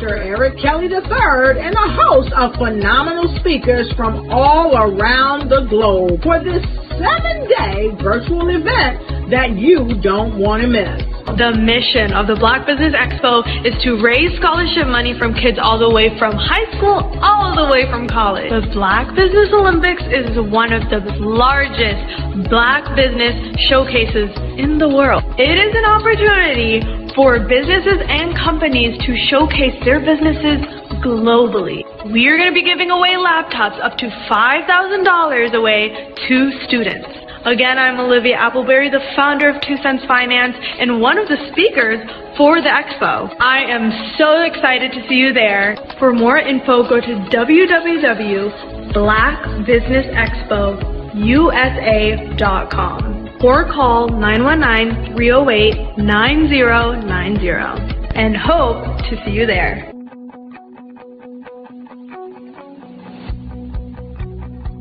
Dr. Eric Kelly III and a host of phenomenal speakers from all around the globe for this 7-day virtual event that you don't want to miss. The mission of the Black Business Expo is to raise scholarship money from kids all the way from high school all the way from college. The Black Business Olympics is one of the largest Black business showcases in the world. It is an opportunity for businesses and companies to showcase their businesses globally. We are going to be giving away laptops up to $5,000 away to students. Again, I'm Olivia Appleberry, the founder of 2 Cents Finance and one of the speakers for the expo. I am so excited to see you there. For more info, go to www.blackbusinessexpousa.com or call 919-308-9090 and hope to see you there.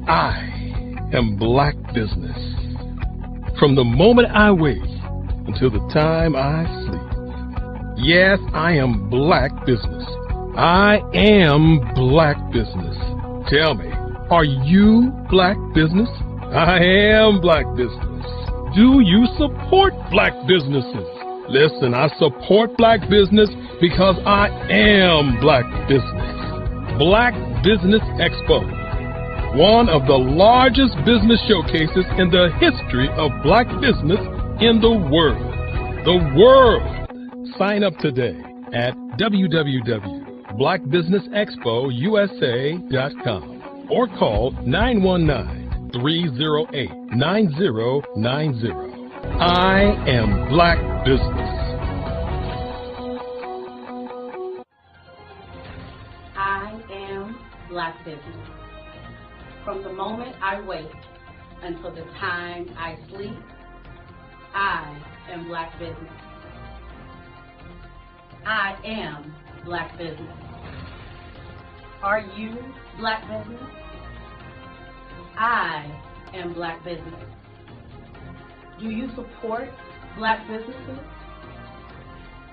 I am Black Business. From the moment I wake until the time I sleep. Yes, I am Black Business. I am Black Business. Tell me, are you Black Business? I am Black Business. Do you support Black businesses? Listen, I support Black business because I am Black Business. Black Business Expo, one of the largest business showcases in the history of Black business in the world. The world! Sign up today at www.blackbusinessexpousa.com or call 919-308-9090. I am Black Business. I am Black Business. From the moment I wake until the time I sleep, I am Black Business. I am Black Business. Are you Black Business? I am Black Business. Do you support Black businesses?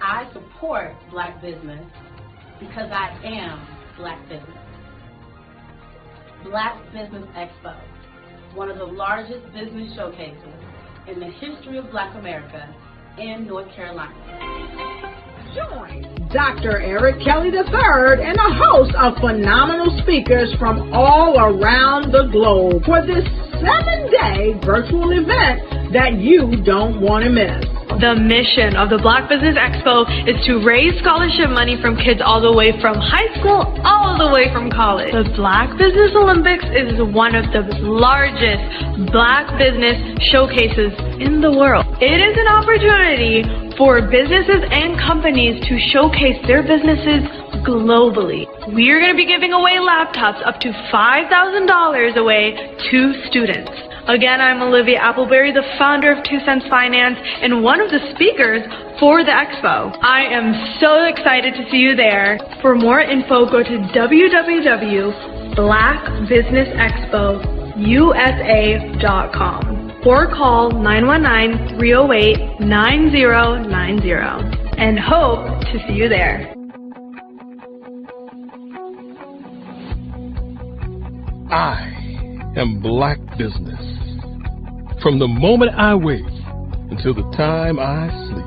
I support Black business because I am Black Business. Black Business Expo, one of the largest business showcases in the history of Black America in North Carolina. Join Dr. Eric Kelly III and a host of phenomenal speakers from all around the globe for this 7-day virtual event that you don't want to miss. The mission of the Black Business Expo is to raise scholarship money from kids all the way from high school all the way from college. The Black Business Olympics is one of the largest Black business showcases in the world. It is an opportunity for businesses and companies to showcase their businesses globally. We are going to be giving away laptops up to $5,000 away to students. Again, I'm Olivia Appleberry, the founder of 2 Cents Finance and one of the speakers for the expo. I am so excited to see you there. For more info, go to www.blackbusinessexpousa.com or call 919-308-9090 and hope to see you there. I am Black Business. From the moment I wake until the time I sleep.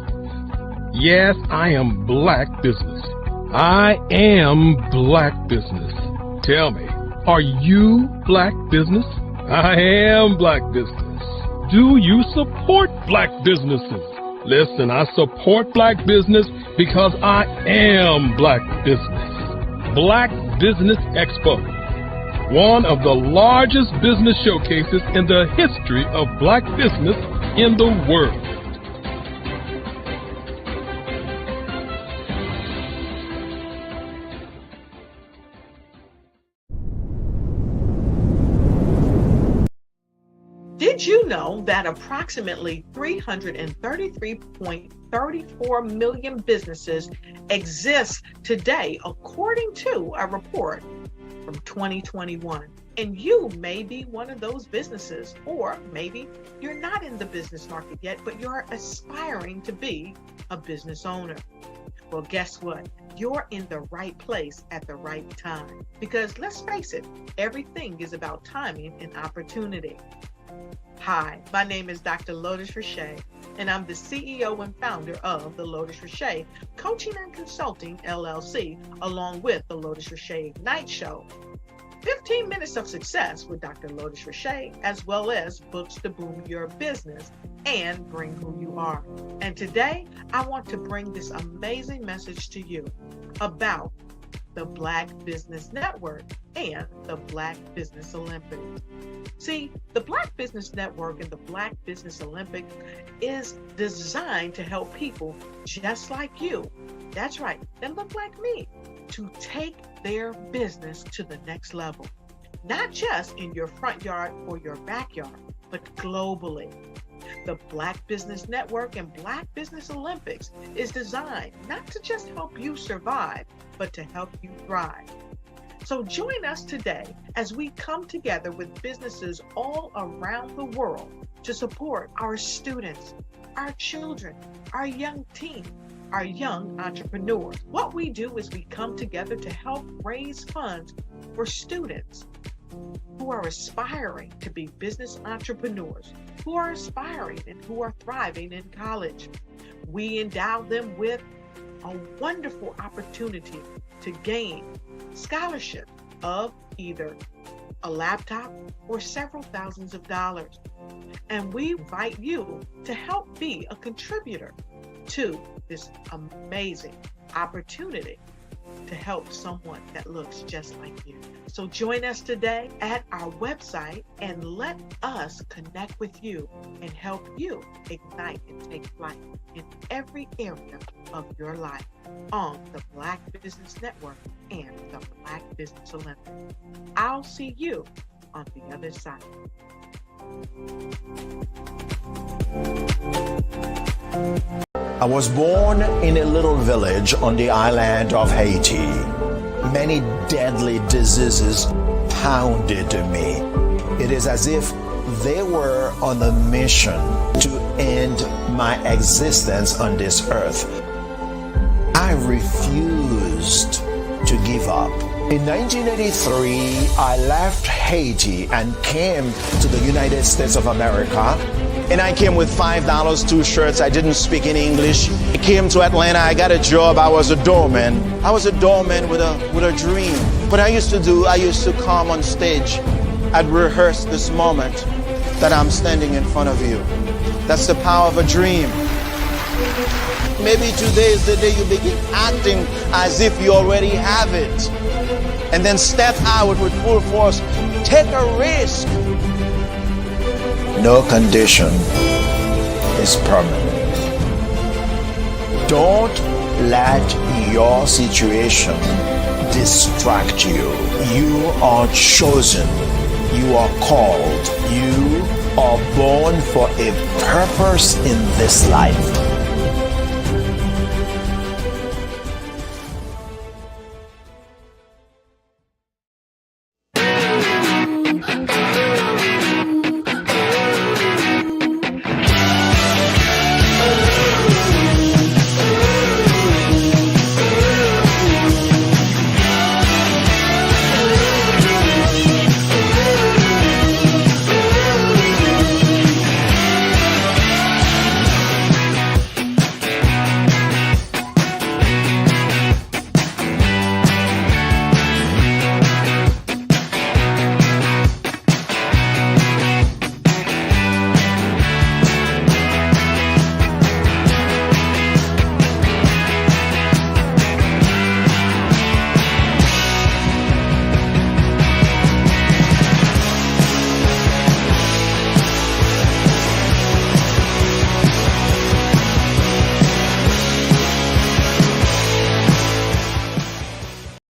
Yes, I am Black Business. I am Black Business. Tell me, are you Black Business? I am Black Business. Do you support Black businesses? Listen, I support Black business because I am Black Business. Black Business Expo, one of the largest business showcases in the history of Black business in the world. Did you know that approximately 333.34 million businesses exist today, according to a report from 2021? And you may be one of those businesses, or maybe you're not in the business market yet, but you're aspiring to be a business owner. Well, guess what? you're in the right place at the right time. Because let's face it, everything is about timing and opportunity. Hi, my name is Dr. Lotus Richey, and I'm the CEO and founder of the Lotus Richey Coaching and Consulting LLC, along with the Lotus Richey Ignite Show. 15 minutes of success with Dr. Lotus Richey, as well as books to boom your business and bring who you are. And today, I want to bring this amazing message to you about the Black Business Network and the Black Business Olympics. See, the Black Business Network and the Black Business Olympics is designed to help people just like you, that's right, that look like me, to take their business to the next level. Not just in your front yard or your backyard, but globally. The Black Business Network and Black Business Olympics is designed not to just help you survive, but to help you thrive. So join us today as we come together with businesses all around the world to support our students, our children, our young teens, our young entrepreneurs. What we do is we come together to help raise funds for students who are aspiring to be business entrepreneurs, who are aspiring and who are thriving in college. We endow them with a wonderful opportunity to gain scholarship of either a laptop or several thousands of dollars. And we invite you to help be a contributor to this amazing opportunity to help someone that looks just like you. So join us today at our website and let us connect with you and help you ignite and take flight in every area of your life on the Black Business Network and the Black Business Olympics. I'll see you on the other side. I was born in a little village on the island of Haiti. Many deadly diseases pounded me. It is as if they were on a mission to end my existence on this earth. I refused to give up. In 1983, I left Haiti and came to the United States of America. And I came with $5, 2 shirts. I didn't speak any English. I came to Atlanta. I got a job. I was a doorman. I was a doorman with a dream. What I used to come on stage. I'd rehearse this moment that I'm standing in front of you. That's the power of a dream. Maybe today is the day you begin acting as if you already have it. And then step out with full force. Take a risk. No condition is permanent. Don't let your situation distract you. You are chosen. You are called. You are born for a purpose in this life.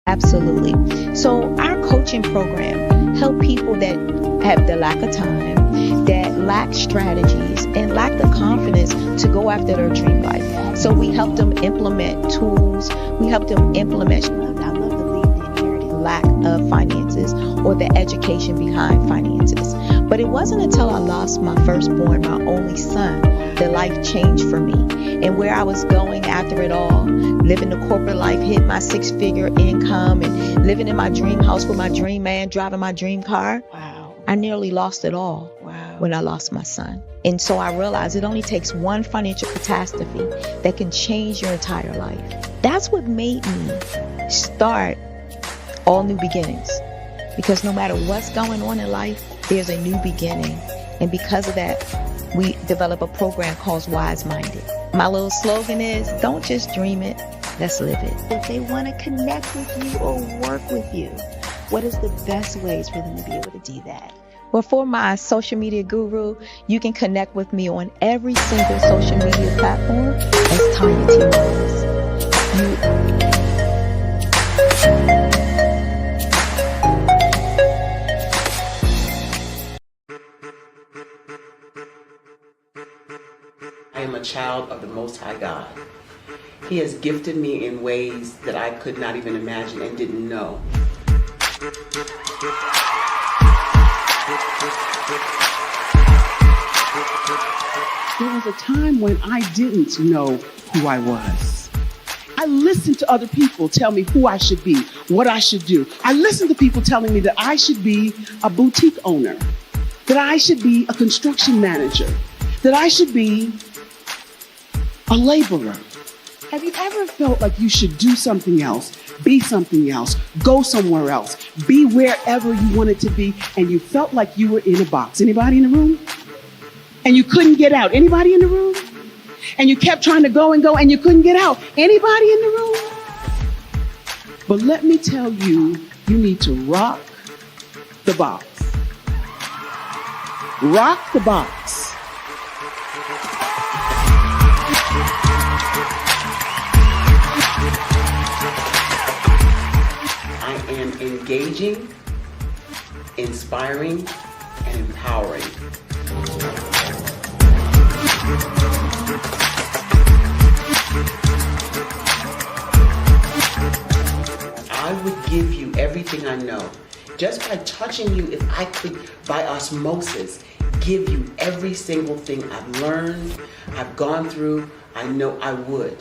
Absolutely. So our coaching program help people that have the lack of time, that lack strategies, and lack the confidence to go after their dream life. So we help them implement tools. We help them implement, I love to leave the inherited lack of finances or the education behind finances. But it wasn't until I lost my firstborn, my only son, that life changed for me. And where I was going after it all, living the corporate life, hit my 6-figure income, and living in my dream house with my dream man, driving my dream car. Wow. I nearly lost it all when I lost my son. And so I realized it only takes one financial catastrophe that can change your entire life. That's what made me start All New Beginnings. Because no matter what's going on in life, there's a new beginning. And because of that, we develop a program called Wise Minded. My little slogan is, don't just dream it, let's live it. If they want to connect with you or work with you, what is the best ways for them to be able to do that? Well, for my social media guru, you can connect with me on every single social media platform as Tanya T. Rose. I am a child of the Most High God. He has gifted me in ways that I could not even imagine and didn't know. There was a time when I didn't know who I was. I listened to other people tell me who I should be, what I should do. I listened to people telling me that I should be a boutique owner, that I should be a construction manager, that I should be a laborer. Have you ever felt like you should do something else, be something else, go somewhere else, be wherever you wanted to be, and you felt like you were in a box? Anybody in the room? And you couldn't get out? Anybody in the room? And you kept trying to go and you couldn't get out? Anybody in the room? But let me tell you, you need to rock the box. Rock the box. I am engaging, inspiring, and empowering. I would give you everything I know. Just by touching you, if I could, by osmosis, give you every single thing I've learned, I've gone through, I know I would.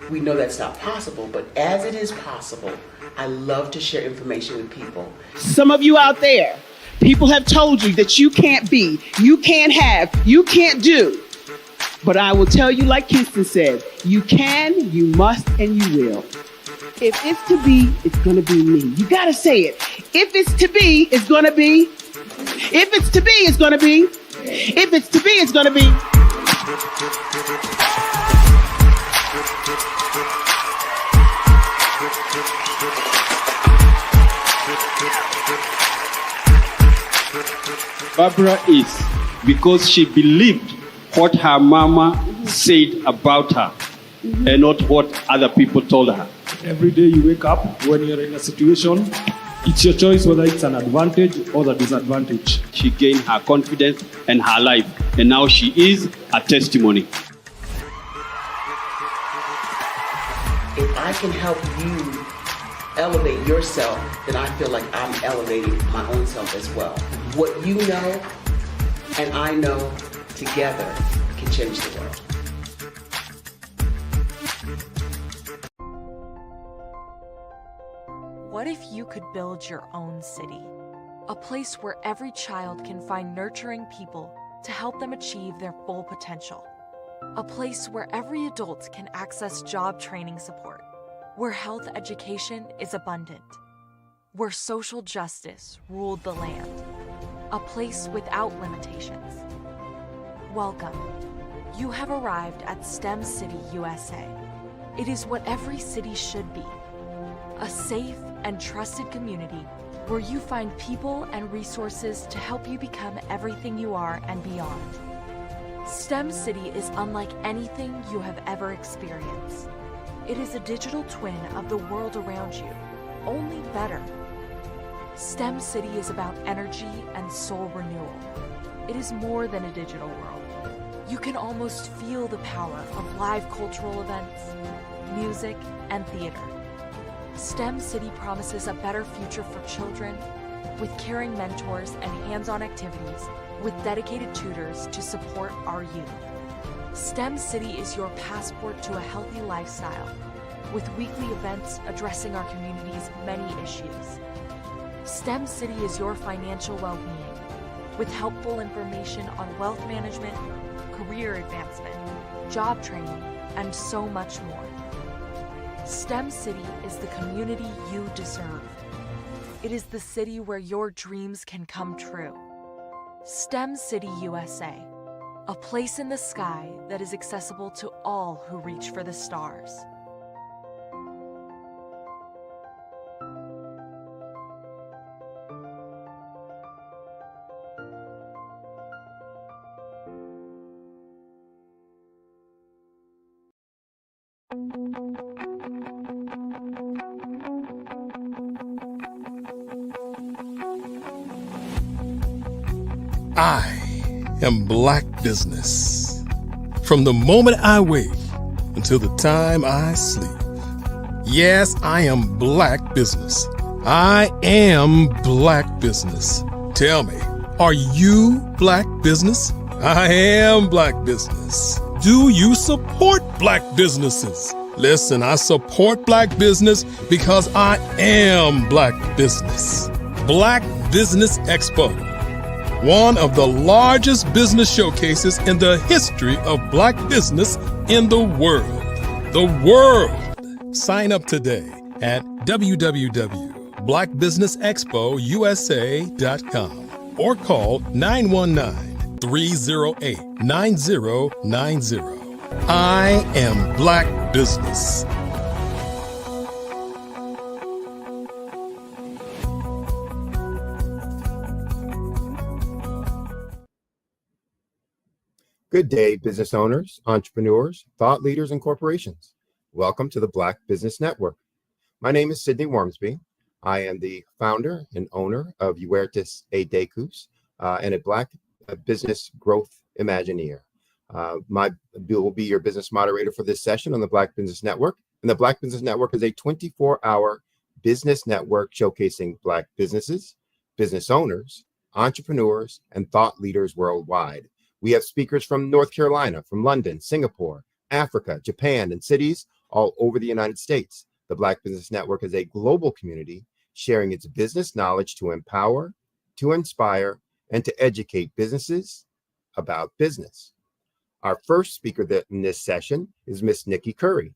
We know that's not possible, but as it is possible, I love to share information with people. Some of you out there, people have told you that you can't be, you can't have, you can't do. But I will tell you, like Kinston said, you can, you must, and you will. If it's to be, it's going to be me. You got to say it. If it's to be, it's going to be. If it's to be, it's going to be. If it's to be, it's going to be. Barbara is because she believed what her mama said about her and not what other people told her. Every day you wake up, when you're in a situation, it's your choice whether it's an advantage or the disadvantage. She gained her confidence and her life, and now she is a testimony. If I can help you elevate yourself, then I feel like I'm elevating my own self as well. What you know and I know together can change the world. What if you could build your own city? A place where every child can find nurturing people to help them achieve their full potential. A place where every adult can access job training support. Where health education is abundant. Where social justice ruled the land. A place without limitations. Welcome. You have arrived at STEM City USA. It is what every city should be. A safe and trusted community where you find people and resources to help you become everything you are and beyond. STEM City is unlike anything you have ever experienced. It is a digital twin of the world around you, only better. STEM City is about energy and soul renewal. It is more than a digital world. You can almost feel the power of live cultural events, music, and theater. STEM City promises a better future for children, with caring mentors and hands-on activities, with dedicated tutors to support our youth. STEM City is your passport to a healthy lifestyle, with weekly events addressing our community's many issues. STEM City is your financial well-being, with helpful information on wealth management, career advancement, job training, and so much more. STEM City is the community you deserve. It is the city where your dreams can come true. STEM City USA, a place in the sky that is accessible to all who reach for the stars. I am Black Business. From the moment I wake until the time I sleep. Yes, I am Black Business. I am Black Business. Tell me, are you Black Business? I am Black Business. Do you support Black businesses? Listen, I support Black business because I am Black Business. Black Business Expo, one of the largest business showcases in the history of Black business in the world. The world! Sign up today at www.blackbusinessexpousa.com or call 919-308-9090. I am Black Business. Good day, business owners, entrepreneurs, thought leaders, and corporations. Welcome to the Black Business Network. My name is Sidney Wormsby. I am the founder and owner of Huertas e Decus and a Black business growth Imagineer. Will be your business moderator for this session on the Black Business Network. And the Black Business Network is a 24-hour business network showcasing Black businesses, business owners, entrepreneurs, and thought leaders worldwide. We have speakers from North Carolina, from London, Singapore, Africa, Japan, and cities all over the United States. The Black Business Network is a global community sharing its business knowledge to empower, to inspire, and to educate businesses about business. Our first speaker in this session is Miss Nikki Curry.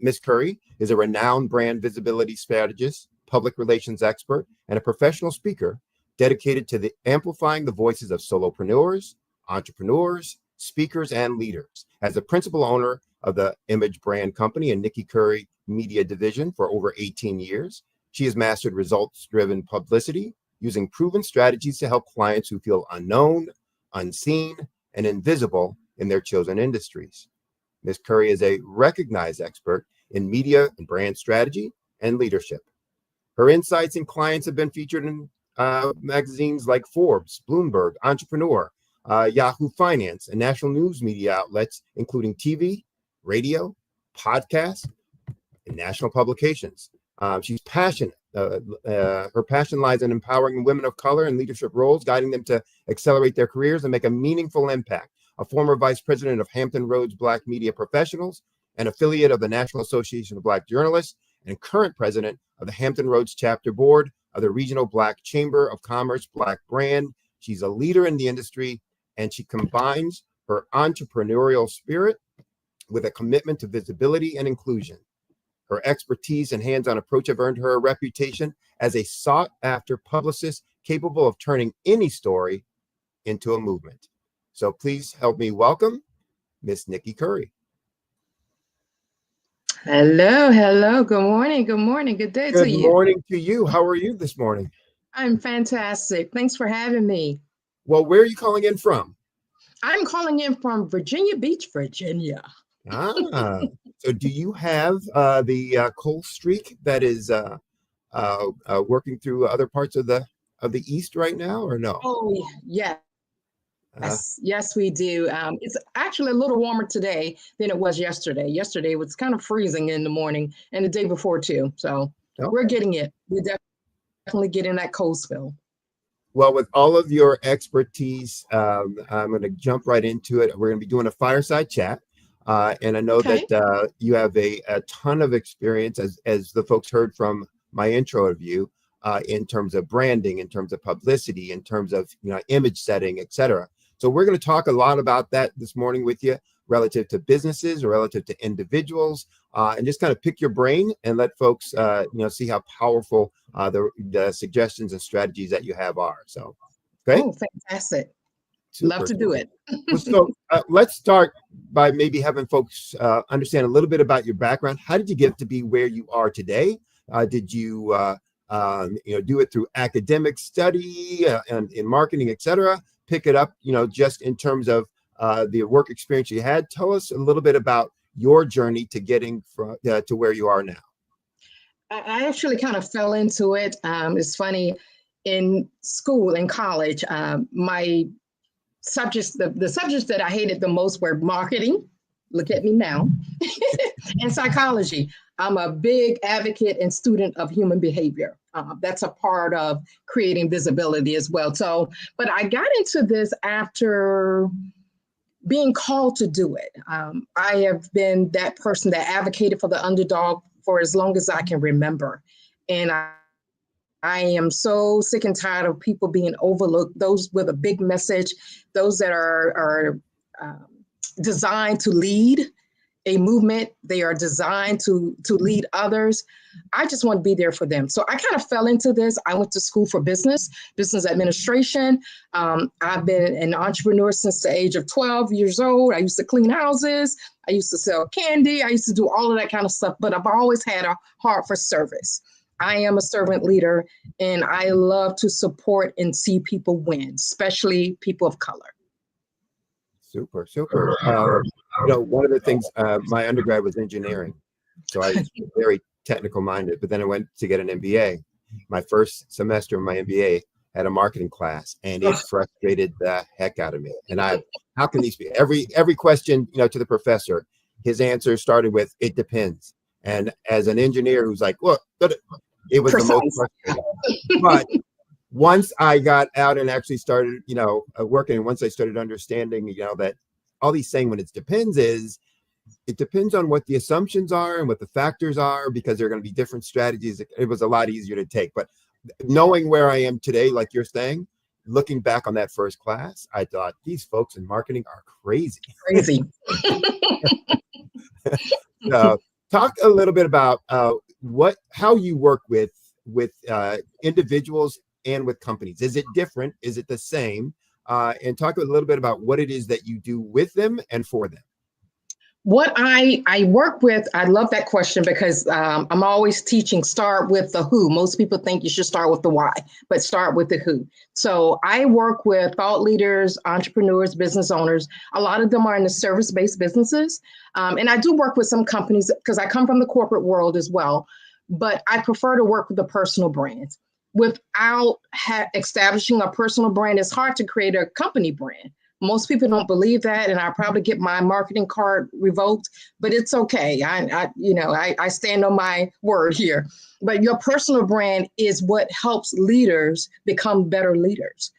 Miss Curry is a renowned brand visibility strategist, public relations expert, and a professional speaker dedicated to amplifying the voices of solopreneurs, entrepreneurs, speakers, and leaders. As the principal owner of the Image Brand Company and Nikki Curry Media Division for over 18 years, she has mastered results-driven publicity using proven strategies to help clients who feel unknown, unseen, and invisible in their chosen industries. Ms. Curry is a recognized expert in media and brand strategy and leadership. Her insights and clients have been featured in magazines like Forbes, Bloomberg, Entrepreneur, Yahoo Finance, and national news media outlets, including TV, radio, podcast, and national publications. She's passionate. Her passion lies in empowering women of color in leadership roles, guiding them to accelerate their careers and make a meaningful impact. A former vice president of Hampton Roads Black Media Professionals, an affiliate of the National Association of Black Journalists, and current president of the Hampton Roads Chapter Board of the Regional Black Chamber of Commerce Black Brand. She's a leader in the industry, and she combines her entrepreneurial spirit with a commitment to visibility and inclusion. Her expertise and hands-on approach have earned her a reputation as a sought-after publicist capable of turning any story into a movement. So please help me welcome Miss Nikki Curry. Hello, hello. Good morning. Good morning. Good day to you. Good morning to you. How are you this morning? I'm fantastic. Thanks for having me. Well, where are you calling in from? I'm calling in from Virginia Beach, Virginia. So do you have the cold streak that is working through other parts of the East right now, or no? Oh, yeah. Yes, we do. It's actually a little warmer today than it was yesterday. Yesterday it was kind of freezing in the morning, and the day before too. So we're getting it. definitely get in that cold spell. Well, with all of your expertise, I'm going to jump right into it. We're going to be doing a fireside chat. And I know that you have a ton of experience, as the folks heard from my intro of you, in terms of branding, in terms of publicity, in terms of image setting, et cetera. So we're going to talk a lot about that this morning with you, relative to businesses or relative to individuals, and just kind of pick your brain and let folks see how powerful the suggestions and strategies that you have are. So, okay. Oh, fantastic. Super. Love to do it. So let's start by maybe having folks understand a little bit about your background. How did you get to be where you are today? Did you do it through academic study and in marketing, et cetera? Pick it up, just in terms of the work experience you had. Tell us a little bit about your journey to getting from to where you are now. I actually kind of fell into it. It's funny, in school, in college, my subjects, the subjects that I hated the most were marketing. Look at me now. And psychology. I'm a big advocate and student of human behavior. That's a part of creating visibility as well. So, but I got into this after being called to do it. I have been that person that advocated for the underdog for as long as I can remember. And I am so sick and tired of people being overlooked, those with a big message, those that are designed to lead a movement. They are designed to lead others. I just want to be there for them. So I kind of fell into this. I went to school for business administration. I've been an entrepreneur since the age of 12 years old. I used to clean houses. I used to sell candy. I used to do all of that kind of stuff, but I've always had a heart for service. I am a servant leader, and I love to support and see people win, especially people of color. Super. One of the things, my undergrad was engineering, so I was very technical minded, but then I went to get an MBA. My first semester of my MBA had a marketing class, and it frustrated the heck out of me. And how can these be? Every question, to the professor, his answer started with, "It depends." And as an engineer who's like, well, it was the most frustrating. But once I got out and actually started, working, and once I started understanding, that all he's saying when it depends is, it depends on what the assumptions are and what the factors are, because there are going to be different strategies. It was a lot easier to take. But knowing where I am today, like you're saying, looking back on that first class, I thought, these folks in marketing are crazy. Talk a little bit about how you work with individuals and with companies. Is it different? Is it the same? And talk a little bit about what it is that you do with them and for them. What I work with, I love that question, because I'm always teaching, start with the who. Most people think you should start with the why, but start with the who. So I work with thought leaders, entrepreneurs, business owners. A lot of them are in the service-based businesses. And I do work with some companies because I come from the corporate world as well, but I prefer to work with the personal brands. Without establishing a personal brand, it's hard to create a company brand. Most people don't believe that, and I probably get my marketing card revoked, but it's okay. I stand on my word here. But your personal brand is what helps leaders become better leaders.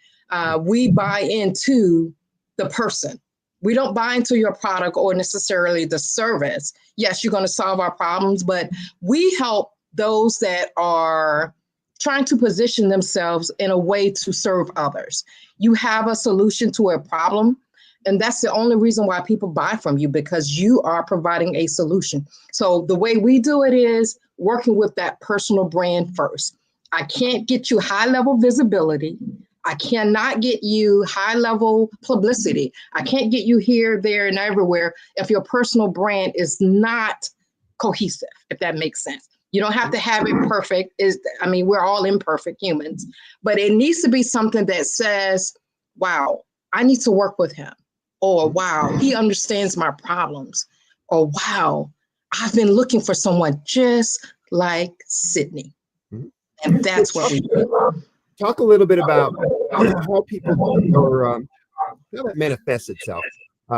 We buy into the person. We don't buy into your product or necessarily the service. Yes, you're going to solve our problems, but we help those that are trying to position themselves in a way to serve others. You have a solution to a problem, and that's the only reason why people buy from you, because you are providing a solution. So the way we do it is working with that personal brand first. I can't get you high-level visibility. I cannot get you high-level publicity. I can't get you here, there, and everywhere if your personal brand is not cohesive, if that makes sense. You don't have to have it perfect. We're all imperfect humans, but it needs to be something that says, wow, I need to work with him. Or wow, he understands my problems. Or wow, I've been looking for someone just like Sydney. And that's what we do. Talk a little bit about how people, or how that manifests itself.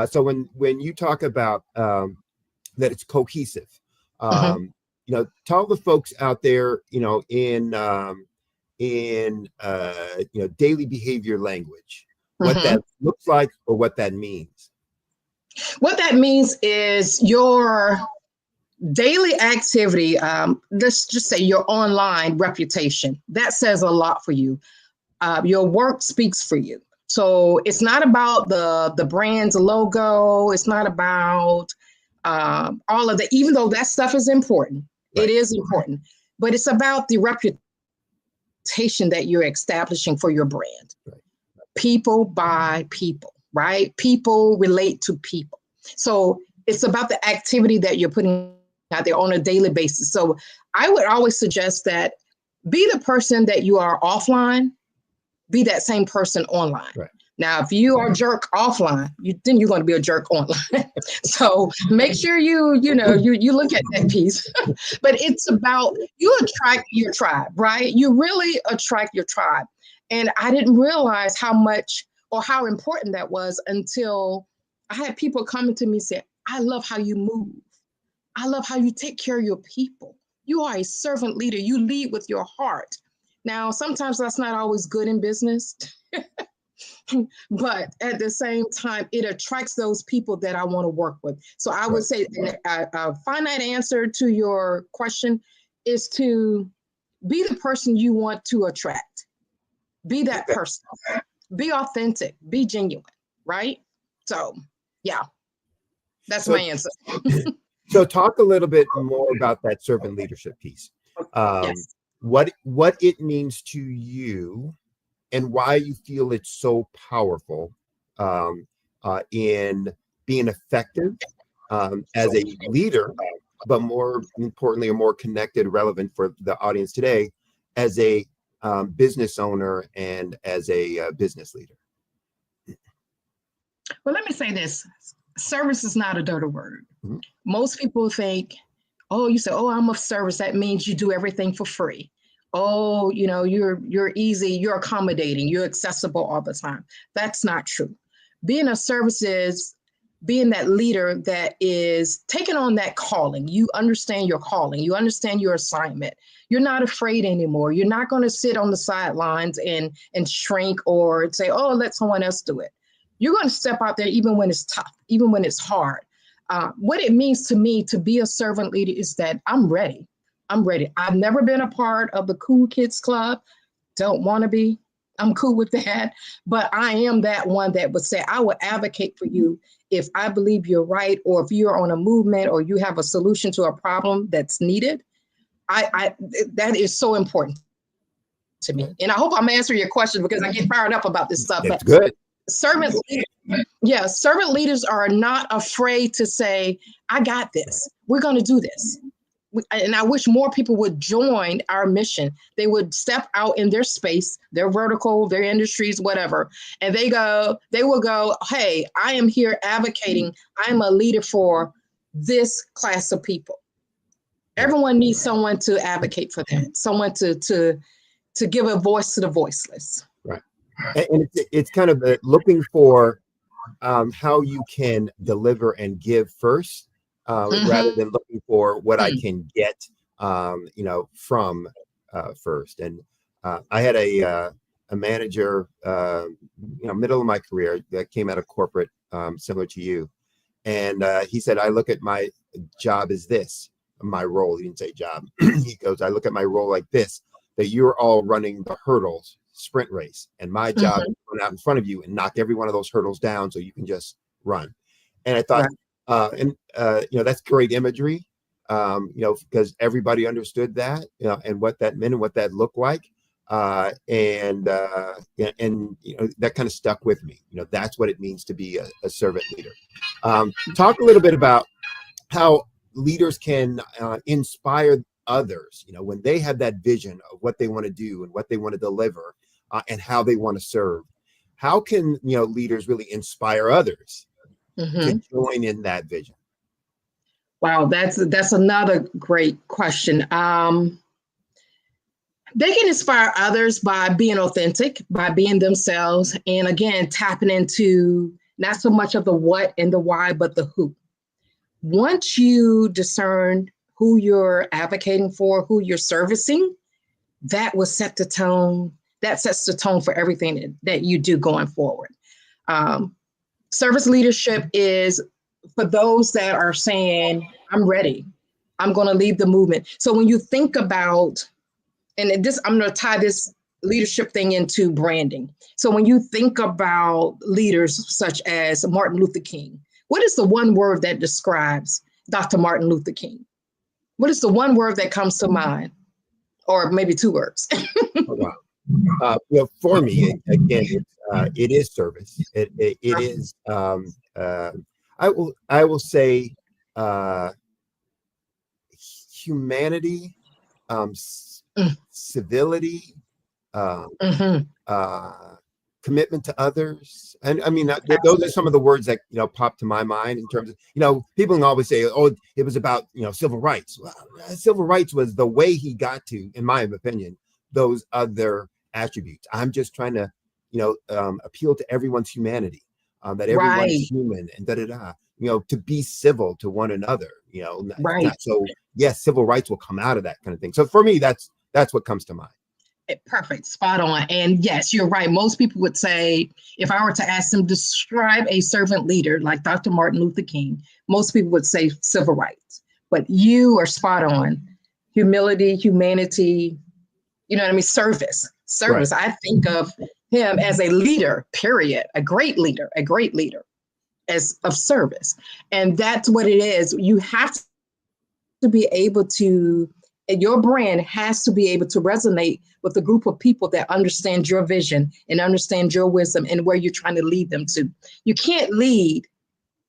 So when you talk about that it's cohesive, tell the folks out there, in in daily behavior language, what that looks like or what that means? What that means is your daily activity, let's just say your online reputation, that says a lot for you. Your work speaks for you. So it's not about the brand's logo. It's not about all of that, even though that stuff is important. Right. It is important, but it's about the reputation that you're establishing for your brand. Right. People buy people, right? People relate to people. So it's about the activity that you're putting out there on a daily basis. So I would always suggest that be the person that you are offline, be that same person online. Right. Now, if you are a jerk offline, then you're going to be a jerk online. So make sure you look at that piece. But it's about, you attract your tribe, right? You really attract your tribe. And I didn't realize how much or how important that was until I had people coming to me say, I love how you move. I love how you take care of your people. You are a servant leader. You lead with your heart. Now, sometimes that's not always good in business. But at the same time, it attracts those people that I want to work with. So I would say a finite answer to your question is to be the person you want to attract. Be that person. Be authentic. Be genuine, right? So, yeah, that's my answer. So talk a little bit more about that servant leadership piece. Yes. What it means to you and why you feel it's so powerful in being effective as a leader, but more importantly, or more connected, relevant for the audience today, as a business owner and as a business leader. Well, let me say this. Service is not a dirty word. Mm-hmm. Most people think, oh, you say, oh, I'm of service. That means you do everything for free. Oh, you're easy, you're accommodating, you're accessible all the time. That's not true. Being of service is being that leader that is taking on that calling. You understand your calling. You understand your assignment. You're not afraid anymore. You're not going to sit on the sidelines and shrink or say, oh, let someone else do it. You're going to step out there even when it's tough, even when it's hard. What it means to me to be a servant leader is that I'm ready. I'm ready. I've never been a part of the cool kids club. Don't want to be. I'm cool with that. But I am that one that would say, I will advocate for you if I believe you're right, or if you're on a movement or you have a solution to a problem that's needed. That is so important to me. And I hope I'm answering your question because I get fired up about this stuff. That's good. Servant leaders are not afraid to say, I got this. We're going to do this. And I wish more people would join our mission. They would step out in their space, their vertical, their industries, whatever. And they will go, hey, I am here advocating. I'm a leader for this class of people. Everyone needs someone to advocate for that, someone to give a voice to the voiceless. Right. And it's kind of looking for how you can deliver and give first. Rather than looking for what I can get, from first. And I had a manager, middle of my career that came out of corporate, similar to you. And he said, I look at my job as this, my role. He didn't say job. He goes, I look at my role like this, that you're all running the hurdles sprint race. And my job is to run out in front of you and knock every one of those hurdles down so you can just run. And I thought, that's great imagery, because everybody understood that, and what that meant and what that looked like. That kind of stuck with me. That's what it means to be a servant leader. Talk a little bit about how leaders can inspire others, when they have that vision of what they want to do and what they want to deliver, and how they want to serve. How can, leaders really inspire others to join in that vision? Wow, that's another great question. They can inspire others by being authentic, by being themselves, and again, tapping into not so much of the what and the why, but the who. Once you discern who you're advocating for, who you're servicing, that will set the tone. That sets the tone for everything that you do going forward. Service leadership is for those that are saying, I'm ready. I'm going to lead the movement. So when you think about, and this, I'm going to tie this leadership thing into branding. So when you think about leaders such as Martin Luther King, what is the one word that describes Dr. Martin Luther King? What is the one word that comes to mind? Or maybe two words. Oh, wow. Well, for me, again, it is service. It is. I will say humanity, civility, commitment to others. And I mean, those are some of the words that, pop to my mind in terms of, people can always say, oh, it was about, civil rights. Well, civil rights was the way he got to, in my opinion, those other attributes. I'm just trying to, appeal to everyone's humanity, that everyone's human and to be civil to one another, So yes, civil rights will come out of that kind of thing. So for me, that's what comes to mind. Perfect. Spot on. And yes, you're right. Most people would say, if I were to ask them to describe a servant leader like Dr. Martin Luther King, most people would say civil rights. But you are spot on. Humility, humanity, service. Right. I think of him as a leader, period. A great leader as of service. And that's what it is. You have to be able to, your brand has to be able to resonate with a group of people that understand your vision and understand your wisdom and where you're trying to lead them to. You can't lead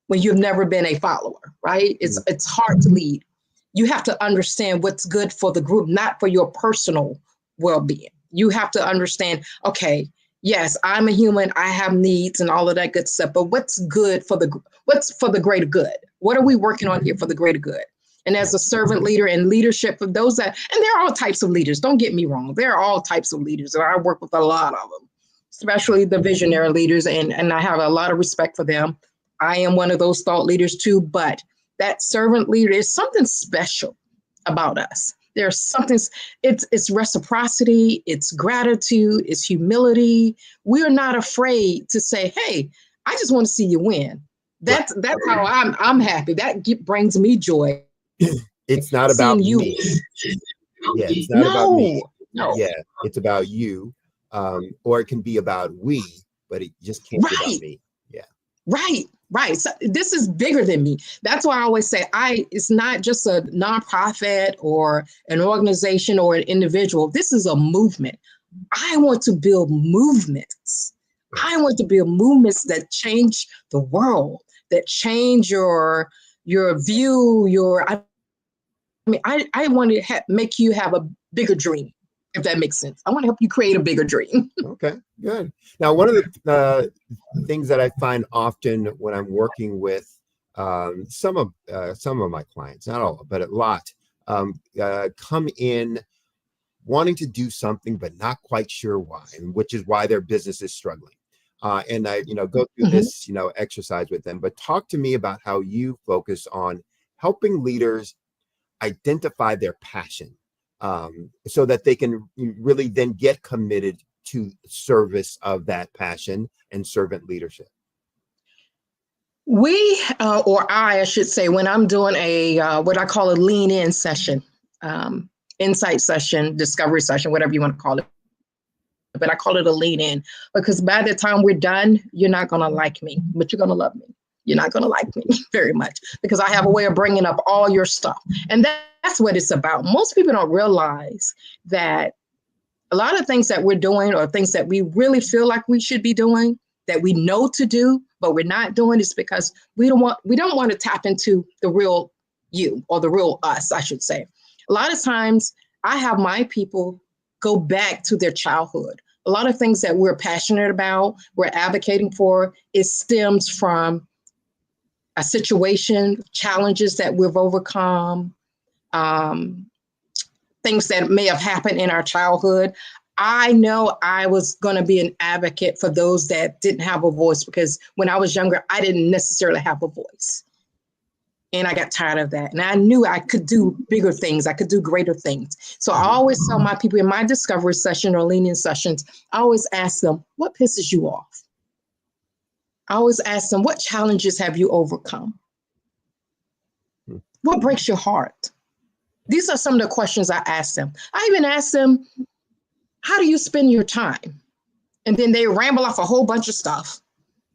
when you've never been a follower, right? It's hard to lead. You have to understand what's good for the group, not for your personal well-being. You have to understand, okay, yes, I'm a human, I have needs and all of that good stuff, but what's for the greater good? What are we working on here for the greater good? And as a servant leader and leadership for those that, and there are all types of leaders, don't get me wrong, there are all types of leaders, and I work with a lot of them, especially the visionary leaders, and I have a lot of respect for them. I am one of those thought leaders too, but that servant leader is something special about us. There's something, it's reciprocity, it's gratitude, it's humility. We're not afraid to say, hey, I just want to see you win. That's how I'm happy. That brings me joy. It's not about me. Yeah, it's not about me. No. Yeah, it's about you. Or it can be about we, but it just can't be about me. Yeah. Right. So this is bigger than me. That's why I always say it's not just a nonprofit or an organization or an individual. This is a movement. I want to build movements. I want to build movements that change the world, that change your view, I want to make you have a bigger dream, if that makes sense. I want to help you create a bigger dream. Okay, good. Now, one of the things that I find often when I'm working with some of my clients, not all, but a lot, come in wanting to do something, but not quite sure why, and which is why their business is struggling. And I, go through this, exercise with them. But talk to me about how you focus on helping leaders identify their passion, so that they can really then get committed to service of that passion and servant leadership. I should say, when I'm doing a what I call a lean in session, insight session, discovery session, whatever you want to call it. But I call it a lean in, because by the time we're done, you're not going to like me, but you're going to love me. You're not going to like me very much, because I have a way of bringing up all your stuff. And that's what it's about. Most people don't realize that a lot of things that we're doing, or things that we really feel like we should be doing, that we know to do, but we're not doing, is because we don't want to tap into the real you, or the real us, I should say. A lot of times I have my people go back to their childhood. A lot of things that we're passionate about, we're advocating for, it stems from a situation, challenges that we've overcome, things that may have happened in our childhood. I know I was going to be an advocate for those that didn't have a voice, because when I was younger, I didn't necessarily have a voice. And I got tired of that. And I knew I could do bigger things. I could do greater things. So I always tell my people in my discovery session or lean-in sessions, I always ask them, what pisses you off? I always ask them, what challenges have you overcome? What breaks your heart? These are some of the questions I ask them. I even ask them, how do you spend your time? And then they ramble off a whole bunch of stuff.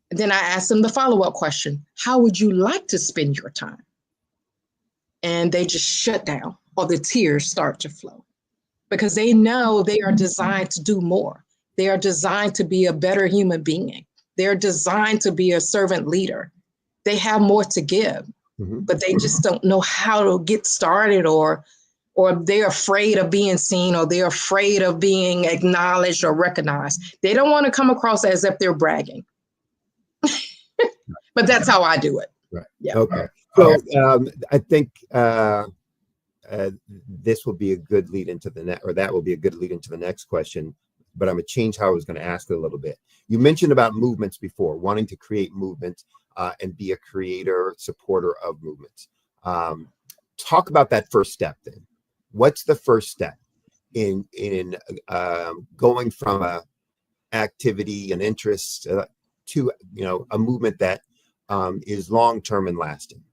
And then I ask them the follow-up question, how would you like to spend your time? And they just shut down, or the tears start to flow, because they know they are designed to do more. They are designed to be a better human being. They're designed to be a servant leader. They have more to give, but they just don't know how to get started, or they're afraid of being seen, or they're afraid of being acknowledged or recognized. They don't want to come across as if they're bragging. But that's how I do it. Right. Yeah. Okay. So I think this will be a good lead into that will be a good lead into the next question, but I'm going to change how I was going to ask it a little bit. You mentioned about movements before, wanting to create movements and be a creator, supporter of movements. Talk about that first step then. What's the first step in going from a activity and interest to a movement that is long-term and lasting?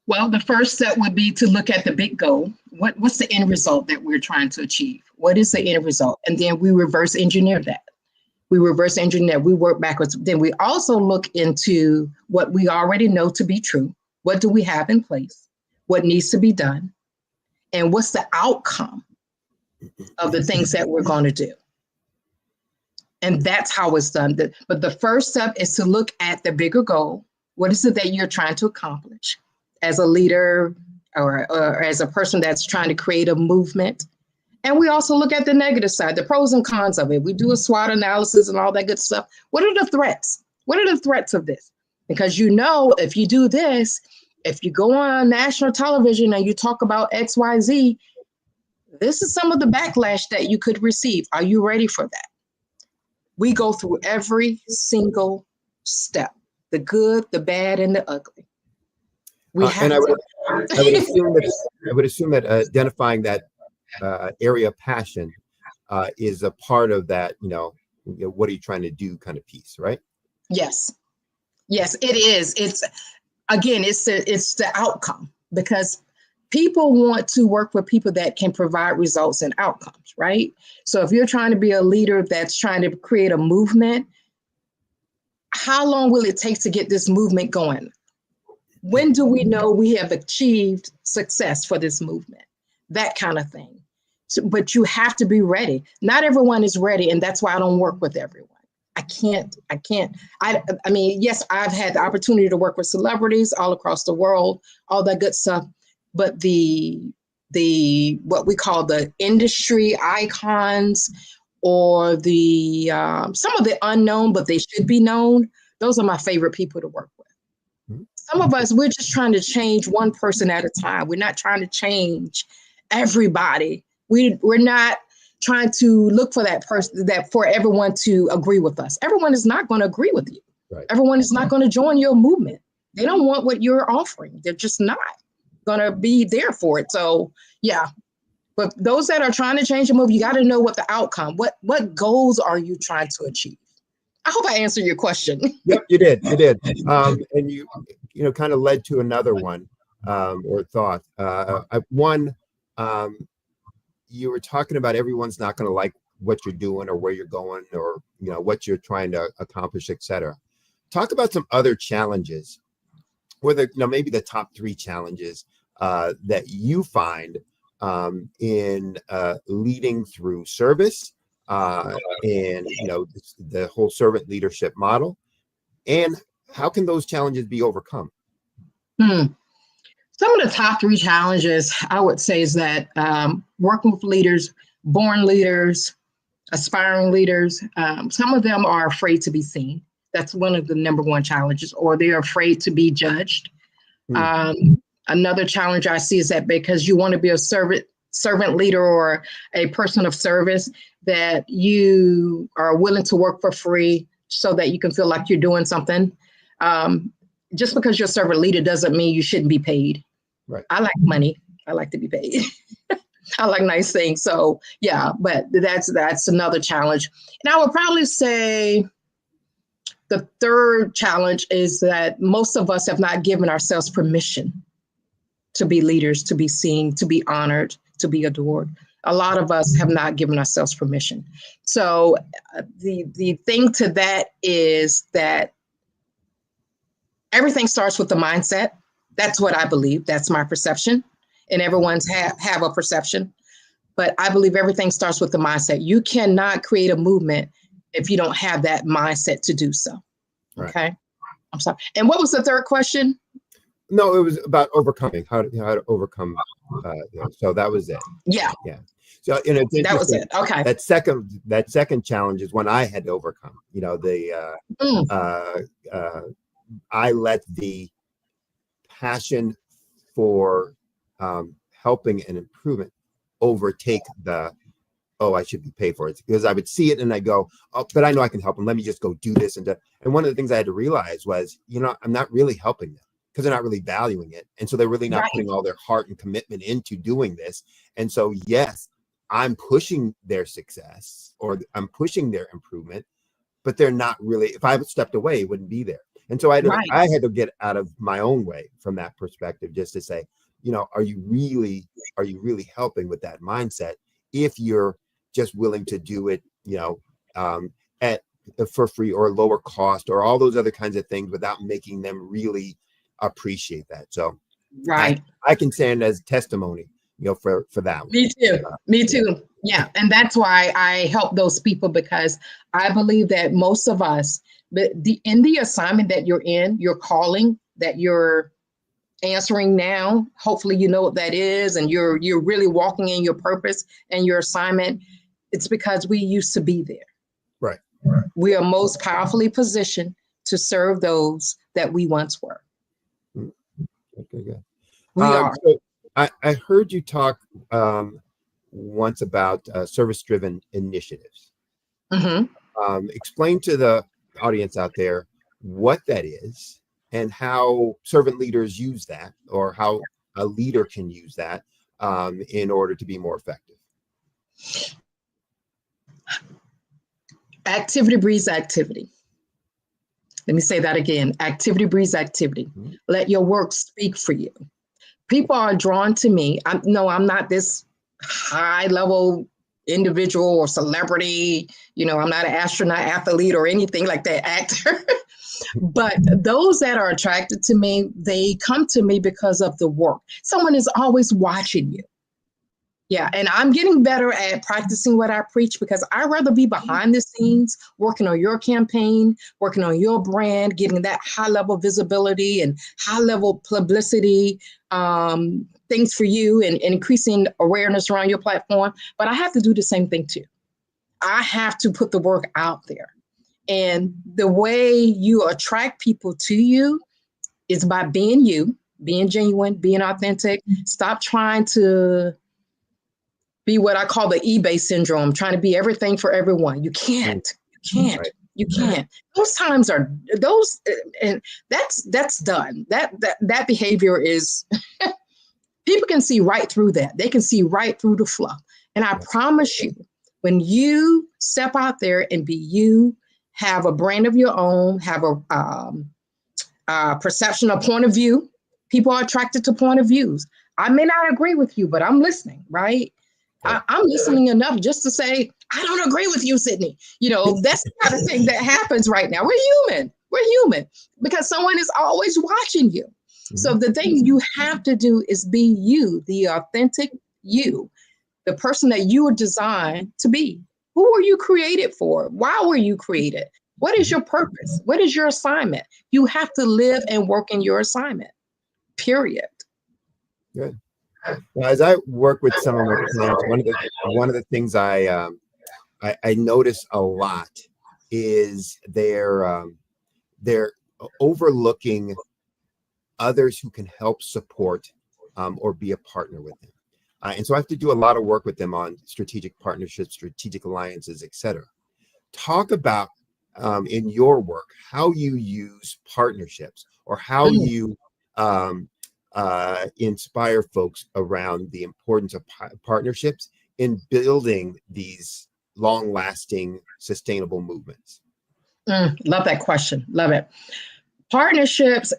Well, the first step would be to look at the big goal. What's the end result that we're trying to achieve? What is the end result? And then we reverse engineer that. We work backwards. Then we also look into what we already know to be true. What do we have in place? What needs to be done? And what's the outcome of the things that we're going to do? And that's how it's done. But the first step is to look at the bigger goal. What is it that you're trying to accomplish as a leader or as a person that's trying to create a movement? And we also look at the negative side, the pros and cons of it. We do a SWOT analysis and all that good stuff. What are the threats? What are the threats of this? Because if you do this, if you go on national television and you talk about XYZ, this is some of the backlash that you could receive. Are you ready for that? We go through every single step, the good, the bad, and the ugly. I would assume that identifying that area of passion is a part of that, what are you trying to do kind of piece, right? Yes, it is. It's the outcome, because people want to work with people that can provide results and outcomes, right? So if you're trying to be a leader that's trying to create a movement, how long will it take to get this movement going? When do we know we have achieved success for this movement? That kind of thing. So, but you have to be ready. Not everyone is ready, and that's why I don't work with everyone. I can't. I mean, yes, I've had the opportunity to work with celebrities all across the world, all that good stuff. But the what we call the industry icons, or the some of the unknown, but they should be known, those are my favorite people to work with. Some of us, we're just trying to change one person at a time. We're not trying to change everybody. We're not trying to look for that person, for everyone to agree with us. Everyone is not going to agree with you. Right. Everyone is not going to join your movement. They don't want what you're offering. They're just not going to be there for it. So yeah, but those that are trying to change the move, you got to know what the outcome, what goals are you trying to achieve? I hope I answered your question. Yep, you did. And you kind of led to another one or thought. You were talking about everyone's not going to like what you're doing or where you're going or what you're trying to accomplish, etc. Talk about some other challenges, whether maybe the top 3 challenges that you find in leading through service and the whole servant leadership model, and how can those challenges be overcome? Some of the top 3 challenges I would say is that working with leaders, born leaders, aspiring leaders, some of them are afraid to be seen. That's one of the number 1 challenges, or they're afraid to be judged. Another challenge I see is that because you want to be a servant leader or a person of service, that you are willing to work for free so that you can feel like you're doing something. just because you're a servant leader doesn't mean you shouldn't be paid. Right. I like money. I like to be paid. I like nice things. So yeah, but that's another challenge. And I would probably say the third challenge is that most of us have not given ourselves permission to be leaders, to be seen, to be honored, to be adored. A lot of us have not given ourselves permission. So the thing to that is that everything starts with the mindset. That's what I believe. That's my perception. And everyone's have a perception. But I believe everything starts with the mindset. You cannot create a movement if you don't have that mindset to do so. Right. Okay. I'm sorry. And what was the third question? No, it was about overcoming, how to overcome. So that was it. Yeah. Yeah. So that was it. Okay. That second challenge is one I had to overcome. I let the passion for helping and improvement overtake the, oh, I should be paid for it, because I would see it and I go, oh, but I know I can help them. Let me just go do this. And one of the things I had to realize was, I'm not really helping them because they're not really valuing it. And so they're really not putting all their heart and commitment into doing this. And so, yes, I'm pushing their success or I'm pushing their improvement, but they're not really, if I stepped away, it wouldn't be there. And so I had to get out of my own way from that perspective, just to say, are you really helping with that mindset if you're just willing to do it, for free or lower cost or all those other kinds of things without making them really appreciate that. So I can stand as testimony, for that one. Me too. Yeah. And that's why I help those people, because I believe that most of us, in the assignment that you're in, your calling that you're answering now, hopefully you know what that is, and you're really walking in your purpose and your assignment. It's because we used to be there. Right. We are most powerfully positioned to serve those that we once were. Okay, good. We are. So I heard you talk once about service-driven initiatives. Mm-hmm. Explain to the audience out there what that is and how servant leaders use that, or how a leader can use that in order to be more effective. Activity breeds activity. Let me say that again. Activity breeds activity. Mm-hmm. Let your work speak for you. People are drawn to me. I'm not this high level individual or celebrity. I'm not an astronaut, athlete, or anything like that, actor. But those that are attracted to me, they come to me because of the work. Someone is always watching you. Yeah, and I'm getting better at practicing what I preach, because I'd rather be behind the scenes, working on your campaign, working on your brand, getting that high level visibility and high level publicity, things for you, and increasing awareness around your platform. But I have to do the same thing too. I have to put the work out there. And the way you attract people to you is by being you, being genuine, being authentic. Stop trying to be what I call the eBay syndrome, trying to be everything for everyone. You can't. You can't. Those times are those, and that's done. That behavior is, people can see right through that. They can see right through the fluff. And I promise you, when you step out there and be you, have a brand of your own, have a perception, a point of view. People are attracted to point of views. I may not agree with you, but I'm listening, right? I'm listening enough just to say, I don't agree with you, Sydney. That's the kind of thing that happens right now. We're human because someone is always watching you. Mm-hmm. So the thing you have to do is be you, the authentic you, the person that you were designed to be. Who were you created for? Why were you created? What is your purpose? What is your assignment? You have to live and work in your assignment, period. Good. Well, as I work with some of my clients, one of the things I notice a lot is they're overlooking others who can help support or be a partner with them. And so I have to do a lot of work with them on strategic partnerships, strategic alliances, et cetera. Talk about in your work, how you use partnerships or how you inspire folks around the importance of partnerships in building these long-lasting, sustainable movements. Love that question. Love it. Partnerships,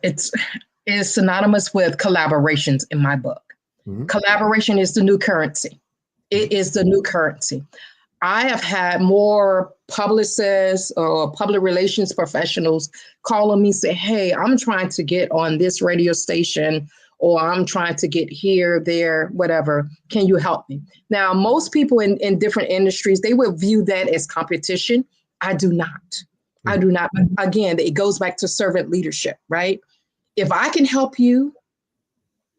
is synonymous with collaborations in my book. Collaboration is the new currency. It is the new currency. I have had more publicists or public relations professionals call on me and say, hey, I'm trying to get on this radio station, or I'm trying to get here, there, whatever. Can you help me? Now, most people in different industries, they would view that as competition. I do not. I do not. Again, it goes back to servant leadership, right? If I can help you,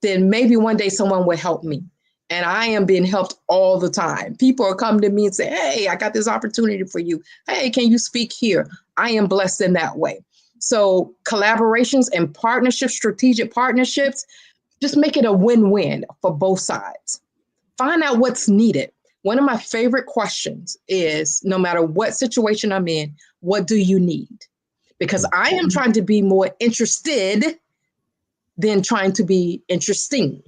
then maybe one day someone will help me. And I am being helped all the time. People are coming to me and say, hey, I got this opportunity for you. Hey, can you speak here? I am blessed in that way. So collaborations and partnerships, strategic partnerships, just make it a win-win for both sides. Find out what's needed. One of my favorite questions is, no matter what situation I'm in, what do you need? Because I am trying to be more interested than trying to be interesting.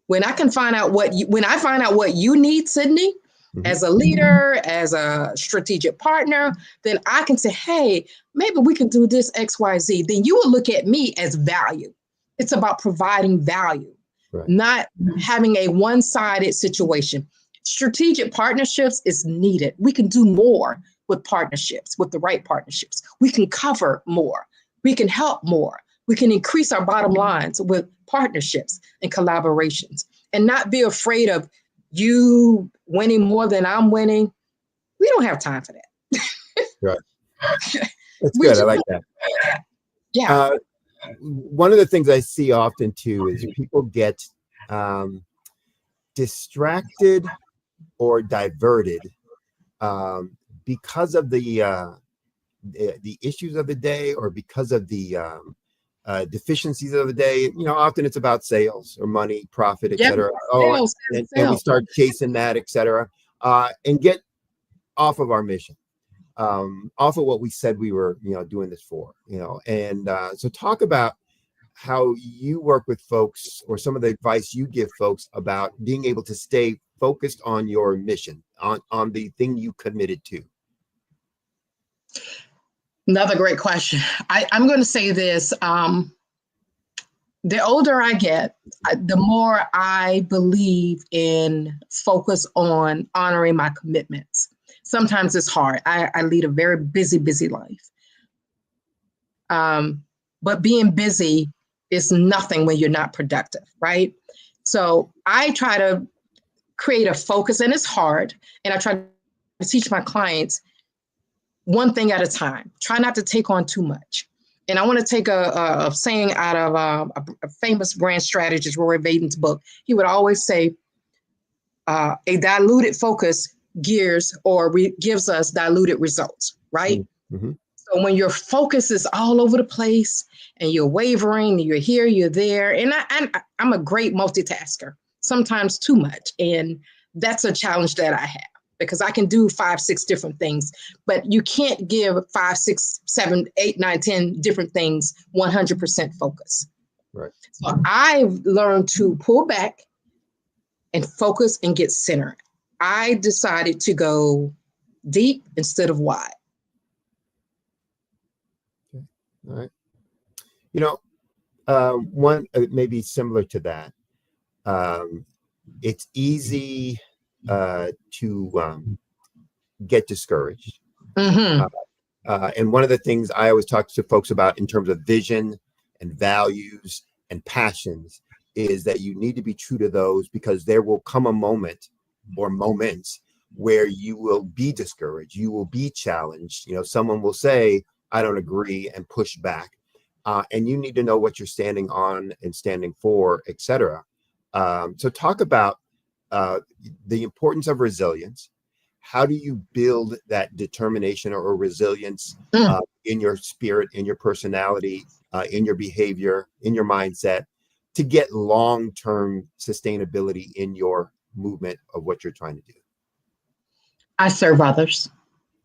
When I can find out what you need, Sydney, as a leader, as a strategic partner, then I can say, hey, maybe we can do this X, Y, Z. Then you will look at me as value. It's about providing value, not having a one-sided situation. Strategic partnerships is needed. We can do more with partnerships, with the right partnerships. We can cover more. We can help more. We can increase our bottom lines with partnerships and collaborations, and not be afraid of you winning more than I'm winning. We don't have time for that. Right. That's good. I like that. Yeah. One of the things I see often too is people get distracted or diverted because of the issues of the day, or because of the deficiencies of the day. You know, often it's about sales or money, profit, etc. And we start chasing that, etc. And get off of our mission, off of what we said we were, doing this for. And so talk about how you work with folks, or some of the advice you give folks about being able to stay focused on your mission, on the thing you committed to. Another great question. I'm going to say this. The older I get, the more I believe in focus on honoring my commitments. Sometimes it's hard. I lead a very busy life. But being busy is nothing when you're not productive, right? So I try to create a focus, and it's hard. And I try to teach my clients one thing at a time. Try not to take on too much. And I want to take a saying out of a famous brand strategist, Roy Vaden's book. He would always say, a diluted focus gives us diluted results, right? Mm-hmm. So when your focus is all over the place and you're wavering, you're here, you're there. And I'm a great multitasker, sometimes too much. And that's a challenge that I have, because I can do 5, 6 different things, but you can't give 5, 6, 7, 8, 9, 10 different things 100% focus. Right. So I've learned to pull back and focus and get centered. I decided to go deep instead of wide. Okay. All right. One maybe similar to that. It's easy to get discouraged. Mm-hmm. And one of the things I always talk to folks about in terms of vision and values and passions is that you need to be true to those, because there will come a moment or moments where you will be discouraged, you will be challenged. Someone will say, I don't agree, and push back. And you need to know what you're standing on and standing for, etc. So talk about the importance of resilience. How do you build that determination or resilience in your spirit, in your personality, in your behavior, in your mindset, to get long-term sustainability in your movement of what you're trying to do? I serve others.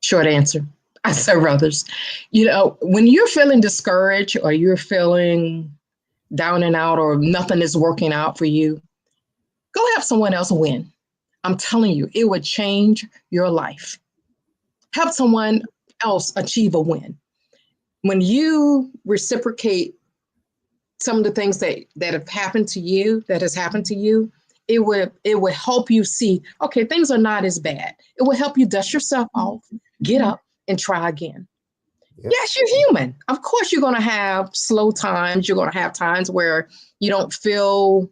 Short answer. I serve others. You know, when you're feeling discouraged or you're feeling down and out or nothing is working out for you, go have someone else win. I'm telling you, it would change your life. Help someone else achieve a win. When you reciprocate some of the things that have happened to you, that has happened to you, it would help you see, okay, things are not as bad. It will help you dust yourself off, get up, and try again. Yep. Yes, you're human. Of course, you're going to have slow times. You're going to have times where you don't feel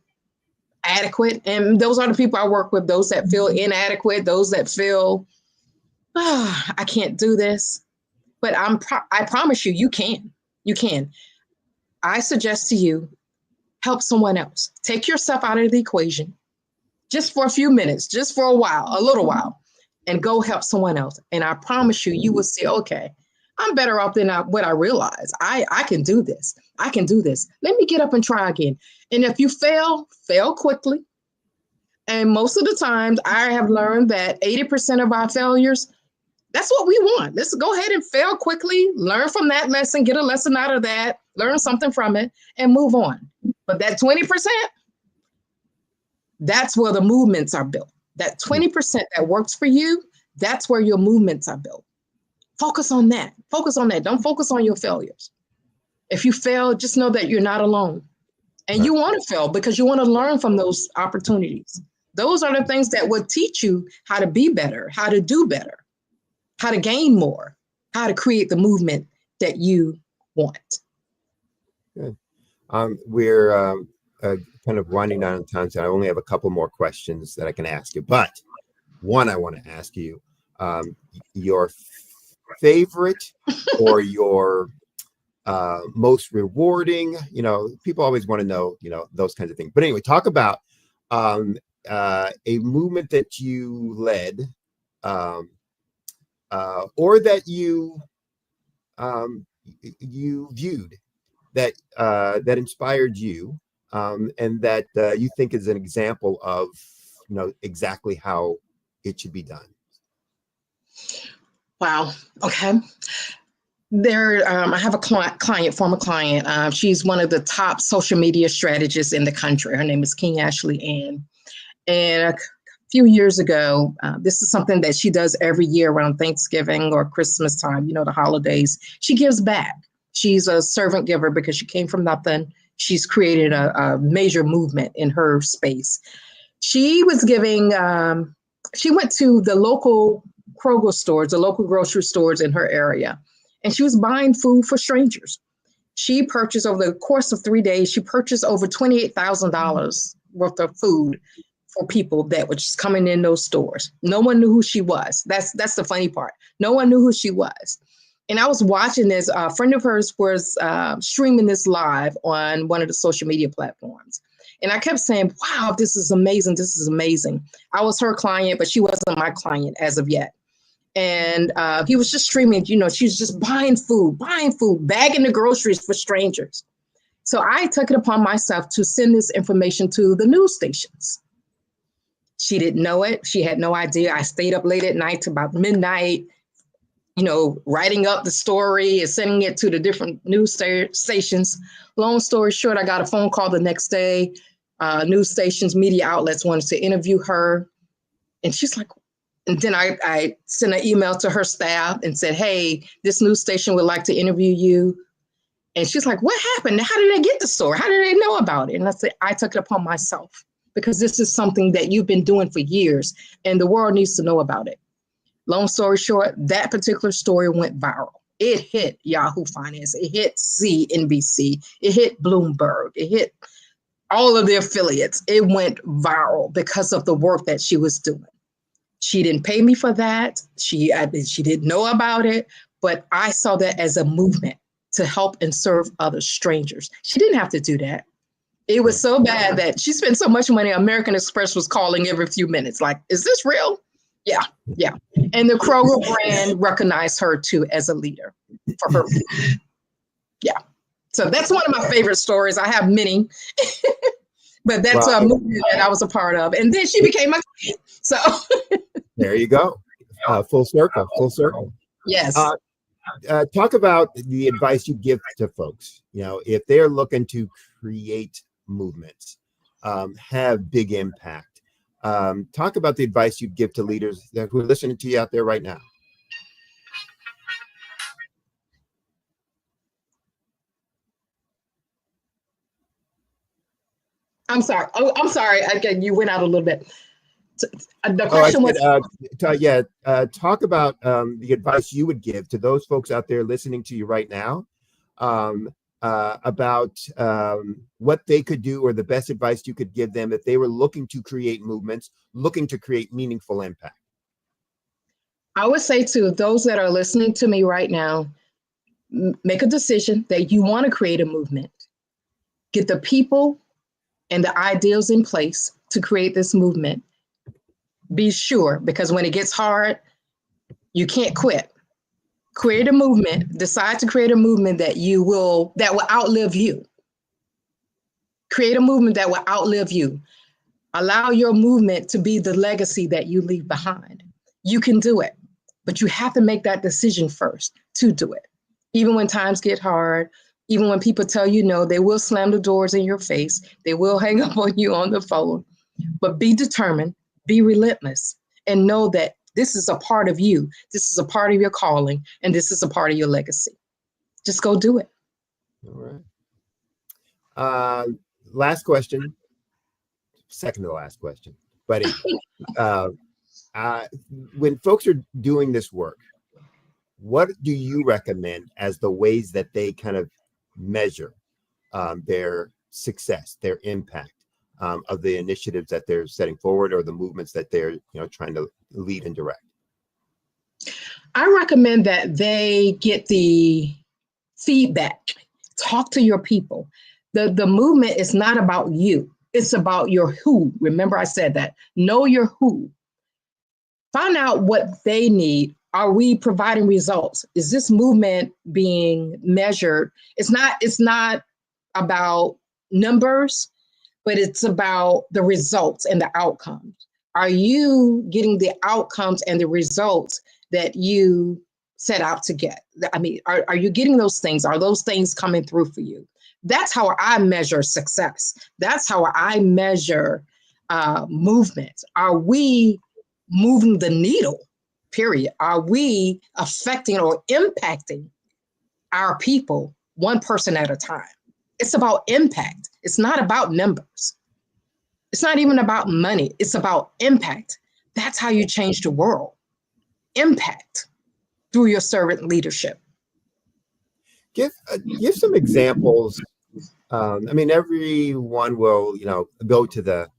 adequate. And those are the people I work with, those that feel inadequate, those that feel, I can't do this. But I promise you, you can. You can. I suggest to you, help someone else. Take yourself out of the equation just for a few minutes, just for a little while, and go help someone else. And I promise you, you will see, okay, I'm better off than what I realize. I can do this. I can do this. Let me get up and try again. And if you fail quickly. And most of the times I have learned that 80% of our failures, that's what we want. Let's go ahead and fail quickly, learn from that lesson, get a lesson out of that, learn something from it, and move on. But that 20%, that's where the movements are built. That 20% that works for you, that's where your movements are built. Focus on that. Focus on that. Don't focus on your failures. If you fail, just know that you're not alone. And you want to fail because you want to learn from those opportunities. Those are the things that would teach you how to be better, how to do better, how to gain more, how to create the movement that you want. Good. We're kind of winding down on time, so I only have a couple more questions that I can ask you. But one I want to ask you, your favorite or your most rewarding, people always want to know, those kinds of things. But anyway, talk about a movement that you led or that you viewed that inspired you and that you think is an example of exactly how it should be done. Wow. Okay. I have a former client. She's one of the top social media strategists in the country. Her name is King Ashley Ann. And a few years ago, this is something that she does every year around Thanksgiving or Christmas time, the holidays. She gives back. She's a servant giver because she came from nothing. She's created a major movement in her space. She was giving, she went to the local Kroger stores, the local grocery stores in her area, and she was buying food for strangers. She purchased, over the course of 3 days, she purchased over $28,000 worth of food for people that were just coming in those stores. No one knew who she was. That's the funny part. No one knew who she was. And I was watching this. A friend of hers was streaming this live on one of the social media platforms. And I kept saying, wow, this is amazing. This is amazing. I was her client, but she wasn't my client as of yet. And he was just streaming, she was just buying food, bagging the groceries for strangers. So I took it upon myself to send this information to the news stations. She didn't know it. She had no idea. I stayed up late at night to about midnight, writing up the story and sending it to the different news stations. Long story short, I got a phone call the next day. News stations, media outlets wanted to interview her. And she's like, and then I sent an email to her staff and said, hey, this news station would like to interview you. And she's like, what happened? How did they get the story? How did they know about it? And I said, I took it upon myself because this is something that you've been doing for years and the world needs to know about it. Long story short, that particular story went viral. It hit Yahoo Finance. It hit CNBC. It hit Bloomberg. It hit all of the affiliates. It went viral because of the work that she was doing. She didn't pay me for that. She didn't know about it, but I saw that as a movement to help and serve other strangers. She didn't have to do that. It was so bad that she spent so much money. American Express was calling every few minutes, like, is this real? Yeah. And the Kroger brand recognized her too as a leader for her. Yeah. So that's one of my favorite stories. I have many, but that's a movement that I was a part of. And then she became my client. So there you go. Full circle. Yes. talk about the advice you give to folks. If they're looking to create movements, have big impact. Talk about the advice you give to leaders who are listening to you out there right now. I'm sorry. Oh, I'm sorry. Again, you went out a little bit. The question was. Talk about the advice you would give to those folks out there listening to you right now, about what they could do, or the best advice you could give them if they were looking to create movements, looking to create meaningful impact. I would say to those that are listening to me right now, make a decision that you want to create a movement. Get the people and the ideals in place to create this movement. Be sure, because when it gets hard, you can't quit. Create a movement, decide to create a movement that will outlive you. Create a movement that will outlive you. Allow your movement to be the legacy that you leave behind. You can do it, but you have to make that decision first to do it. Even when times get hard, even when people tell you no, they will slam the doors in your face. They will hang up on you on the phone, but be determined, be relentless, and know that this is a part of you. This is a part of your calling, and this is a part of your legacy. Just go do it. All right. Last question. Second to the last question. But when folks are doing this work, what do you recommend as the ways that they kind of measure their success, their impact of the initiatives that they're setting forward, or the movements that they're trying to lead and direct? I recommend that they get the feedback. Talk to your people. The movement is not about you. It's about your who. Remember, I said that. Know your who. Find out what they need. Are we providing results? Is this movement being measured? It's not about numbers, but it's about the results and the outcomes. Are you getting the outcomes and the results that you set out to get? I mean, are you getting those things? Are those things coming through for you? That's how I measure success. That's how I measure movement. Are we moving the needle? Period. Are we affecting or impacting our people one person at a time? It's about impact. It's not about numbers. It's not even about money. It's about impact. That's how you change the world. Impact through your servant leadership. Give some examples. I mean, everyone will, go to the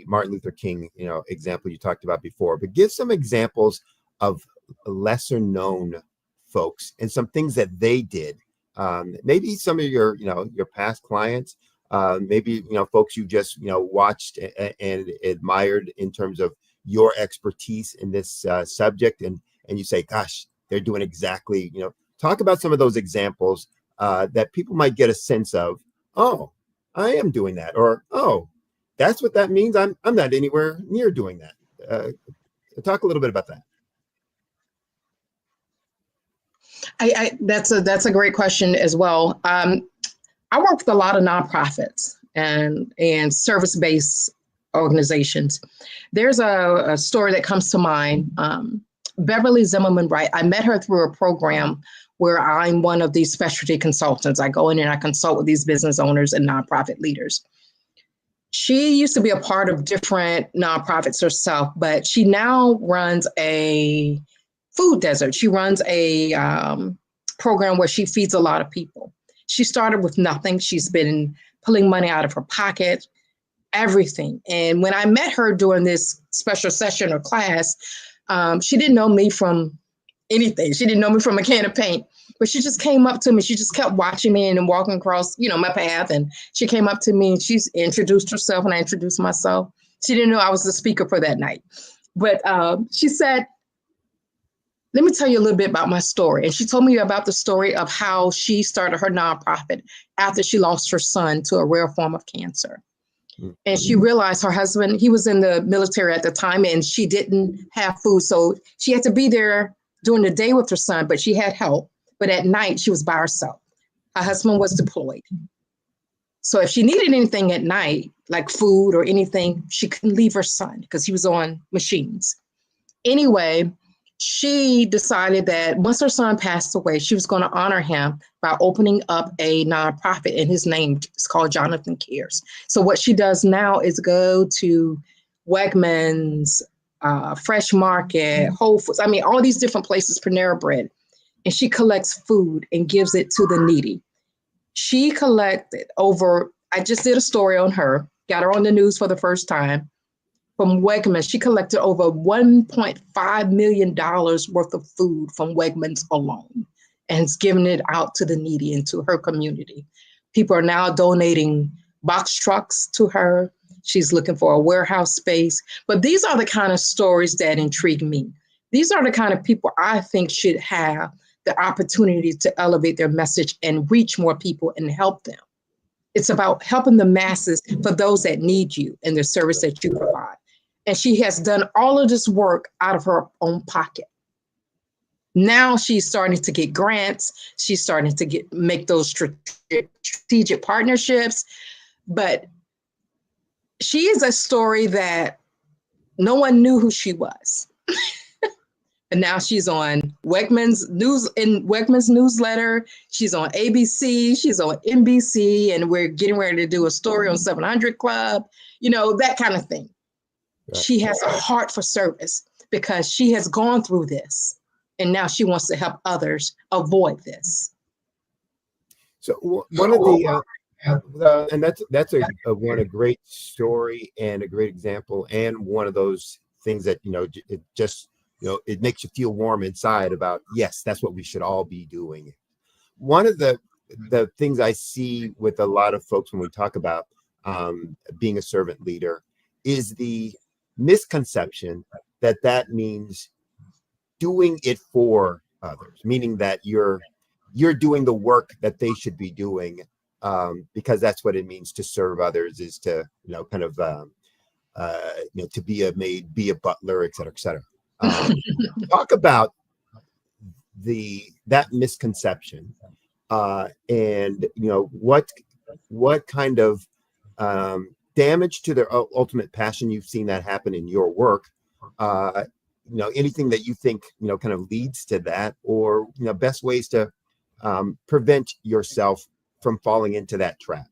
Martin Luther King, example you talked about before, but give some examples of lesser known folks and some things that they did. Maybe some of your past clients, maybe, folks you just, watched and admired in terms of your expertise in this subject. And you say, gosh, they're doing exactly, talk about some of those examples that people might get a sense of, oh, I am doing that, or, oh, that's what that means. I'm not anywhere near doing that. Talk a little bit about that. That's a great question as well. I work with a lot of nonprofits and service-based organizations. There's a story that comes to mind. Beverly Zimmerman Wright. I met her through a program where I'm one of these specialty consultants. I go in and I consult with these business owners and nonprofit leaders. She used to be a part of different nonprofits herself, but she now runs a food desert. She runs a program where she feeds a lot of people. She started with nothing. She's been pulling money out of her pocket, everything. And when I met her during this special session or class, she didn't know me from anything. She didn't know me from a can of paint, but she just came up to me. She just kept watching me and walking across, my path. And she came up to me and she's introduced herself and I introduced myself. She didn't know I was the speaker for that night, but she said, let me tell you a little bit about my story. And she told me about the story of how she started her nonprofit after she lost her son to a rare form of cancer. And she realized her husband, he was in the military at the time and she didn't have food. So she had to be there during the day with her son, but she had help. But at night, she was by herself. Her husband was deployed. So if she needed anything at night, like food or anything, she couldn't leave her son because he was on machines. Anyway, she decided that once her son passed away, she was going to honor him by opening up a nonprofit, and his name is called Jonathan Cares. So what she does now is go to Wegmans, Fresh Market, Whole Foods, all these different places, Panera Bread, and she collects food and gives it to the needy. She collected I just did a story on her, got her on the news for the first time. From Wegmans, she collected over $1.5 million worth of food from Wegmans alone and has given it out to the needy and to her community. People are now donating box trucks to her. She's looking for a warehouse space. But these are the kind of stories that intrigue me. These are the kind of people I think should have the opportunity to elevate their message and reach more people and help them. It's about helping the masses for those that need you and the service that you provide. And she has done all of this work out of her own pocket. Now she's starting to get grants. She's starting to make those strategic partnerships. But she is a story that no one knew who she was. And now she's on Wegmans newsletter. She's on ABC. She's on NBC. And we're getting ready to do a story on 700 Club, that kind of thing. Right. She has a heart for service because she has gone through this. And now she wants to help others avoid this. So one of the, and that's a great story and a great example. And one of those things that, it just, it makes you feel warm inside about, yes, that's what we should all be doing. One of the things I see with a lot of folks when we talk about being a servant leader is the misconception that means doing it for others, meaning that you're doing the work that they should be doing, because that's what it means to serve others, is to, to be a maid, be a butler, et cetera, et cetera. Talk about that misconception, and what kind of damage to their ultimate passion you've seen that happen in your work. Anything that you think kind of leads to that, or best ways to prevent yourself from falling into that trap.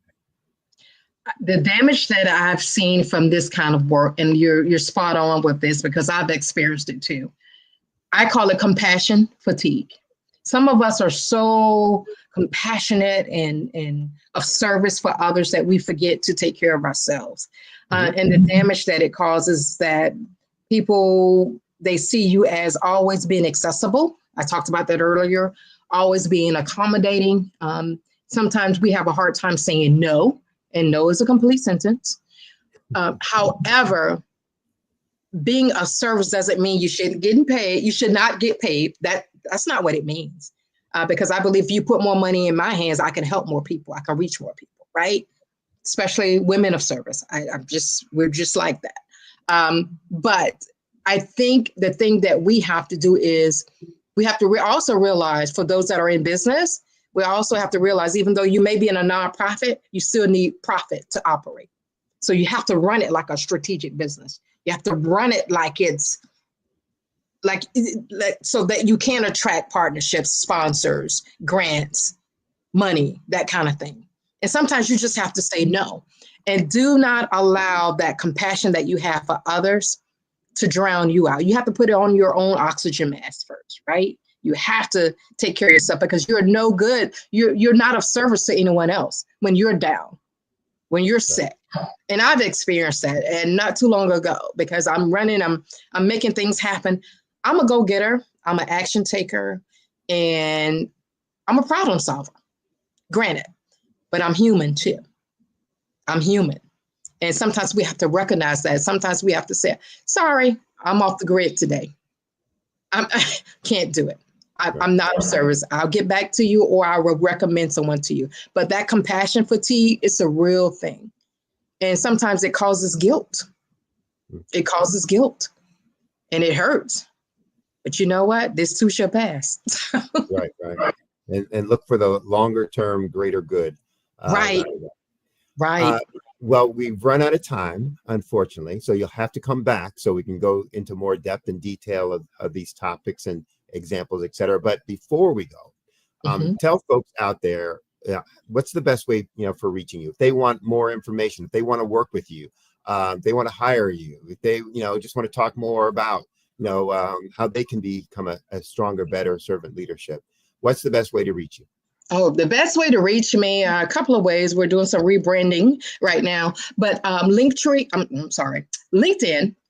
The damage that I've seen from this kind of work, and you're spot on with this because I've experienced it too. I call it compassion fatigue. Some of us are so compassionate and of service for others that we forget to take care of ourselves. And the damage that it causes is that people, they see you as always being accessible. I talked about that earlier, always being accommodating. Sometimes we have a hard time saying no. And no is a complete sentence. However, being of service doesn't mean you should get paid. You should not get paid. That's not what it means. Because I believe if you put more money in my hands, I can help more people. I can reach more people, right? Especially women of service. We're just like that. But I think the thing that we have to do is we have to also realize, for those that are in business, we also have to realize, even though you may be in a nonprofit, you still need profit to operate. So you have to run it like a strategic business. You have to run it like it's like so that you can attract partnerships, sponsors, grants, money, that kind of thing. And sometimes you just have to say no, and do not allow that compassion that you have for others to drown you out. You have to put it on your own oxygen mask first, right? You have to take care of yourself because you're no good. You're not of service to anyone else when you're down, when you're sick. And I've experienced that, and not too long ago, because I'm running, I'm making things happen. I'm a go-getter. I'm an action taker, and I'm a problem solver. Granted, but I'm human too. I'm human. And sometimes we have to recognize that. Sometimes we have to say, sorry, I'm off the grid today. I can't do it. I'm not of service. I'll get back to you, or I will recommend someone to you. But that compassion fatigue, it's a real thing. And sometimes it causes guilt. It causes guilt, and it hurts. But you know what? This too shall pass. Right. And look for the longer term, greater good. Right. Well, we've run out of time, unfortunately. So you'll have to come back so we can go into more depth and detail of these topics and examples, et cetera. But before we go, tell folks out there, what's the best way, for reaching you? If they want more information, if they want to work with you, they want to hire you, if they, just want to talk more about, how they can become a stronger, better servant leadership, what's the best way to reach you? Oh, the best way to reach me, a couple of ways. We're doing some rebranding right now, but LinkedIn.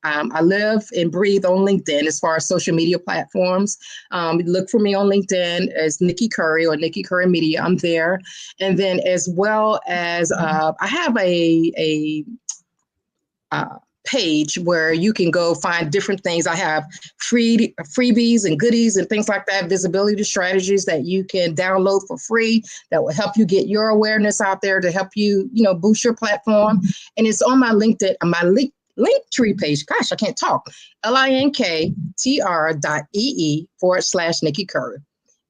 I live and breathe on LinkedIn as far as social media platforms. Look for me on LinkedIn as Nikki Curry or Nikki Curry Media. I'm there. And then as well as I have a page where you can go find different things. I have freebies and goodies and things like that, visibility strategies that you can download for free that will help you get your awareness out there to help you, boost your platform. And it's on my LinkedIn, my Linktree page. Gosh, I can't talk. linktr.ee/Nikki Curry.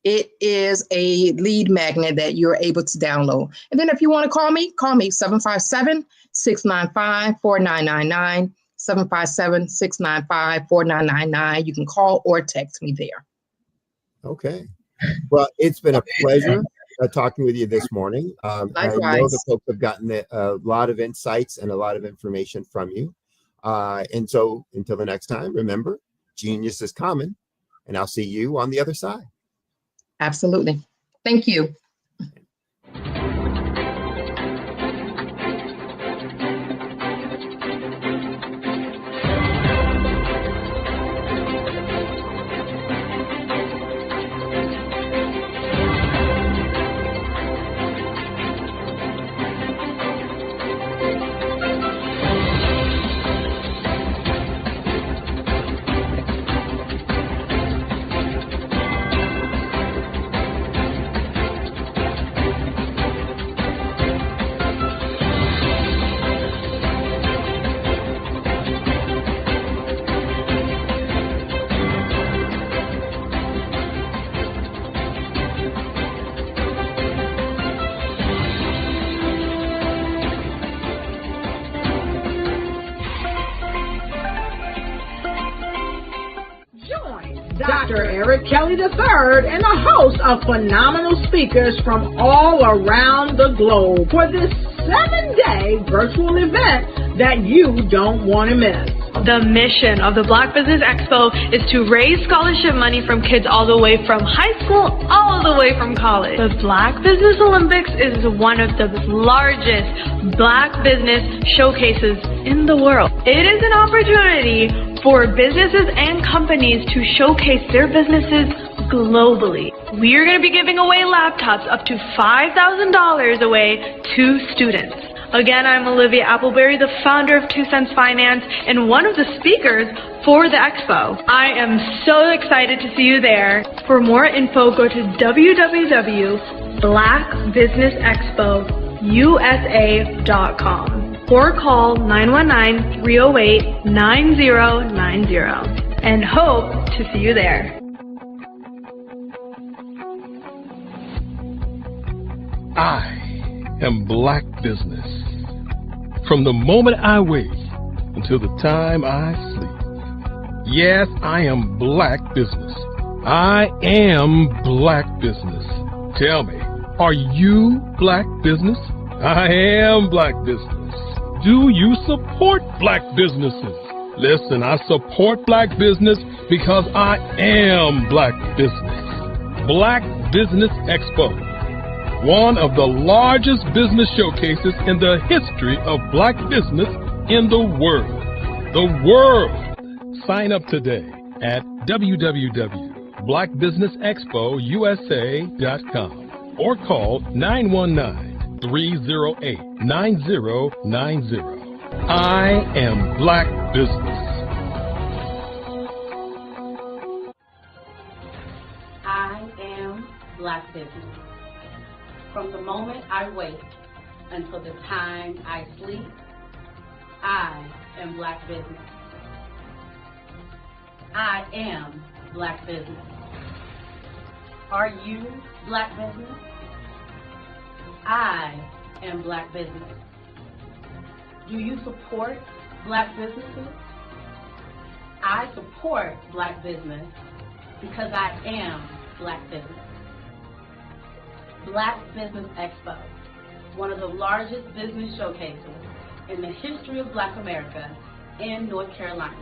It is a lead magnet that you're able to download. And then if you want to call me 757-695-4999, 757-695-4999. You can call or text me there. Okay. Well, it's been a pleasure talking with you this morning. I know the folks have gotten a lot of insights and a lot of information from you. And so until the next time, remember, genius is common, and I'll see you on the other side. Absolutely. Thank you. Dr. Eric Kelly III and a host of phenomenal speakers from all around the globe for this 7-day virtual event that you don't want to miss. The mission of the Black Business Expo is to raise scholarship money from kids all the way from high school, all the way from college. The Black Business Olympics is one of the largest Black business showcases in the world. It is an opportunity for businesses and companies to showcase their businesses globally. We are going to be giving away laptops up to $5,000 away to students. Again, I'm Olivia Appleberry, the founder of 2 Cents Finance and one of the speakers for the expo. I am so excited to see you there. For more info, go to www.blackbusinessexpousa.com or call 919-308-9090 and hope to see you there. I am Black Business. From the moment I wake until the time I sleep. Yes, I am Black Business. I am Black Business. Tell me, are you Black Business? I am Black Business. Do you support Black businesses? Listen, I support Black business because I am Black Business. Black Business Expo, one of the largest business showcases in the history of Black business in the world. The world! Sign up today at www.blackbusinessexpousa.com or call 919-308-9090. I am Black Business. I am Black Business. From the moment I wake until the time I sleep, I am Black Business. I am Black business. Are you Black business? I am Black business. Do you support Black businesses? I support Black business because I am Black business. Black Business Expo, one of the largest business showcases in the history of Black America in North Carolina.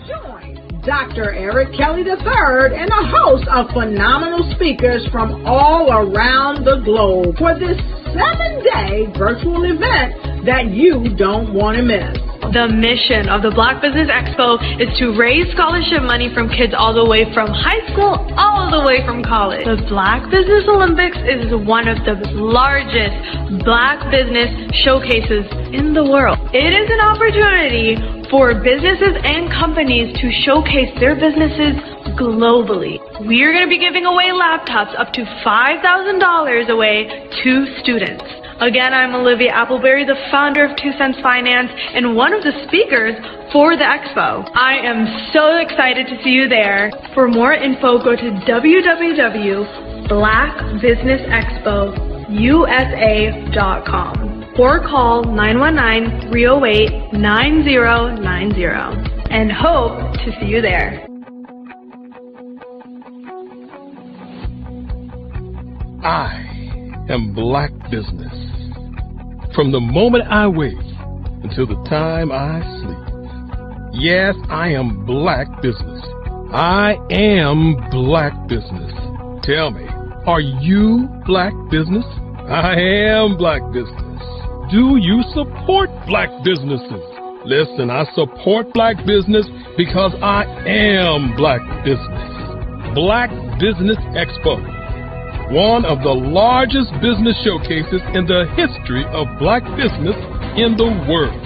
Join Dr. Eric Kelly III and a host of phenomenal speakers from all around the globe for this 7-day virtual event that you don't want to miss. The mission of the Black Business Expo is to raise scholarship money from kids all the way from high school, all the way from college. The Black Business Olympics is one of the largest Black business showcases in the world. It is an opportunity for businesses and companies to showcase their businesses globally. We are going to be giving away laptops up to $5,000 away to students. Again, I'm Olivia Appleberry, the founder of 2 Cents Finance and one of the speakers for the expo. I am so excited to see you there. For more info, go to www.blackbusinessexpousa.com or call 919-308-9090 and hope to see you there. I am Black business. From the moment I wake until the time I sleep. Yes, I am Black business. I am Black business. Tell me, are you Black business? I am Black business. Do you support Black businesses? Listen, I support Black business because I am Black business. Black Business Expo, one of the largest business showcases in the history of Black business in the world.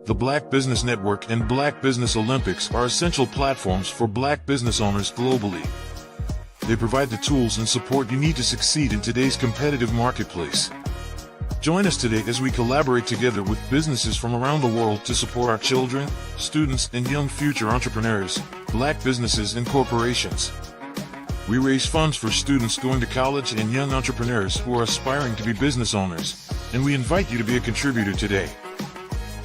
The Black Business Network and Black Business Olympics are essential platforms for Black business owners globally. They provide the tools and support you need to succeed in today's competitive marketplace. Join us today as we collaborate together with businesses from around the world to support our children, students, and young future entrepreneurs, Black businesses and corporations. We raise funds for students going to college and young entrepreneurs who are aspiring to be business owners, and we invite you to be a contributor today.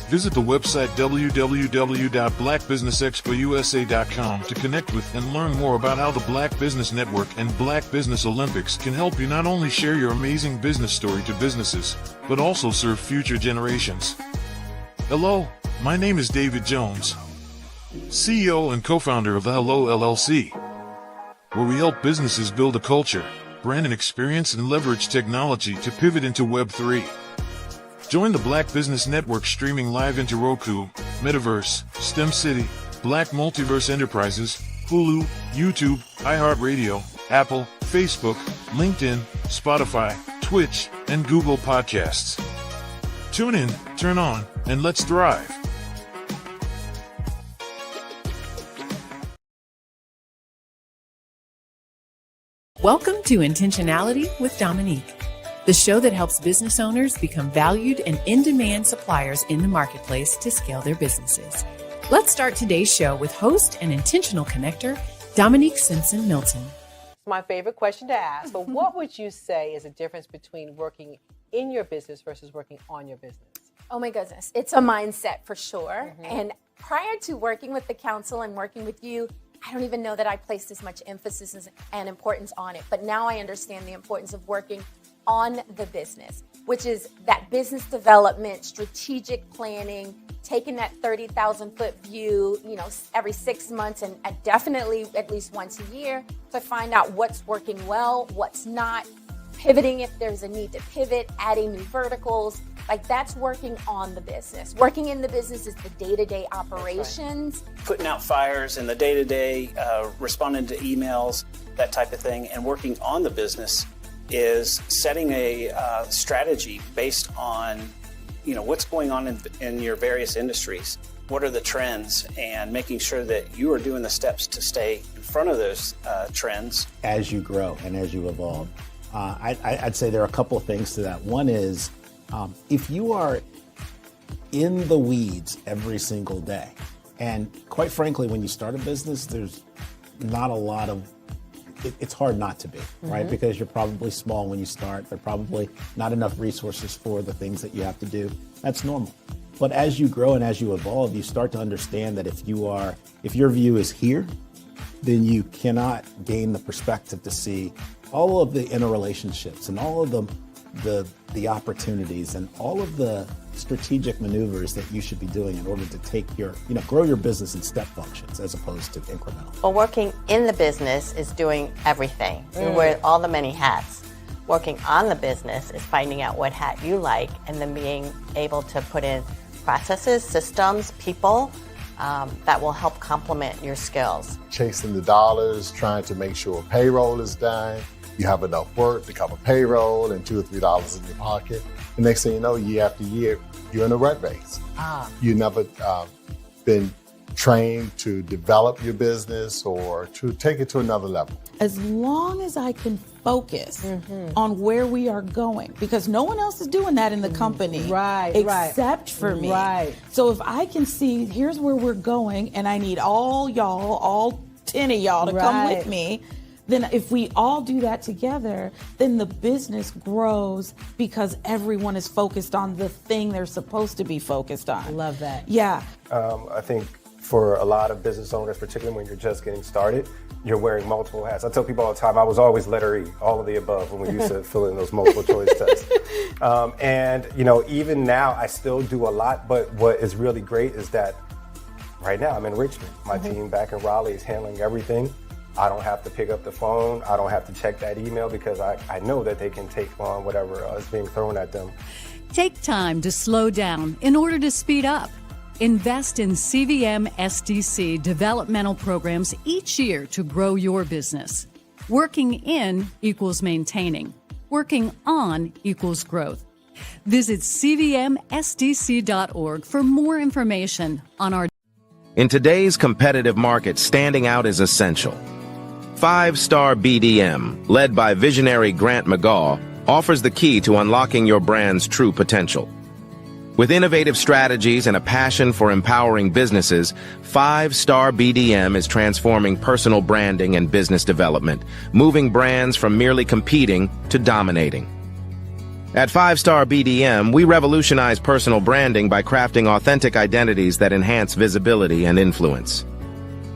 Visit the website www.blackbusinessexpousa.com to connect with and learn more about how the Black Business Network and Black Business Olympics can help you not only share your amazing business story to businesses, but also serve future generations. Hello, my name is David Jones, CEO and co-founder of the Hello LLC, where we help businesses build a culture, brand and experience, and leverage technology to pivot into Web3. Join the Black Business Network streaming live into Roku, Metaverse, STEM City, Black Multiverse Enterprises, Hulu, YouTube, iHeartRadio, Apple, Facebook, LinkedIn, Spotify, Twitch, and Google Podcasts. Tune in, turn on, and let's thrive. Welcome to Intentionality with Dominique, the show that helps business owners become valued and in-demand suppliers in the marketplace to scale their businesses. Let's start today's show with host and intentional connector, Dominique Simpson-Milton. My favorite question to ask, but what would you say is the difference between working in your business versus working on your business? Oh my goodness, it's a mindset for sure. And prior to working with the council and working with you, I don't even know that I placed as much emphasis and importance on it. But now I understand the importance of working on the business, which is that business development, strategic planning, taking that 30,000 foot view, every 6 months and definitely at least once a year to find out what's working well, what's not, pivoting if there's a need to pivot, adding new verticals. Like that's working on the business. Working in the business is the day-to-day operations. Right. Putting out fires in the day-to-day, responding to emails, that type of thing. And working on the business is setting a strategy based on what's going on in your various industries what are the trends, and making sure that you are doing the steps to stay in front of those trends. As you grow and as you evolve, I'd say there are a couple of things to that. One is if you are in the weeds every single day, and quite frankly, when you start a business, there's not a lot of, it's hard not to be, right? Because you're probably small when you start. There are probably not enough resources for the things that you have to do. That's normal. But as you grow and as you evolve, you start to understand that if your view is here, then you cannot gain the perspective to see all of the interrelationships and all of the opportunities and all of the strategic maneuvers that you should be doing in order to take grow your business in step functions as opposed to incremental. Well, working in the business is doing everything. You wear all the many hats. Working on the business is finding out what hat you like and then being able to put in processes, systems, people that will help complement your skills. Chasing the dollars, trying to make sure payroll is done. You have enough work to cover payroll and $2 or $3 in your pocket. The next thing you know, year after year, you're in a rat race. You never been trained to develop your business or to take it to another level. As long as I can focus on where we are going, because no one else is doing that in the company except for me. So if I can see, here's where we're going, and I need all 10 of y'all to come with me, then if we all do that together, then the business grows because everyone is focused on the thing they're supposed to be focused on. Love that. Yeah. I think for a lot of business owners, particularly when you're just getting started, you're wearing multiple hats. I tell people all the time, I was always letter E, all of the above, when we used to fill in those multiple choice tests. And even now I still do a lot, but what is really great is that right now I'm in Richmond. My team back in Raleigh is handling everything. I don't have to pick up the phone. I don't have to check that email because I know that they can take on whatever is being thrown at them. Take time to slow down in order to speed up. Invest in CVM SDC developmental programs each year to grow your business. Working in equals maintaining. Working on equals growth. Visit cvmsdc.org for more information on our. In today's competitive market, standing out is essential. 5-Star BDM, led by visionary Grant McGaw, offers the key to unlocking your brand's true potential. With innovative strategies and a passion for empowering businesses, 5-Star BDM is transforming personal branding and business development, moving brands from merely competing to dominating. At 5-Star BDM, we revolutionize personal branding by crafting authentic identities that enhance visibility and influence.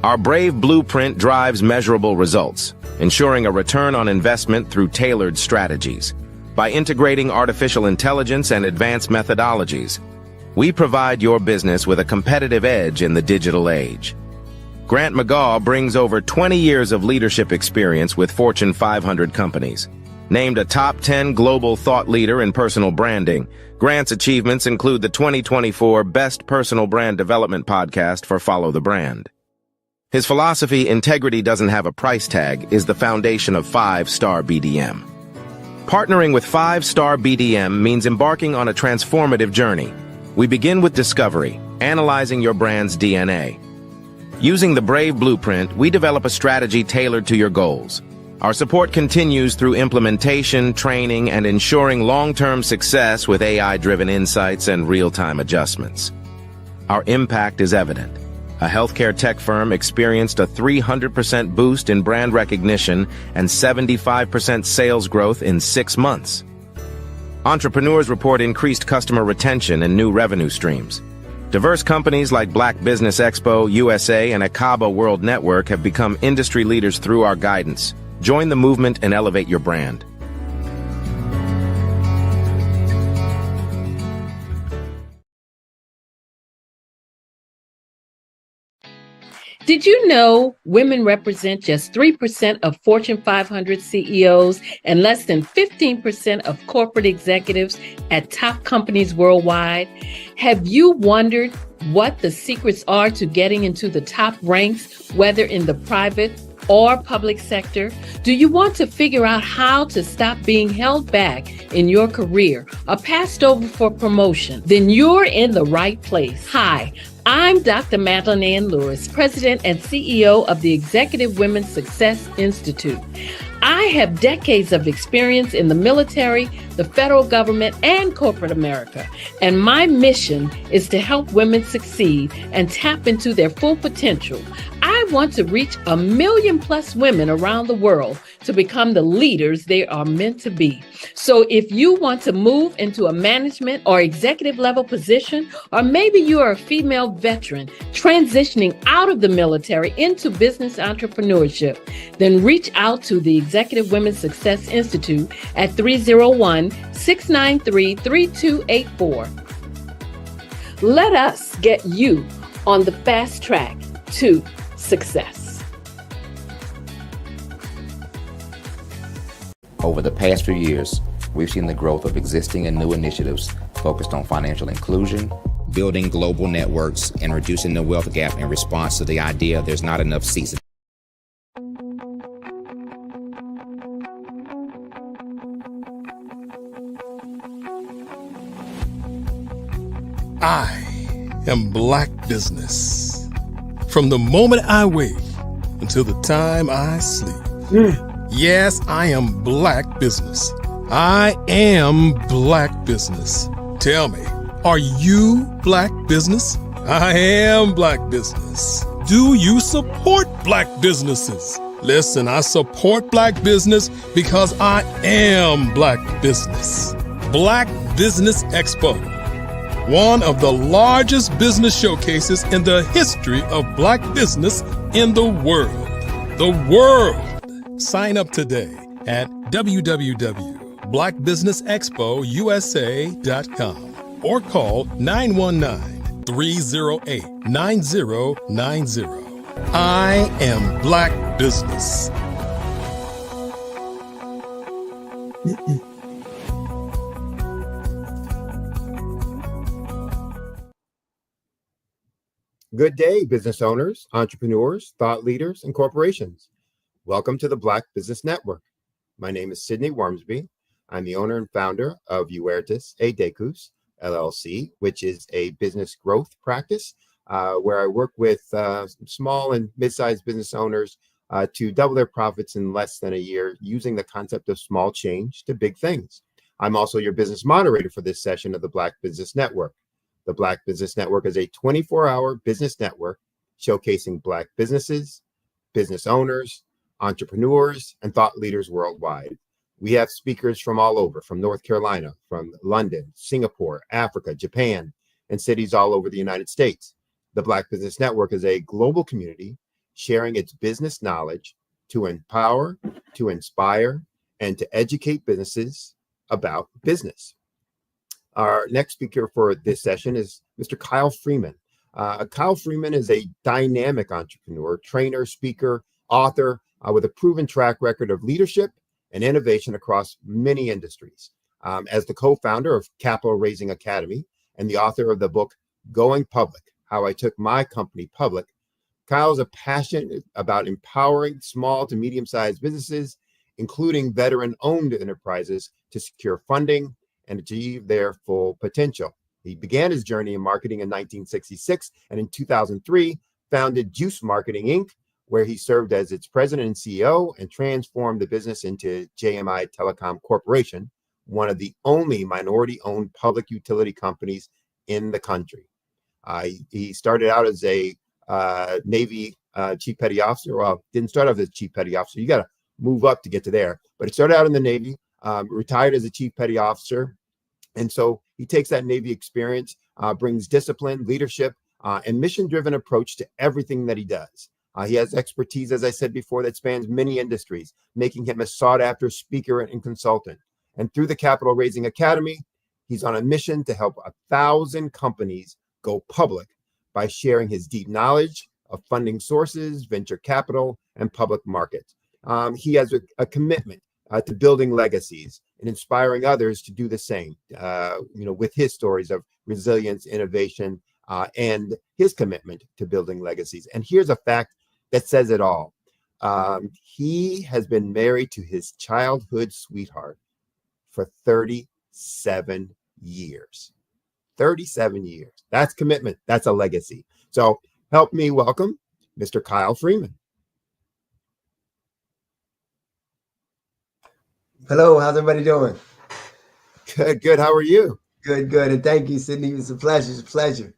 Our Brave Blueprint drives measurable results, ensuring a return on investment through tailored strategies. By integrating artificial intelligence and advanced methodologies, we provide your business with a competitive edge in the digital age. Grant McGaw brings over 20 years of leadership experience with Fortune 500 companies. Named a top 10 global thought leader in personal branding, Grant's achievements include the 2024 Best Personal Brand Development Podcast for Follow the Brand. His philosophy, integrity doesn't have a price tag, is the foundation of 5-Star BDM. Partnering with 5-Star BDM means embarking on a transformative journey. We begin with discovery, analyzing your brand's DNA. Using the Brave Blueprint, we develop a strategy tailored to your goals. Our support continues through implementation, training, and ensuring long-term success with AI-driven insights and real-time adjustments. Our impact is evident. A healthcare tech firm experienced a 300% boost in brand recognition and 75% sales growth in 6 months. Entrepreneurs report increased customer retention and new revenue streams. Diverse companies like Black Business Expo USA and Akaba World Network have become industry leaders through our guidance. Join the movement and elevate your brand. Did you know women represent just 3% of Fortune 500 CEOs and less than 15% of corporate executives at top companies worldwide? Have you wondered what the secrets are to getting into the top ranks, whether in the private or public sector? Do you want to figure out how to stop being held back in your career or passed over for promotion? Then you're in the right place. Hi, I'm Dr. Madeline Ann Lewis, President and CEO of the Executive Women's Success Institute. I have decades of experience in the military, the federal government, and corporate America, and my mission is to help women succeed and tap into their full potential. I want to reach 1 million+ women around the world to become the leaders they are meant to be. So if you want to move into a management or executive level position, or maybe you are a female veteran transitioning out of the military into business entrepreneurship, then reach out to the Executive Women's Success Institute at 301-693-3284. Let us get you on the fast track to success. Over the past few years, we've seen the growth of existing and new initiatives focused on financial inclusion, building global networks, and reducing the wealth gap in response to the idea there's not enough seats. I am Black Business. From the moment I wake until the time I sleep. Yes, I am Black Business. I am Black Business. Tell me, are you Black Business? I am Black Business. Do you support Black businesses? Listen, I support Black business because I am Black Business. Black Business Expo, one of the largest business showcases in the history of Black business in the world. The world! Sign up today at www.blackbusinessexpousa.com or call 919-308-9090. I am Black Business. Good day, business owners, entrepreneurs, thought leaders, and corporations. Welcome to the Black Business Network. My name is Sidney Wormsby. I'm the owner and founder of Huertas e Decus, LLC, which is a business growth practice where I work with small and mid-sized business owners to double their profits in less than a year using the concept of small change to big things. I'm also your business moderator for this session of the Black Business Network. The Black Business Network is a 24-hour business network showcasing Black businesses, business owners, entrepreneurs, and thought leaders worldwide. We have speakers from all over, from North Carolina, from London, Singapore, Africa, Japan, and cities all over the United States. The Black Business Network is a global community sharing its business knowledge to empower, to inspire, and to educate businesses about business. Our next speaker for this session is Mr. Kyle Freeman. Kyle Freeman is a dynamic entrepreneur, trainer, speaker, author with a proven track record of leadership and innovation across many industries. As the co-founder of Capital Raising Academy and the author of the book, Going Public, How I Took My Company Public, Kyle is passionate about empowering small to medium-sized businesses, including veteran-owned enterprises, to secure funding and achieve their full potential. He began his journey in marketing in 1966 and in 2003 founded Juice Marketing, Inc., where he served as its president and CEO and transformed the business into JMI Telecom Corporation, one of the only minority-owned public utility companies in the country. He started out as a Navy chief petty officer. Well, didn't start off as chief petty officer. You got to move up to get to there. But he started out in the Navy, retired as a chief petty officer. And so he takes that Navy experience, brings discipline, leadership, and mission-driven approach to everything that he does. He has expertise, as I said before, that spans many industries, making him a sought-after speaker and consultant. And through the Capital Raising Academy, he's on a mission to help 1,000 companies go public by sharing his deep knowledge of funding sources, venture capital, and public markets. He has a commitment to building legacies and inspiring others to do the same, with his stories of resilience, innovation, and his commitment to building legacies. And here's a fact that says it all. He has been married to his childhood sweetheart for 37 years. 37 years. That's commitment. That's a legacy. So help me welcome Mr. Kyle Freeman. Hello, how's everybody doing? Good, good. How are you? Good, good. And thank you, Sydney. It's a pleasure. It's a pleasure.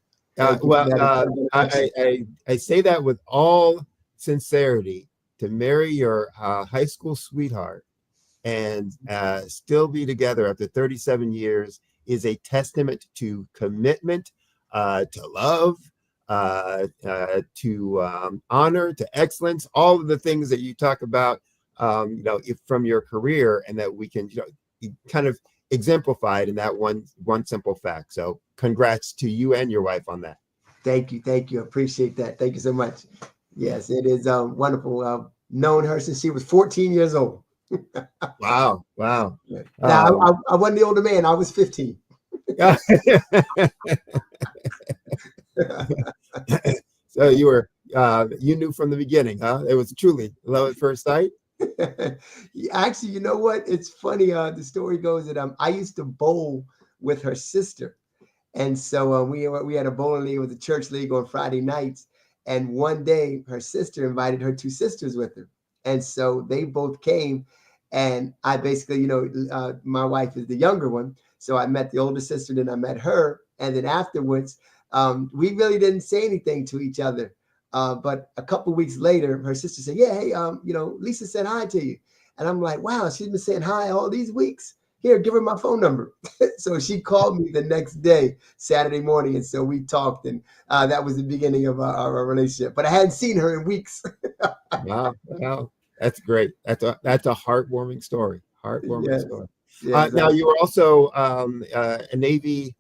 I say that with all sincerity. To marry your high school sweetheart and still be together after 37 years is a testament to commitment, to love, to honor, to excellence, all of the things that you talk about, from your career, and that we can, kind of exemplified in that one simple fact. So congrats to you and your wife on that. Thank you. Thank you. I appreciate that. Thank you so much. Yes, it is wonderful. I've known her since she was 14 years old. Wow. Wow. Now, I wasn't the older man. I was 15. So you knew from the beginning, huh? It was truly love at first sight. Actually, you know what? It's funny. The story goes that I used to bowl with her sister. And so we had a bowling league with the church league on Friday nights. And one day her sister invited her two sisters with her. And so they both came. And I basically, my wife is the younger one. So I met the older sister, then I met her. And then afterwards, we really didn't say anything to each other. But a couple of weeks later, her sister said, yeah, hey, Lisa said hi to you. And I'm like, wow, she's been saying hi all these weeks. Here, give her my phone number. So she called me the next day, Saturday morning. And so we talked, and that was the beginning of our relationship. But I hadn't seen her in weeks. Wow. That's great. That's a heartwarming story. Heartwarming story. Yes, now, you were also a Navy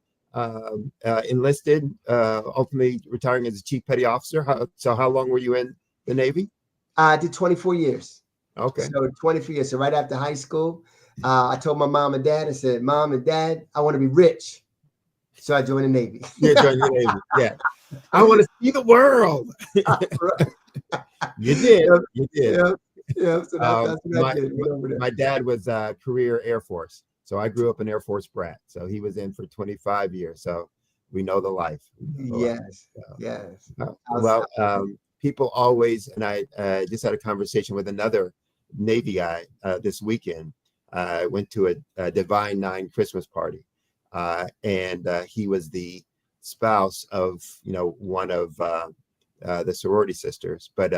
enlisted, ultimately retiring as a chief petty officer. How long were you in the Navy? I did 24 years. Okay. So 24 years. So right after high school, I told my mom and dad, I said, Mom and Dad, I want to be rich. So I joined the Navy. You joined the Navy. Yeah. I want to see the world. You did. You did. Yeah. So that's what I did. My dad was career Air Force. So I grew up an Air Force brat. So he was in for 25 years. So we know the life. Yes. People always, and I just had a conversation with another Navy guy this weekend. I went to a Divine Nine Christmas party, and he was the spouse of one of the sorority sisters, but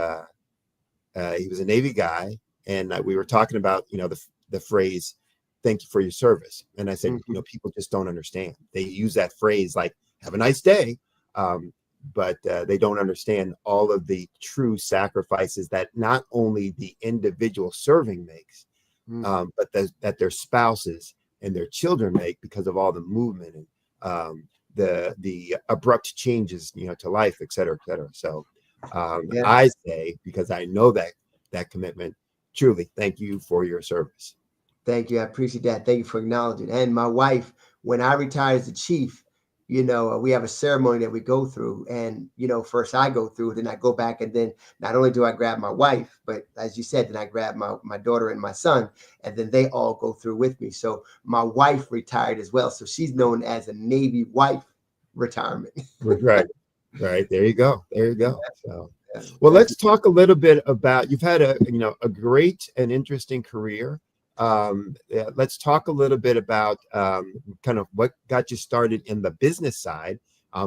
he was a Navy guy, and we were talking about the phrase "thank you for your service," and I said, people just don't understand. They use that phrase like "have a nice day," but they don't understand all of the true sacrifices that not only the individual serving makes, but that their spouses and their children make because of all the movement and the abrupt changes, to life, et cetera, et cetera. So I say, because I know that commitment, truly, thank you for your service. Thank you. I appreciate that. Thank you for acknowledging. And my wife, when I retired as the chief, we have a ceremony that we go through, and, first I go through, then I go back, and then not only do I grab my wife, but as you said, then I grab my daughter and my son, and then they all go through with me. So my wife retired as well. So she's known as a Navy wife retirement. Right. There you go. So, well, let's talk a little bit about, you've had a great and interesting career. Let's talk a little bit about kind of what got you started in the business side,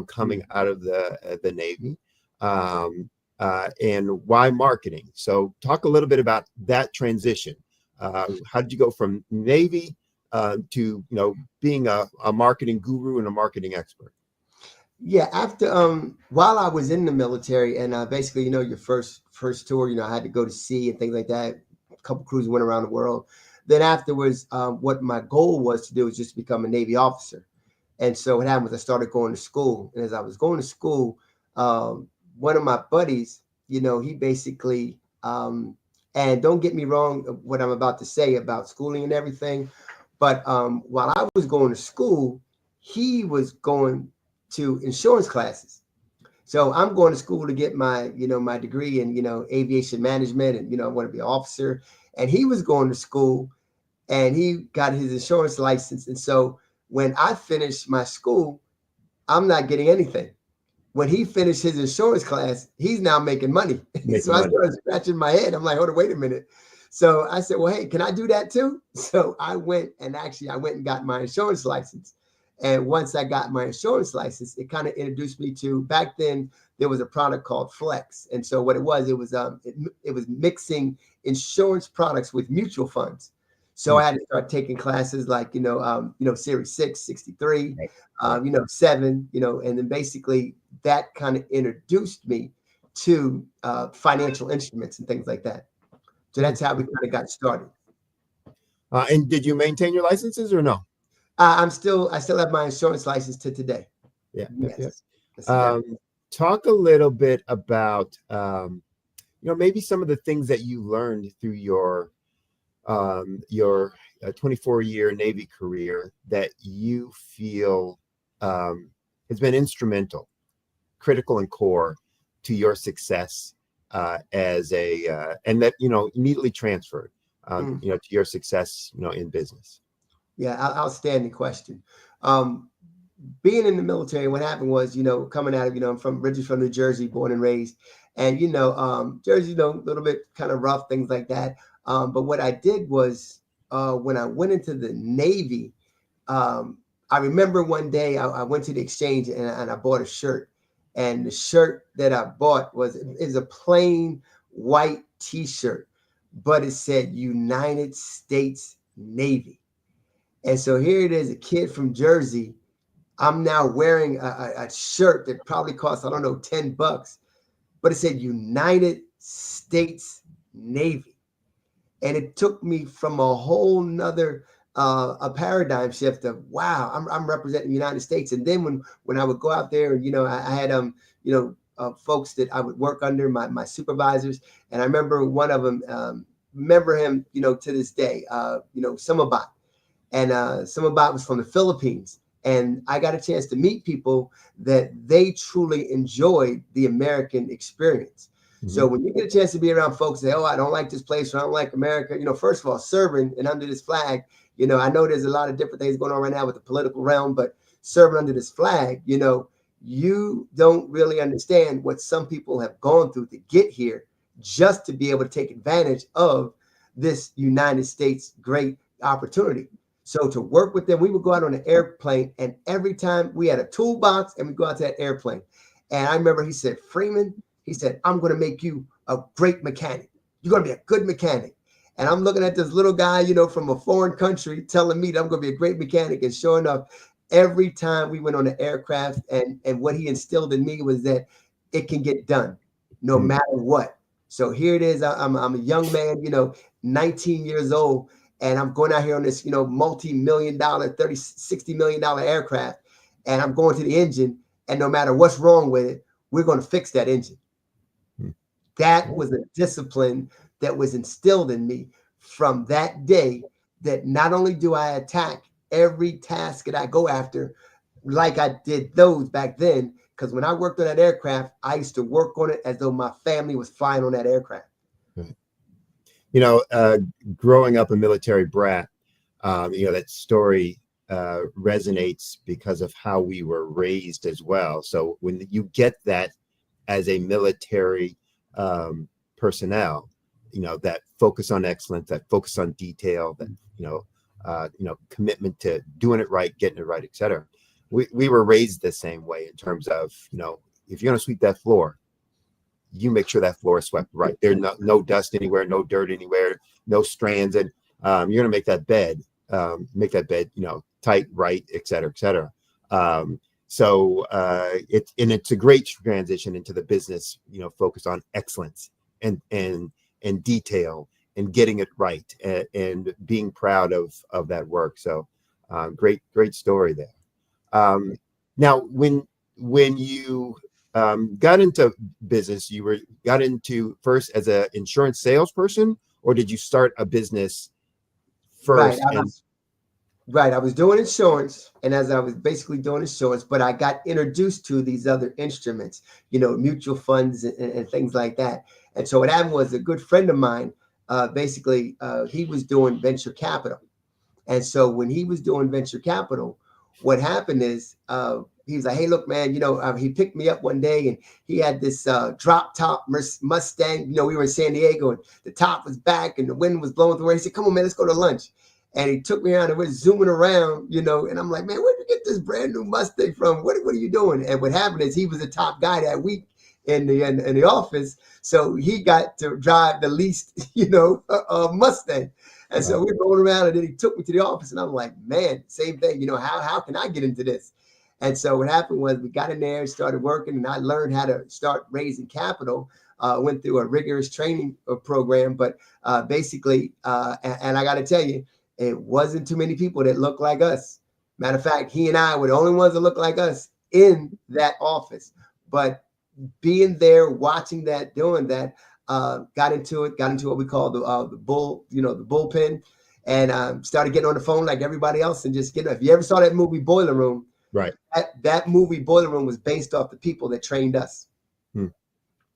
coming out of the Navy, and why marketing. So talk a little bit about that transition. How did you go from Navy to being a marketing guru and a marketing expert? Yeah, after while I was in the military, and basically, your first tour, I had to go to sea and things like that. A couple cruises went around the world. Then afterwards, what my goal was to do was just become a Navy officer. And so what happened was I started going to school. And as I was going to school, one of my buddies, he basically, and don't get me wrong, what I'm about to say about schooling and everything, but while I was going to school, he was going to insurance classes. So I'm going to school to get my, my degree in, aviation management, and, I want to be an officer. And he was going to school and he got his insurance license. And so when I finished my school, I'm not getting anything. when he finished his insurance class, he's now making money. So I started scratching my head. I'm like, hold on, wait a minute. So I said, well, hey, can I do that too? So I went and got my insurance license. And once I got my insurance license, it kind of introduced me to, back then there was a product called Flex. And so what it was mixing insurance products with mutual funds. So I had to start taking classes like, Series 6, 63, 7, and then basically that kind of introduced me to financial instruments and things like that. So that's how we kind of got started. And did you maintain your licenses or no? I still have my insurance license to today. Yeah. Yes. Talk a little bit about, maybe some of the things that you learned through your 24-year Navy career that you feel has been instrumental, critical and core to your success and that, immediately transferred, to your success, in business. Yeah, outstanding question. Being in the military, what happened was, coming out of, I'm originally from New Jersey, born and raised, and Jersey, a little bit kind of rough, things like that. But what I did was, when I went into the Navy, I remember one day I went to the exchange and I bought a shirt, and the shirt that I bought is a plain white T-shirt, but it said United States Navy. And so here it is, a kid from Jersey. I'm now wearing a shirt that probably cost, I don't know, $10, but it said United States Navy. And it took me from a whole nother a paradigm shift of, wow, I'm representing the United States. And then when I would go out there and, I had, folks that I would work under, my supervisors. And I remember one of them, remember him, to this day, Samabat. And Samabat was from the Philippines. And I got a chance to meet people that they truly enjoyed the American experience. Mm-hmm. So when you get a chance to be around folks that say, oh, I don't like this place, or I don't like America, first of all, serving and under this flag, I know there's a lot of different things going on right now with the political realm, but serving under this flag, you don't really understand what some people have gone through to get here just to be able to take advantage of this United States great opportunity. So to work with them, we would go out on an airplane, and every time we had a toolbox and we go out to that airplane. And I remember he said, Freeman, he said, I'm going to make you a great mechanic. You're going to be a good mechanic. And I'm looking at this little guy, from a foreign country telling me that I'm going to be a great mechanic. And sure enough, every time we went on the aircraft, and what he instilled in me was that it can get done no matter what. So here it is. I'm a young man, 19 years old. And I'm going out here on this, multi-million dollar, $60 million aircraft. And I'm going to the engine. And no matter what's wrong with it, we're going to fix that engine. That was a discipline that was instilled in me from that day, that not only do I attack every task that I go after like I did those back then, because when I worked on that aircraft, I used to work on it as though my family was flying on that aircraft. Growing up a military brat, that story resonates because of how we were raised as well. So when you get that as a military personnel, that focus on excellence, that focus on detail, that, commitment to doing it right, getting it right, et cetera. We were raised the same way in terms of, if you're going to sweep that floor, you make sure that floor is swept right. There's no dust anywhere, no dirt anywhere, no strands. And you're going to make that bed, tight, right, et cetera, et cetera. So it's a great transition into the business, focused on excellence and detail and getting it right and being proud of that work. So great story there. Now, when you got into business, you got into first as an insurance salesperson, or did you start a business first? Right. I was doing insurance, and as I was basically doing insurance, but I got introduced to these other instruments, mutual funds and things like that. And so what happened was, a good friend of mine, he was doing venture capital. And so when he was doing venture capital, what happened is he was like, hey, look, man, he picked me up one day and he had this drop top Mustang. We were in San Diego and the top was back and the wind was blowing through. He said, come on, man, let's go to lunch. And he took me around and we're zooming around, and I'm like, man, where'd you get this brand new Mustang from? What are you doing? And what happened is he was the top guy that week in the office. So he got to drive the least, Mustang. And so we were going around and then he took me to the office and I'm like, man, same thing, how can I get into this? And so what happened was we got in there and started working and I learned how to start raising capital. Went through a rigorous training program, but basically, and I got to tell you, it wasn't too many people that looked like us. Matter of fact, he and I were the only ones that looked like us in that office. But being there, watching that, doing that, got into what we call the bullpen, and started getting on the phone like everybody else and just getting. If you ever saw that movie Boiler Room, right? That movie Boiler Room was based off the people that trained us.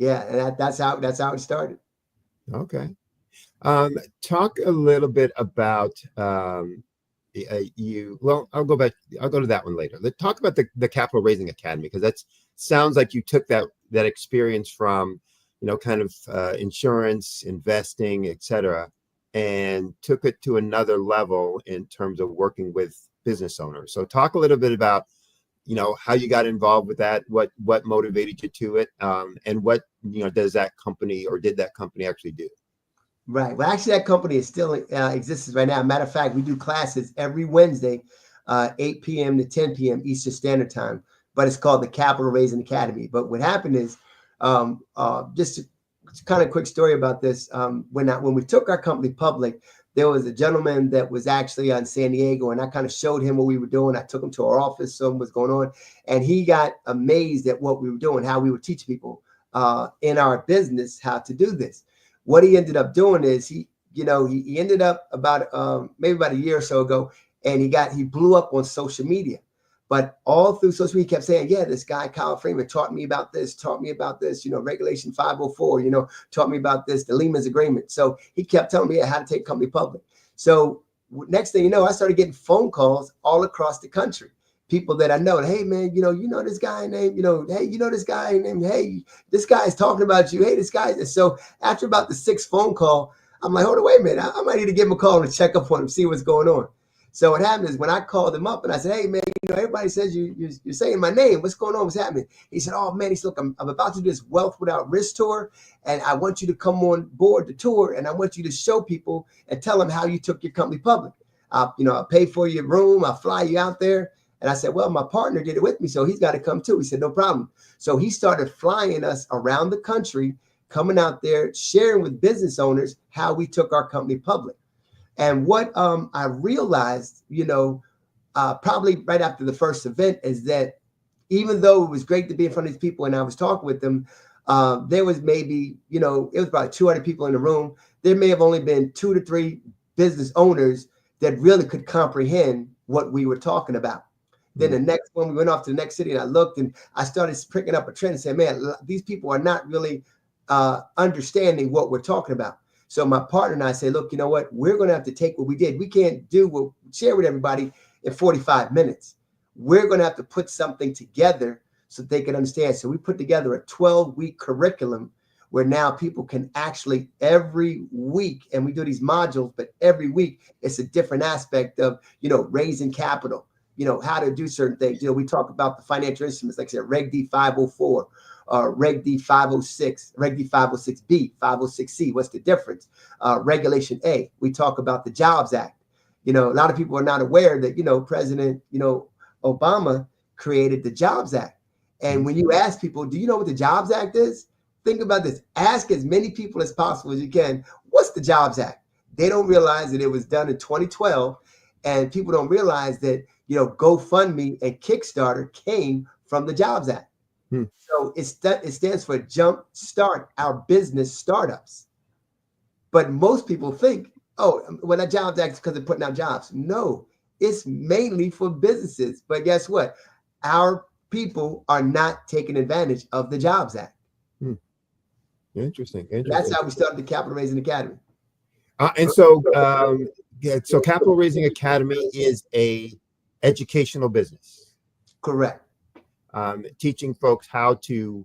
Yeah, and that's how it started. Okay. Talk a little bit about you. Well, I'll go to that one later. Let's talk about the Capital Raising Academy, because that sounds like you took that experience from, kind of insurance, investing, etc., and took it to another level in terms of working with business owners. So talk a little bit about, how you got involved with that, what motivated you to it, and what, does that company or did that company actually do? Right. Well, actually, that company is still exists right now. Matter of fact, we do classes every Wednesday, 8 p.m. to 10 p.m. Eastern Standard Time, but it's called the Capital Raising Academy. But what happened is, just a kind of quick story about this. When we took our company public, there was a gentleman that was actually on San Diego, and I kind of showed him what we were doing. I took him to our office, showed him what's going on, and he got amazed at what we were doing, how we would teach people in our business how to do this. What he ended up doing is he ended up maybe about a year or so ago, and he blew up on social media. But all through social media, he kept saying, yeah, this guy, Kyle Freeman, taught me about this, Regulation 504, taught me about this, the Lehman's Agreement. So he kept telling me how to take company public. So next thing you know, I started getting phone calls all across the country. People that I know, hey man, this guy named, hey, this guy named, hey, this guy is talking about you. Hey, this guy. And so after about the 6th phone call, I'm like, hold on, wait a minute. I might need to give him a call and check up on him, see what's going on. So what happened is when I called him up and I said, hey man, everybody says you're saying my name. What's going on? What's happening? He said, oh man, look, I'm about to do this Wealth Without Risk tour, and I want you to come on board the tour, and I want you to show people and tell them how you took your company public. I'll pay for your room. I'll fly you out there. And I said, well, my partner did it with me, so he's got to come too. He said, no problem. So he started flying us around the country, coming out there, sharing with business owners how we took our company public. And what I realized, probably right after the first event, is that even though it was great to be in front of these people and I was talking with them, there was maybe, it was about 200 people in the room. There may have only been 2 to 3 business owners that really could comprehend what we were talking about. Then the next one, we went off to the next city and I looked and I started picking up a trend and saying, man, these people are not really understanding what we're talking about. So my partner and I say, look, you know what? We're going to have to take what we did. We can't share with everybody in 45 minutes. We're going to have to put something together so they can understand. So we put together a 12-week curriculum where now people can actually every week, and we do these modules, but every week it's a different aspect of, raising capital. How to do certain things. We talk about the financial instruments, like I said, Reg D 504, Reg D 506, Reg D 506B, 506C. What's the difference? Regulation A. We talk about the Jobs Act. A lot of people are not aware that, President, Obama created the Jobs Act. And when you ask people, do you know what the Jobs Act is? Think about this. Ask as many people as possible as you can, what's the Jobs Act? They don't realize that it was done in 2012. And people don't realize that, GoFundMe and Kickstarter came from the Jobs Act. So it stands for Jump Start Our Business Startups. But most people think, oh, well, that Jobs Act is because they're putting out jobs. No, it's mainly for businesses. But guess what? Our people are not taking advantage of the Jobs Act. Interesting. That's how we started the Capital Raising Academy. So Capital Raising Academy is a educational business. Correct. teaching folks how to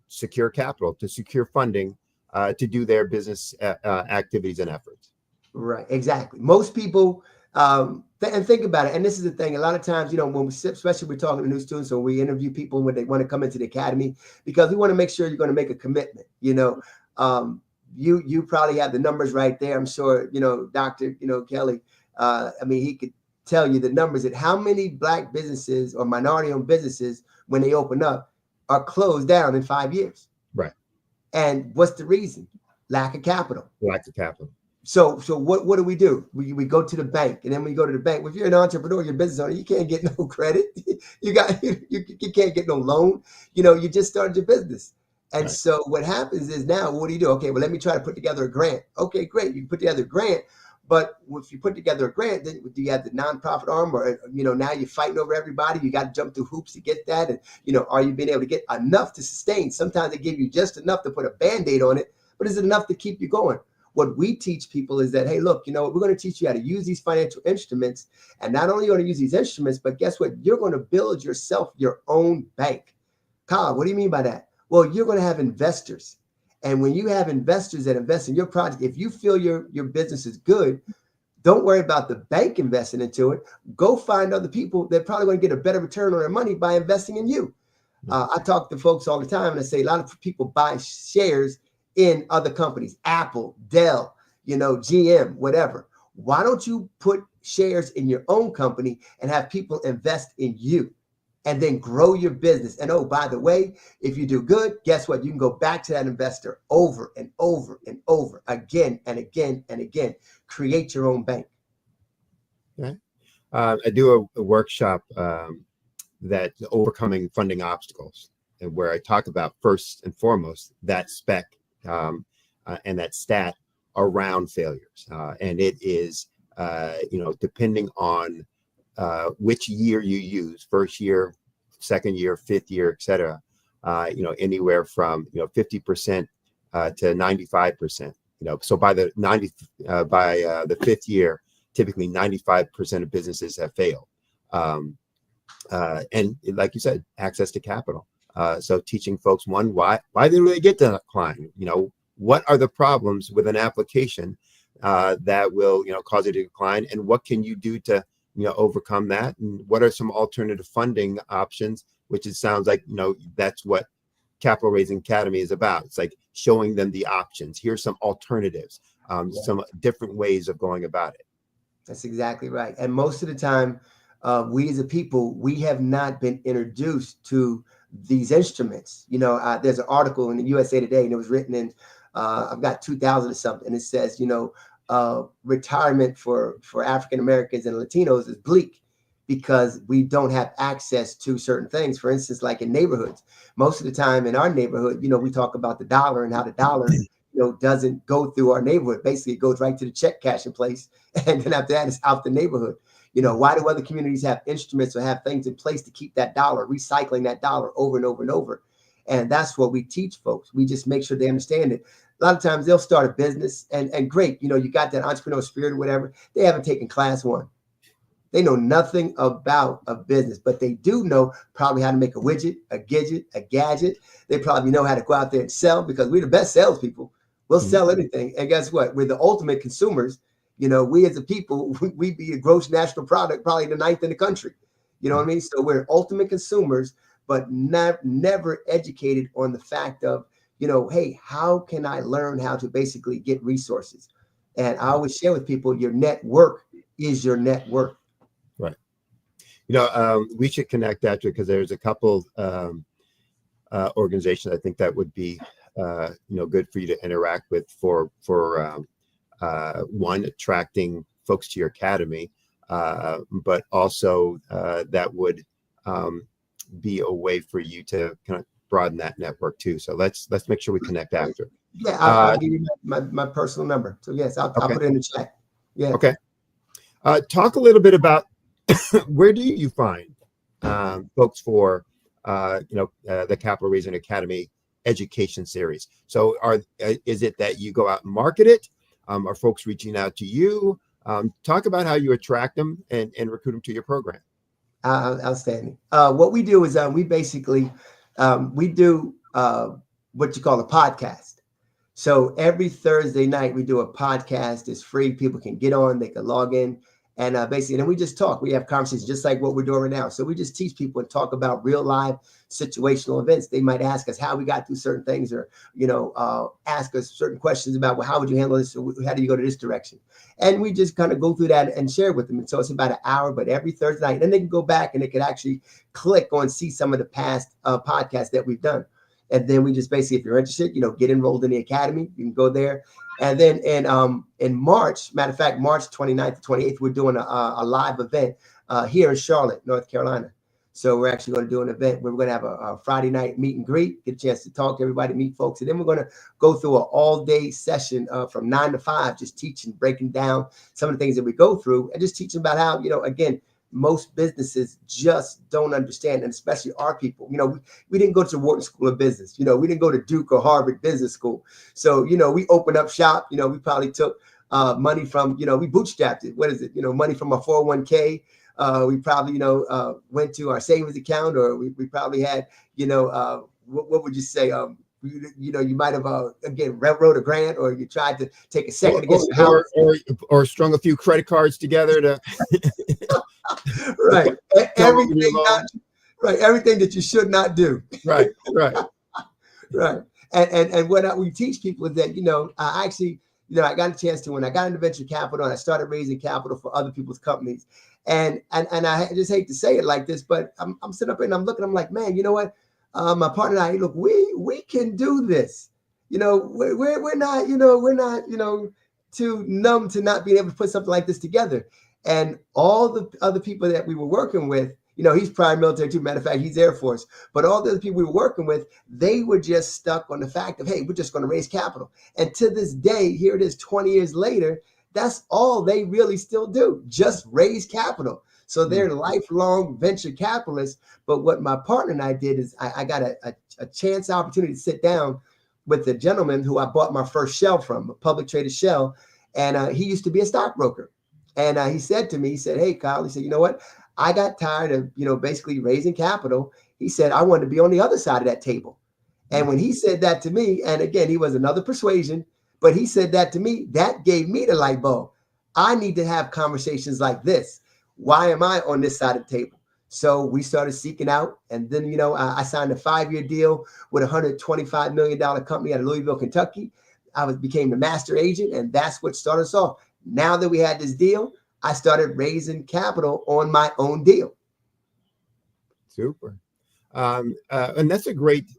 secure capital, to secure funding, to do their business activities and efforts. Right, exactly. Most people, and think about it. And this is the thing. A lot of times, when we, especially we're talking to new students, or we interview people when they want to come into the academy, because we want to make sure you're going to make a commitment. You probably have the numbers right there. I'm sure, Dr. Kelly. He could tell you the numbers at how many Black businesses or minority-owned businesses, when they open up, are closed down in 5 years. Right. And what's the reason? Lack of capital. Lack of capital. So what do? We go to the bank, and then when you go to the bank, if you're an entrepreneur, you're a business owner, you can't get no credit. you can't get no loan. You just started your business. And right. So what happens is now, what do? Okay, well, let me try to put together a grant. Okay, great. You can put together a grant, but if you put together a grant, then do you have the nonprofit arm, or, now you're fighting over everybody. You got to jump through hoops to get that. And, are you being able to get enough to sustain? Sometimes they give you just enough to put a Band-Aid on it, but is it enough to keep you going? What we teach people is that, hey, look, we're going to teach you how to use these financial instruments. And not only are you going to use these instruments, but guess what? You're going to build yourself your own bank. Kyle, what do you mean by that? Well, you're going to have investors. And when you have investors that invest in your project, if you feel your business is good, don't worry about the bank investing into it. Go find other people that probably going to get a better return on their money by investing in you. I talk to folks all the time, and I say a lot of people buy shares in other companies, Apple, Dell, GM, whatever. Why don't you put shares in your own company and have people invest in you, and then grow your business? And oh, by the way, if you do good, guess what? You can go back to that investor over and over and over again and again and again. Create your own bank. Okay. I do a workshop that overcoming funding obstacles, and where I talk about first and foremost that spec and that stat around failures. And it is, depending on which year you use, first year, second year, fifth year, et cetera, anywhere from 50% to 95%. So by the fifth year, typically 95% of businesses have failed. And like you said, access to capital. So teaching folks, one, why did they get to decline? What are the problems with an application that will, cause it to decline, and what can you do to, overcome that? And what are some alternative funding options? Which it sounds like, that's what Capital Raising Academy is about. It's like showing them the options. Here's some alternatives, some different ways of going about it. That's exactly right. And most of the time, we as a people, we have not been introduced to these instruments. There's an article in the USA Today, and it was written in, I've got 2000 or something, and it says, retirement for African Americans and Latinos is bleak because we don't have access to certain things. For instance, like in neighborhoods, most of the time in our neighborhood, we talk about the dollar and how the dollar, doesn't go through our neighborhood. Basically, it goes right to the check cashing place, and then after that, it's out the neighborhood. Why do other communities have instruments or have things in place to keep that dollar, recycling that dollar over and over and over? And that's what we teach folks. We just make sure they understand it. A lot of times they'll start a business and great, you got that entrepreneurial spirit or whatever. They haven't taken class one. They know nothing about a business, but they do know probably how to make a widget, a gadget. They probably know how to go out there and sell, because we're the best salespeople. We'll sell anything. And guess what? We're the ultimate consumers. We as a people, we be a gross national product, probably the 9th in the country. You know what I mean? So we're ultimate consumers, but never educated on the fact of, hey, how can I learn how to basically get resources? And I always share with people, your network is your net worth. Right. We should connect after, because there's a couple organizations I think that would be, good for you to interact with for one, attracting folks to your academy, but also that would be a way for you to kind of broaden that network too. So let's make sure we connect after. Yeah, I'll give you my personal number. So yes, I'll put it in the chat. Yeah. Okay. Talk a little bit about where do you find folks for the Capital Raising Academy education series? So is it that you go out and market it? Are folks reaching out to you? Talk about how you attract them and recruit them to your program. Outstanding. What we do is we basically we do what you call a podcast. So every Thursday night we do a podcast. It's free. People can get on. They can log in, and basically, then we just talk. We have conversations just like what we're doing right now. So we just teach people and talk about real live situational events. They might ask us how we got through certain things, or ask us certain questions about, well, how would you handle this? Or how do you go to this direction? And we just kind of go through that and share with them. And so it's about an hour, but every Thursday night, then they can go back and they can actually click on, see some of the past podcasts that we've done. And then we just basically, if you're interested, get enrolled in the academy. You can go there. And then in March, matter of fact, March 29th to 28th, we're doing a live event here in Charlotte, North Carolina. So we're actually going to do an event where we're going to have a Friday night meet and greet, get a chance to talk to everybody, meet folks. And then we're going to go through an all-day session from 9 to 5, just teaching, breaking down some of the things that we go through, and just teaching about how, again, most businesses just don't understand, and especially our people. We didn't go to Wharton School of Business. We didn't go to Duke or Harvard Business School. So, we opened up shop. We probably took money from, we bootstrapped it. What is it? Money from a 401k. We probably, went to our savings account, or we probably had, what would you say? You might have, again, wrote a grant, or you tried to take a second to get some help. Or strung a few credit cards together to... Right. Everything that you should not do. Right. Right. And what we teach people is that, I actually, I got a chance to, when I got into venture capital and I started raising capital for other people's companies. And I just hate to say it like this, but I'm sitting up and I'm looking, I'm like, man, you know what? My partner and I, look, we can do this. We're not, too numb to not being able to put something like this together. And all the other people that we were working with, he's prior military too. Matter of fact, he's Air Force. But all the other people we were working with, they were just stuck on the fact of, hey, we're just going to raise capital. And to this day, here it is 20 years later, that's all they really still do, just raise capital. So they're lifelong venture capitalists. But what my partner and I did is I got a chance opportunity to sit down with the gentleman who I bought my first shell from, a public traded shell. And he used to be a stockbroker. And he said to me, he said, hey, Kyle, he said, you know what? I got tired of, basically raising capital. He said, I wanted to be on the other side of that table. And when he said that to me, and again, he was another persuasion, but he said that to me, that gave me the light bulb. I need to have conversations like this. Why am I on this side of the table? So we started seeking out. And then, I signed a 5-year deal with a $125 million company out of Louisville, Kentucky. I became the master agent, and that's what started us off. Now that we had this deal, I started raising capital on my own deal. Super. And that's a great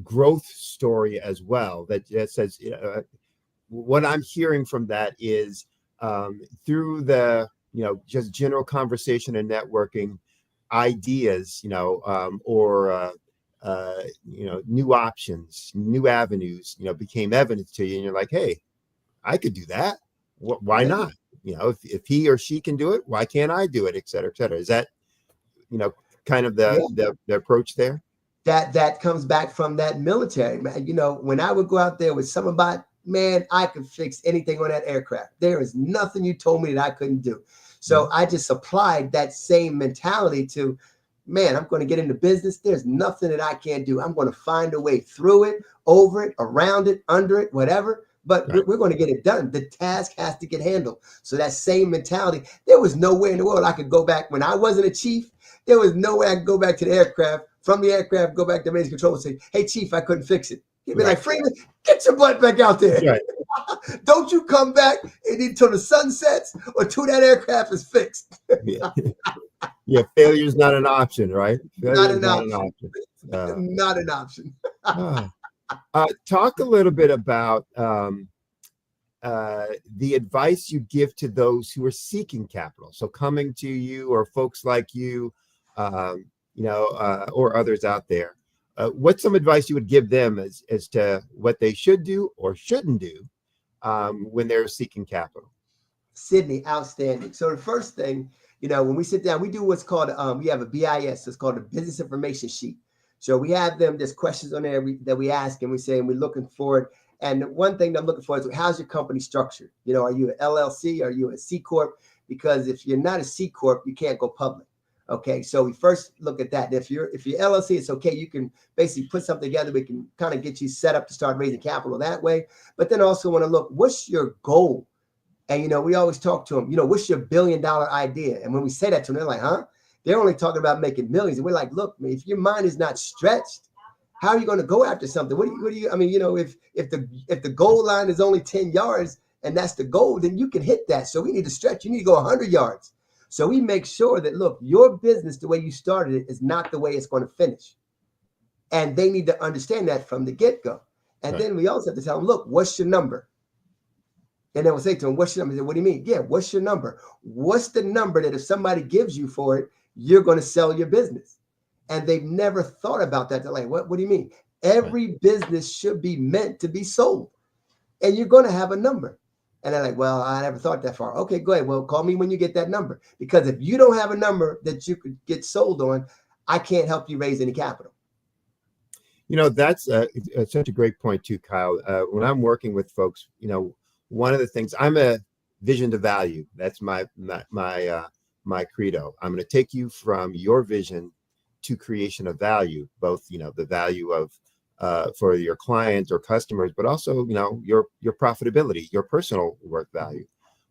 growth story as well. That says, what I'm hearing from that is through the, just general conversation and networking, ideas, or new options, new avenues, became evident to you. And you're like, hey, I could do that. Why not? If he or she can do it, why can't I do it, et cetera, et cetera. Is that, kind of the approach there? That comes back from that military, man. When I would go out there with some about, man, I could fix anything on that aircraft. There is nothing you told me that I couldn't do. So I just applied that same mentality to, man, I'm going to get into business. There's nothing that I can't do. I'm going to find a way through it, over it, around it, under it, whatever. But we're going to get it done. The task has to get handled. So that same mentality, there was no way in the world I could go back when I wasn't a chief. There was no way I could go back to the aircraft, from the aircraft, go back to maintenance control and say, hey, chief, I couldn't fix it. He'd be like, Freeman, get your butt back out there. Right. Don't you come back until the sun sets or till that aircraft is fixed. Yeah, failure's not an option, right? Not an option. Not an option. Talk a little bit about the advice you give to those who are seeking capital. So coming to you, or folks like you, or others out there. What's some advice you would give them as to what they should do or shouldn't do when they're seeking capital? Sydney, outstanding. So the first thing, when we sit down, we do what's called, we have a BIS, it's called a business information sheet. So we have them, there's questions on there that we ask, and we say, and we're looking for it. And one thing that I'm looking for is, how's your company structured? Are you an LLC? Are you a C Corp? Because if you're not a C Corp, you can't go public. Okay, so we first look at that. If you're LLC, it's okay. You can basically put something together. We can kind of get you set up to start raising capital that way. But then also want to look, what's your goal? And we always talk to them. What's your $1 billion idea? And when we say that to them, they're like, huh? They're only talking about making millions. And we're like, look, man, if your mind is not stretched, how are you going to go after something? What do you? I mean, if the goal line is only 10 yards and that's the goal, then you can hit that. So we need to stretch. You need to go 100 yards. So we make sure that, look, your business, the way you started it, is not the way it's going to finish. And they need to understand that from the get-go. And then we also have to tell them, look, what's your number? And then we'll say to them, what's your number? They say, what do you mean? Yeah, what's your number? What's the number that if somebody gives you for it, you're going to sell your business? And they've never thought about that. They're like, what do you mean? Every business should be meant to be sold. And you're going to have a number. And they're like, well, I never thought that far. Okay, go ahead. Well, call me when you get that number. Because if you don't have a number that you could get sold on, I can't help you raise any capital. That's such a great point too, Kyle. When I'm working with folks, one of the things, I'm a vision to value. That's my credo. I'm going to take you from your vision to creation of value, both, the value of for your client or customers, but also, your profitability, your personal worth value.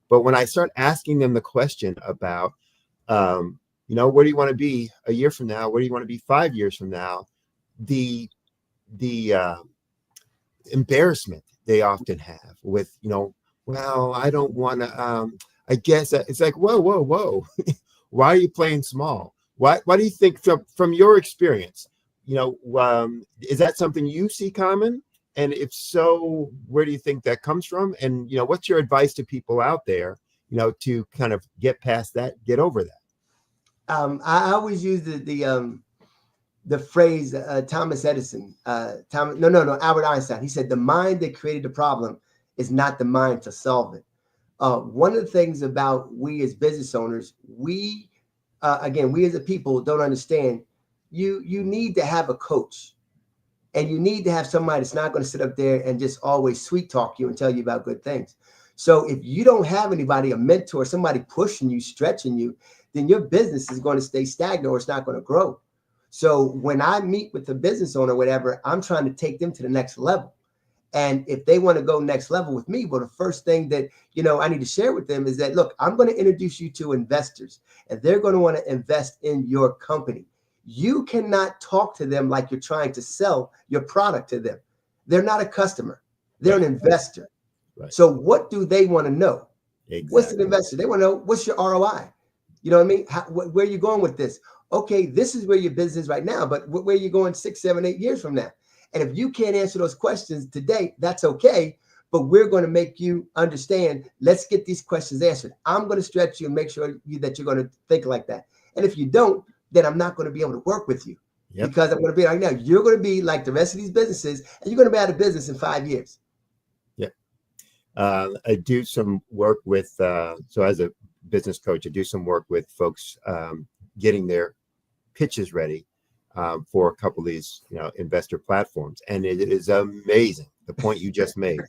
But when I start asking them the question about, where do you want to be a year from now? Where do you want to be 5 years from now? The embarrassment they often have with, well, I don't want to, I guess it's like, whoa. Why are you playing small? Why do you think from your experience, is that something you see common? And if so, where do you think that comes from? And, what's your advice to people out there, to kind of get past that, get over that? I always use the phrase Thomas Edison, Albert Einstein. He said, the mind that created the problem is not the mind to solve it. One of the things about we as business owners, we as a people don't understand, you need to have a coach, and you need to have somebody that's not going to sit up there and just always sweet talk you and tell you about good things. So if you don't have anybody, a mentor, somebody pushing you, stretching you, then your business is going to stay stagnant or it's not going to grow. So when I meet with the business owner, whatever, I'm trying to take them to the next level. And if they want to go next level with me, well, the first thing that, I need to share with them is that, look, I'm going to introduce you to investors, and they're going to want to invest in your company. You cannot talk to them like you're trying to sell your product to them. They're not a customer. They're an investor. Right. So what do they want to know? Exactly. What's an investor? They want to know, what's your ROI? You know what I mean? Where are you going with this? Okay, this is where your business is right now, but where are you going 6, 7, 8 years from now? And if you can't answer those questions today, that's okay. But we're going to make you understand, let's get these questions answered. I'm going to stretch you and make sure that you're going to think like that. And if you don't, then I'm not going to be able to work with you. Yep. Because I'm going to be like, now you're going to be like the rest of these businesses, and you're going to be out of business in 5 years. Yeah. I do some work with, so as a business coach, I do some work with folks getting their pitches ready for a couple of these, investor platforms. And it is amazing, the point you just made.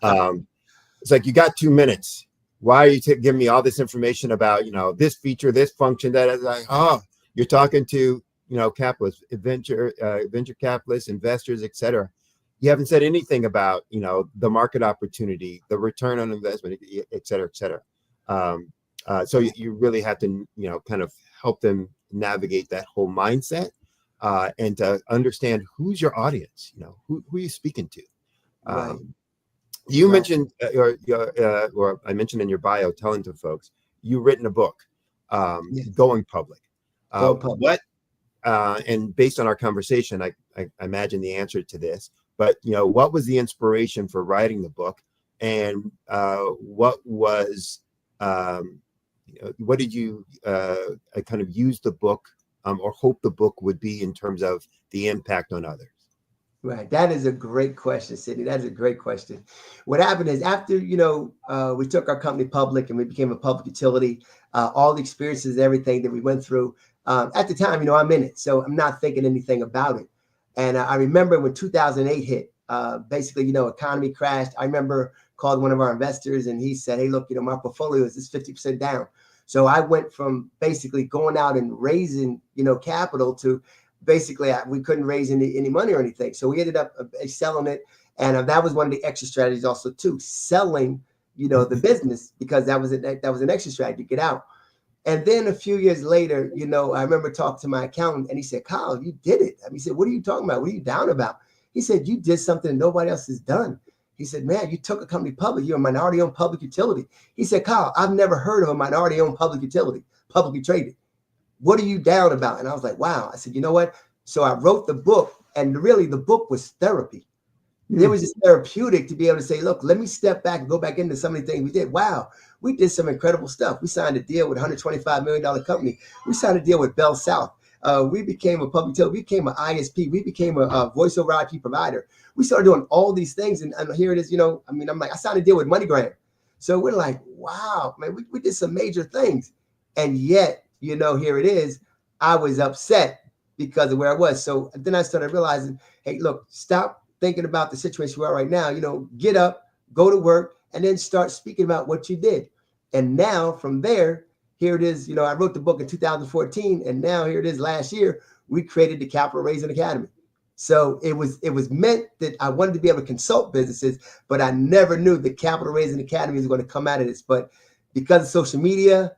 It's like, you got 2 minutes. Why are you giving me all this information about, this feature, this function, that is like, you're talking to, capitalists, venture capitalists, investors, et cetera. You haven't said anything about, the market opportunity, the return on investment, et cetera, et cetera. So you really have to, kind of help them navigate that whole mindset and to understand who's your audience, who are you speaking to? Right. You mentioned, or I mentioned in your bio, telling to folks, you've written a book, Going Public. What, and based on our conversation, I imagine the answer to this, but, what was the inspiration for writing the book, and what was, what did you kind of use the book or hope the book would be in terms of the impact on others? Right. That is a great question, Sydney. That's a great question. What happened is after, we took our company public and we became a public utility, all the experiences, everything that we went through, at the time, I'm in it. So I'm not thinking anything about it. And I remember when 2008 hit, basically, economy crashed. I remember called one of our investors and he said, hey, look, my portfolio is just 50% down. So I went from basically going out and raising, capital to basically we couldn't raise any money or anything. So we ended up selling it. And that was one of the extra strategies also too, selling, the business, because that was an extra strategy to get out. And then a few years later, I remember talking to my accountant and he said, Kyle, you did it. He said, what are you talking about? What are you down about? He said, you did something nobody else has done. He said, man, you took a company public. You're a minority-owned public utility. He said, Kyle, I've never heard of a minority-owned public utility, publicly traded. What are you down about? And I was like, wow. I said, you know what? So I wrote the book, and really the book was therapy. It was just therapeutic to be able to say, look, let me step back and go back into some of the things we did. Wow, we did some incredible stuff. We signed a deal with a $125 million company. We signed a deal with Bell South. We became a public utility. We became an ISP. We became a voice over IP provider. We started doing all these things. And here it is, I'm like, I signed a deal with MoneyGram. So we're like, wow, man, we did some major things. And yet, here it is. I was upset because of where I was. So then I started realizing, hey, look, stop thinking about the situation we are right now. Get up, go to work, and then start speaking about what you did. And now from there, here it is. I wrote the book in 2014, and now here it is. Last year, we created the Capital Raising Academy. So it was meant that I wanted to be able to consult businesses, but I never knew the Capital Raising Academy was going to come out of this. But because of social media,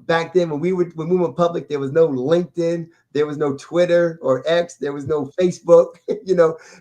back then when we went public, there was no LinkedIn, there was no Twitter or X, there was no Facebook,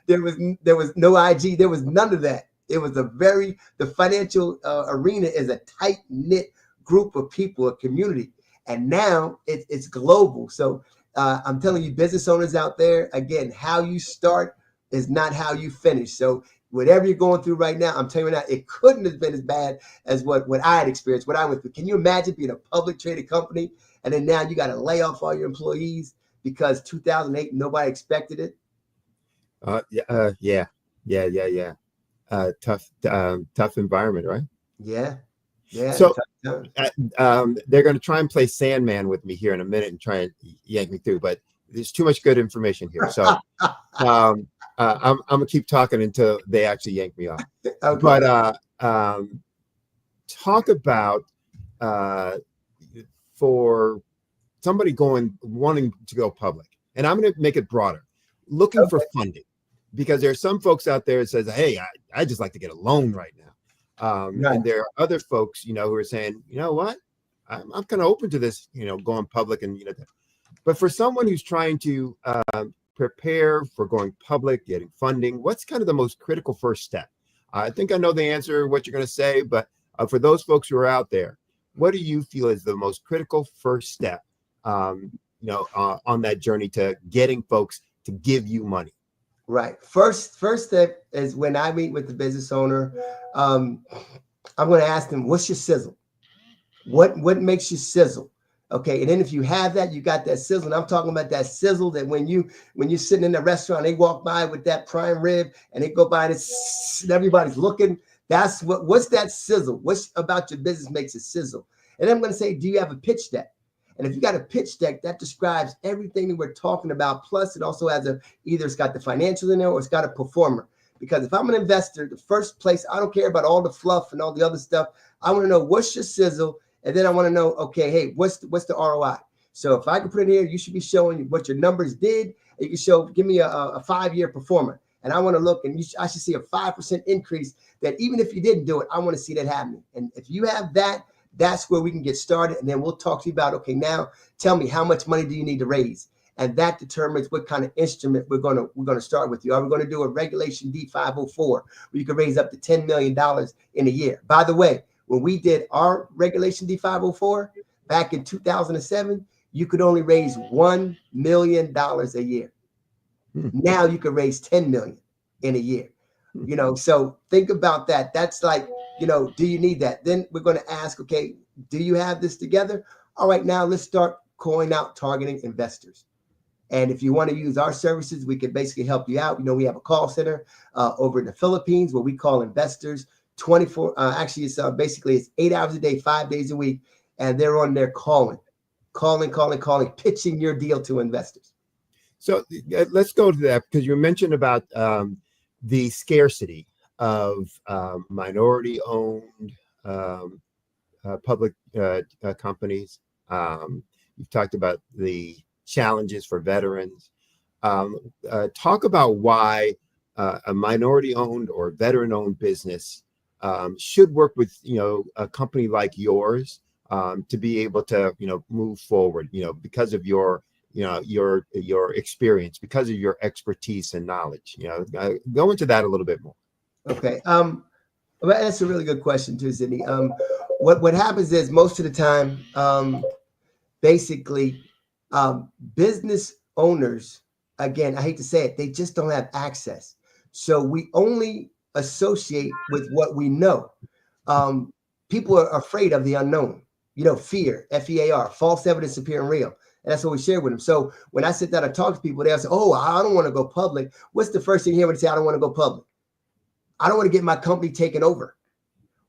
there was no IG, there was none of that. It was the financial arena is a tight knit group of people, a community, and now it's global. So I'm telling you, business owners out there, again, how you start is not how you finish. So whatever you're going through right now, I'm telling you now, it couldn't have been as bad as what I had experienced, what I went through. Can you imagine being a public traded company and then now you got to lay off all your employees because 2008 nobody expected it? Yeah. Tough environment, right? Yeah. So they're going to try and play Sandman with me here in a minute and try and yank me through, but there's too much good information here. So I'm gonna keep talking until they actually yank me off. Okay. But talk about for somebody wanting to go public, and I'm going to make it broader, looking for funding, because there are some folks out there that says, hey, I just like to get a loan right now. And there are other folks, who are saying, you know what, I'm kind of open to this, going public and, but for someone who's trying to prepare for going public, getting funding, what's kind of the most critical first step? I think I know the answer, what you're going to say, but for those folks who are out there, what do you feel is the most critical first step, on that journey to getting folks to give you money? Right. First step is when I meet with the business owner, I'm going to ask them, what's your sizzle? What makes you sizzle? Okay. And then if you have that, you got that sizzle. And I'm talking about that sizzle that when you're sitting in the restaurant, they walk by with that prime rib and they go by and everybody's looking. That's what's that sizzle? What's about your business makes it sizzle? And I'm going to say, do you have a pitch deck? And if you got a pitch deck, that describes everything that we're talking about. Plus, it also has either it's got the financials in there or it's got a performer. Because if I'm an investor, the first place, I don't care about all the fluff and all the other stuff. I want to know what's your sizzle. And then I want to know, okay, hey, what's the ROI? So if I can put it here, you should be showing what your numbers did. You can give me a 5-year performer. And I want to look, and I should see a 5% increase that even if you didn't do it, I want to see that happening. And if you have that, that's where we can get started. And then we'll talk to you about, okay, now tell me how much money do you need to raise? And that determines what kind of instrument we're going to start with you. Are we going to do a Regulation D 504 where you can raise up to $10 million in a year? By the way, when we did our Regulation D 504 back in 2007, you could only raise $1 million a year. Now you can raise 10 million in a year. So think about that. That's like, do you need that? Then we're going to ask, okay, do you have this together? All right, now let's start calling out targeting investors. And if you want to use our services, we can basically help you out. We have a call center over in the Philippines where we call investors 24. Actually, it's basically it's 8 hours a day, 5 days a week. And they're on there calling, pitching your deal to investors. So let's go to that, because you mentioned about the scarcity of minority-owned public companies. You've talked about the challenges for veterans. Talk about why a minority-owned or veteran-owned business should work with a company like yours to be able to move forward. Because of your experience, because of your expertise and knowledge. Go into that a little bit more. Okay. Well, that's a really good question too, Sydney. What happens is most of the time, basically, business owners, again, I hate to say it, they just don't have access. So we only associate with what we know. People are afraid of the unknown. Fear, FEAR, false evidence appearing real. And that's what we share with them. So when I sit down and talk to people, they'll say, oh, I don't want to go public. What's the first thing you hear when they say, I don't want to go public? I don't want to get my company taken over.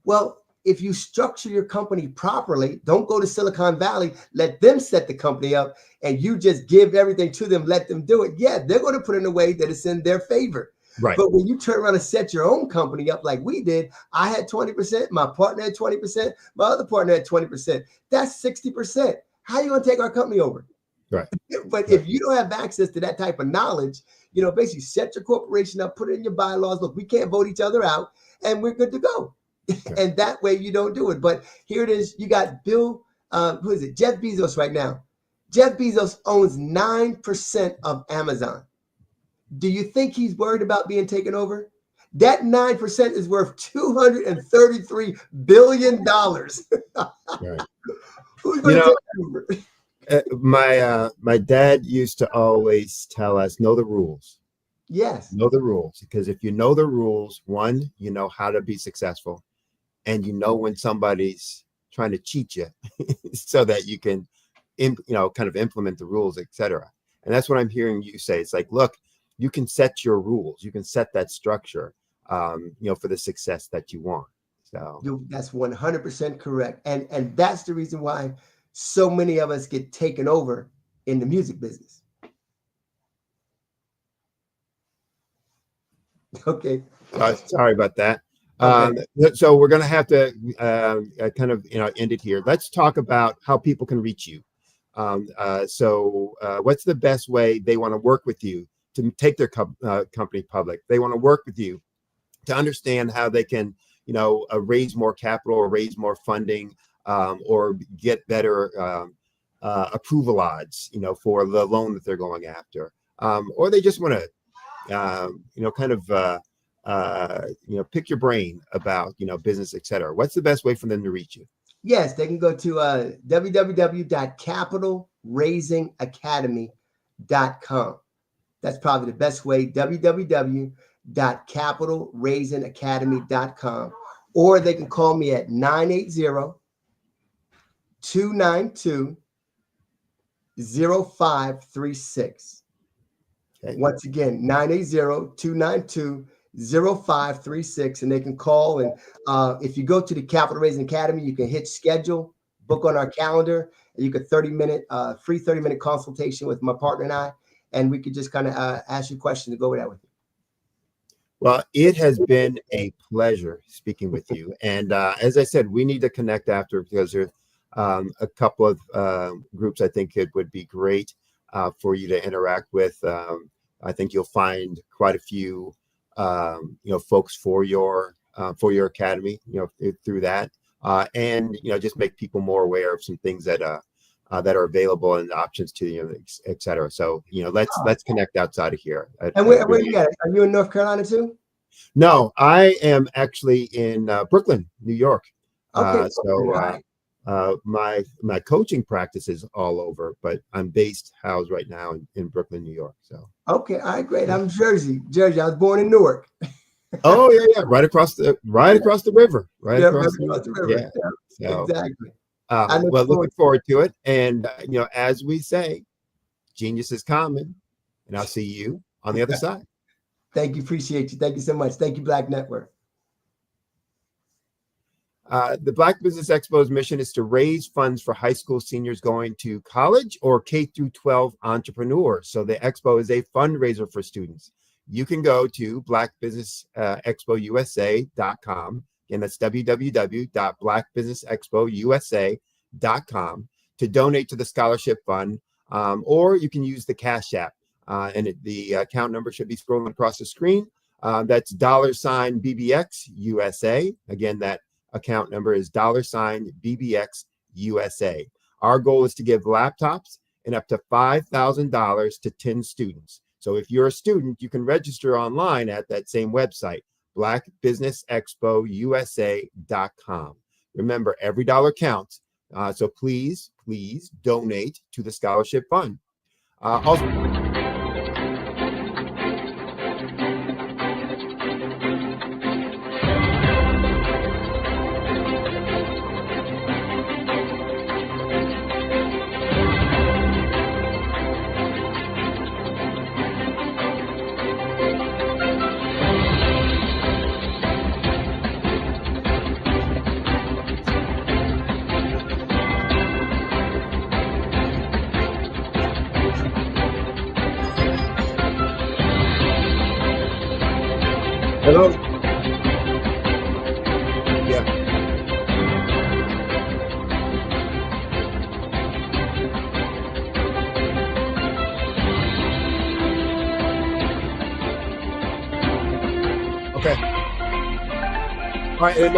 Well, if you structure your company properly, don't go to Silicon Valley, let them set the company up, and you just give everything to them, let them do it. Yeah, they're going to put it in a way that it's in their favor. Right. But when you turn around and set your own company up like we did, I had 20%, my partner had 20%, my other partner had 20%. That's 60%. How are you going to take our company over? Right. But if you don't have access to that type of knowledge, basically set your corporation up, put it in your bylaws. Look, we can't vote each other out, and we're good to go. And that way you don't do it. But here it is. You got Jeff Bezos right now. Jeff Bezos owns 9% of Amazon. Do you think he's worried about being taken over? That 9% is worth $233 billion. Right. Who's going to take it over? My dad used to always tell us, know the rules. Yes. Know the rules, because if you know the rules, one, you know how to be successful, and when somebody's trying to cheat you so that you can, kind of implement the rules, etc. And that's what I'm hearing you say. It's like, look, you can set your rules. You can set that structure, for the success that you want. So that's 100% correct. And that's the reason why so many of us get taken over in the music business. Okay. Sorry about that. Okay. So we're going to have to kind of end it here. Let's talk about how people can reach you. So what's the best way they want to work with you to take their company public? They want to work with you to understand how they can, raise more capital or raise more funding, or get better approval odds, for the loan that they're going after, or they just want to, pick your brain about, business, etc. What's the best way for them to reach you? Yes, they can go to www.capitalraisingacademy.com. That's probably the best way, www.capitalraisingacademy.com. Or they can call me at 980-292-0536. Okay. Once again, 980-292-0536. And they can call. And if you go to the Capital Raising Academy, you can hit schedule, book on our calendar, and you get free 30-minute consultation with my partner and I. And we could just kind of ask you questions to go with that with you. Well, it has been a pleasure speaking with you. And as I said, we need to connect after, because there's a couple of groups I think it would be great for you to interact with. I think you'll find quite a few, folks for your academy, through that, and just make people more aware of some things that are available and options to you, et cetera. So let's connect outside of here. And where you at? Are you in North Carolina too? No, I am actually in Brooklyn, New York. Okay. My coaching practice is all over, but I'm housed right now in Brooklyn, New York. So okay, all right, great. I'm Jersey. I was born in Newark. Oh yeah, right across the river. Right across the river. Yeah. So, exactly. Well, looking forward to it, and as we say, genius is common, and I'll see you on the other side. Thank you, appreciate you. Thank you so much. Thank you, Black Network. The Black Business Expo's mission is to raise funds for high school seniors going to college or K through 12 entrepreneurs. So the expo is a fundraiser for students. You can go to blackbusinessexpousa.com Again, that's www.blackbusinessexpousa.com to donate to the scholarship fund, or you can use the Cash App, the account number should be scrolling across the screen. That's $BBX USA. Again, that account number is $BBX USA. Our goal is to give laptops and up to $5,000 to 10 students. So if you're a student, you can register online at that same website, blackbusinessexpousa.com. Remember, every dollar counts. So please donate to the scholarship fund. Also, hello. Yeah. Okay. All right, and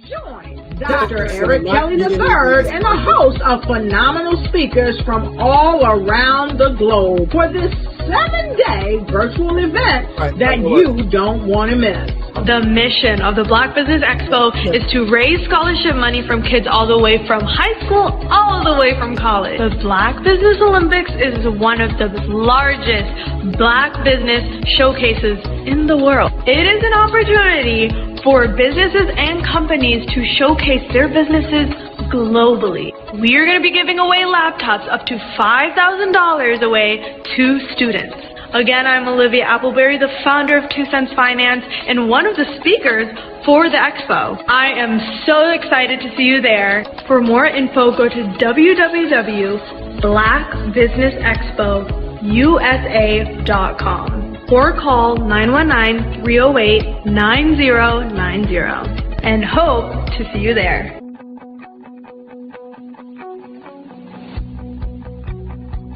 Join Dr. Eric Kelly III and a host of phenomenal speakers from all around the globe for this 7-day virtual event that you don't want to miss. The mission of the Black Business Expo is to raise scholarship money from kids all the way from high school, all the way from college. The Black Business Olympics is one of the largest Black business showcases in the world. It is an opportunity for businesses and companies to showcase their businesses globally. We are going to be giving away laptops up to $5,000 away to students. Again, I'm Olivia Appleberry, the founder of 2 Cents Finance and one of the speakers for the expo. I am so excited to see you there. For more info, go to www.blackbusinessexpousa.com or call 919-308-9090 and hope to see you there.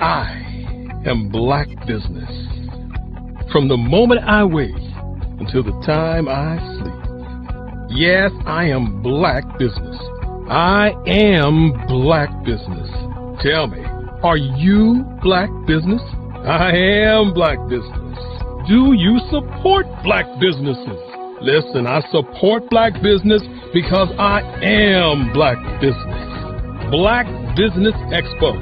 I am Black Business. From the moment I wake until the time I sleep. Yes, I am Black Business. I am Black Business. Tell me, are you Black Business? I am Black Business. Do you support Black businesses? Listen, I support Black business because I am Black Business. Black Business Expo,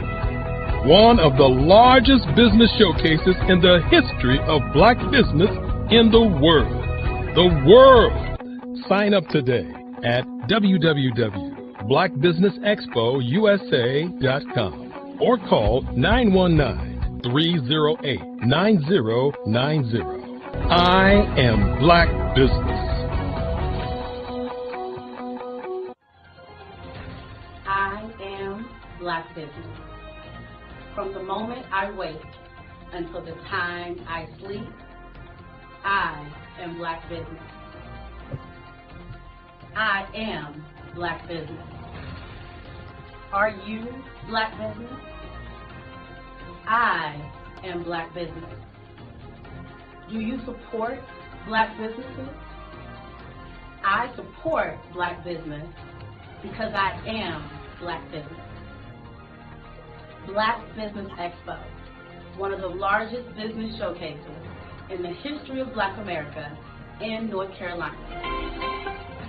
one of the largest business showcases in the history of Black business in the world. The world! Sign up today at www.blackbusinessexpousa.com or call 919-308-9090. I am Black Business. I am Black Business. From the moment I wake until the time I sleep, I am Black Business. I am Black Business. Are you Black Business? I am Black Business. Do you support Black businesses? I support Black business because I am Black business. Black Business Expo, one of the largest business showcases in the history of Black America in North Carolina.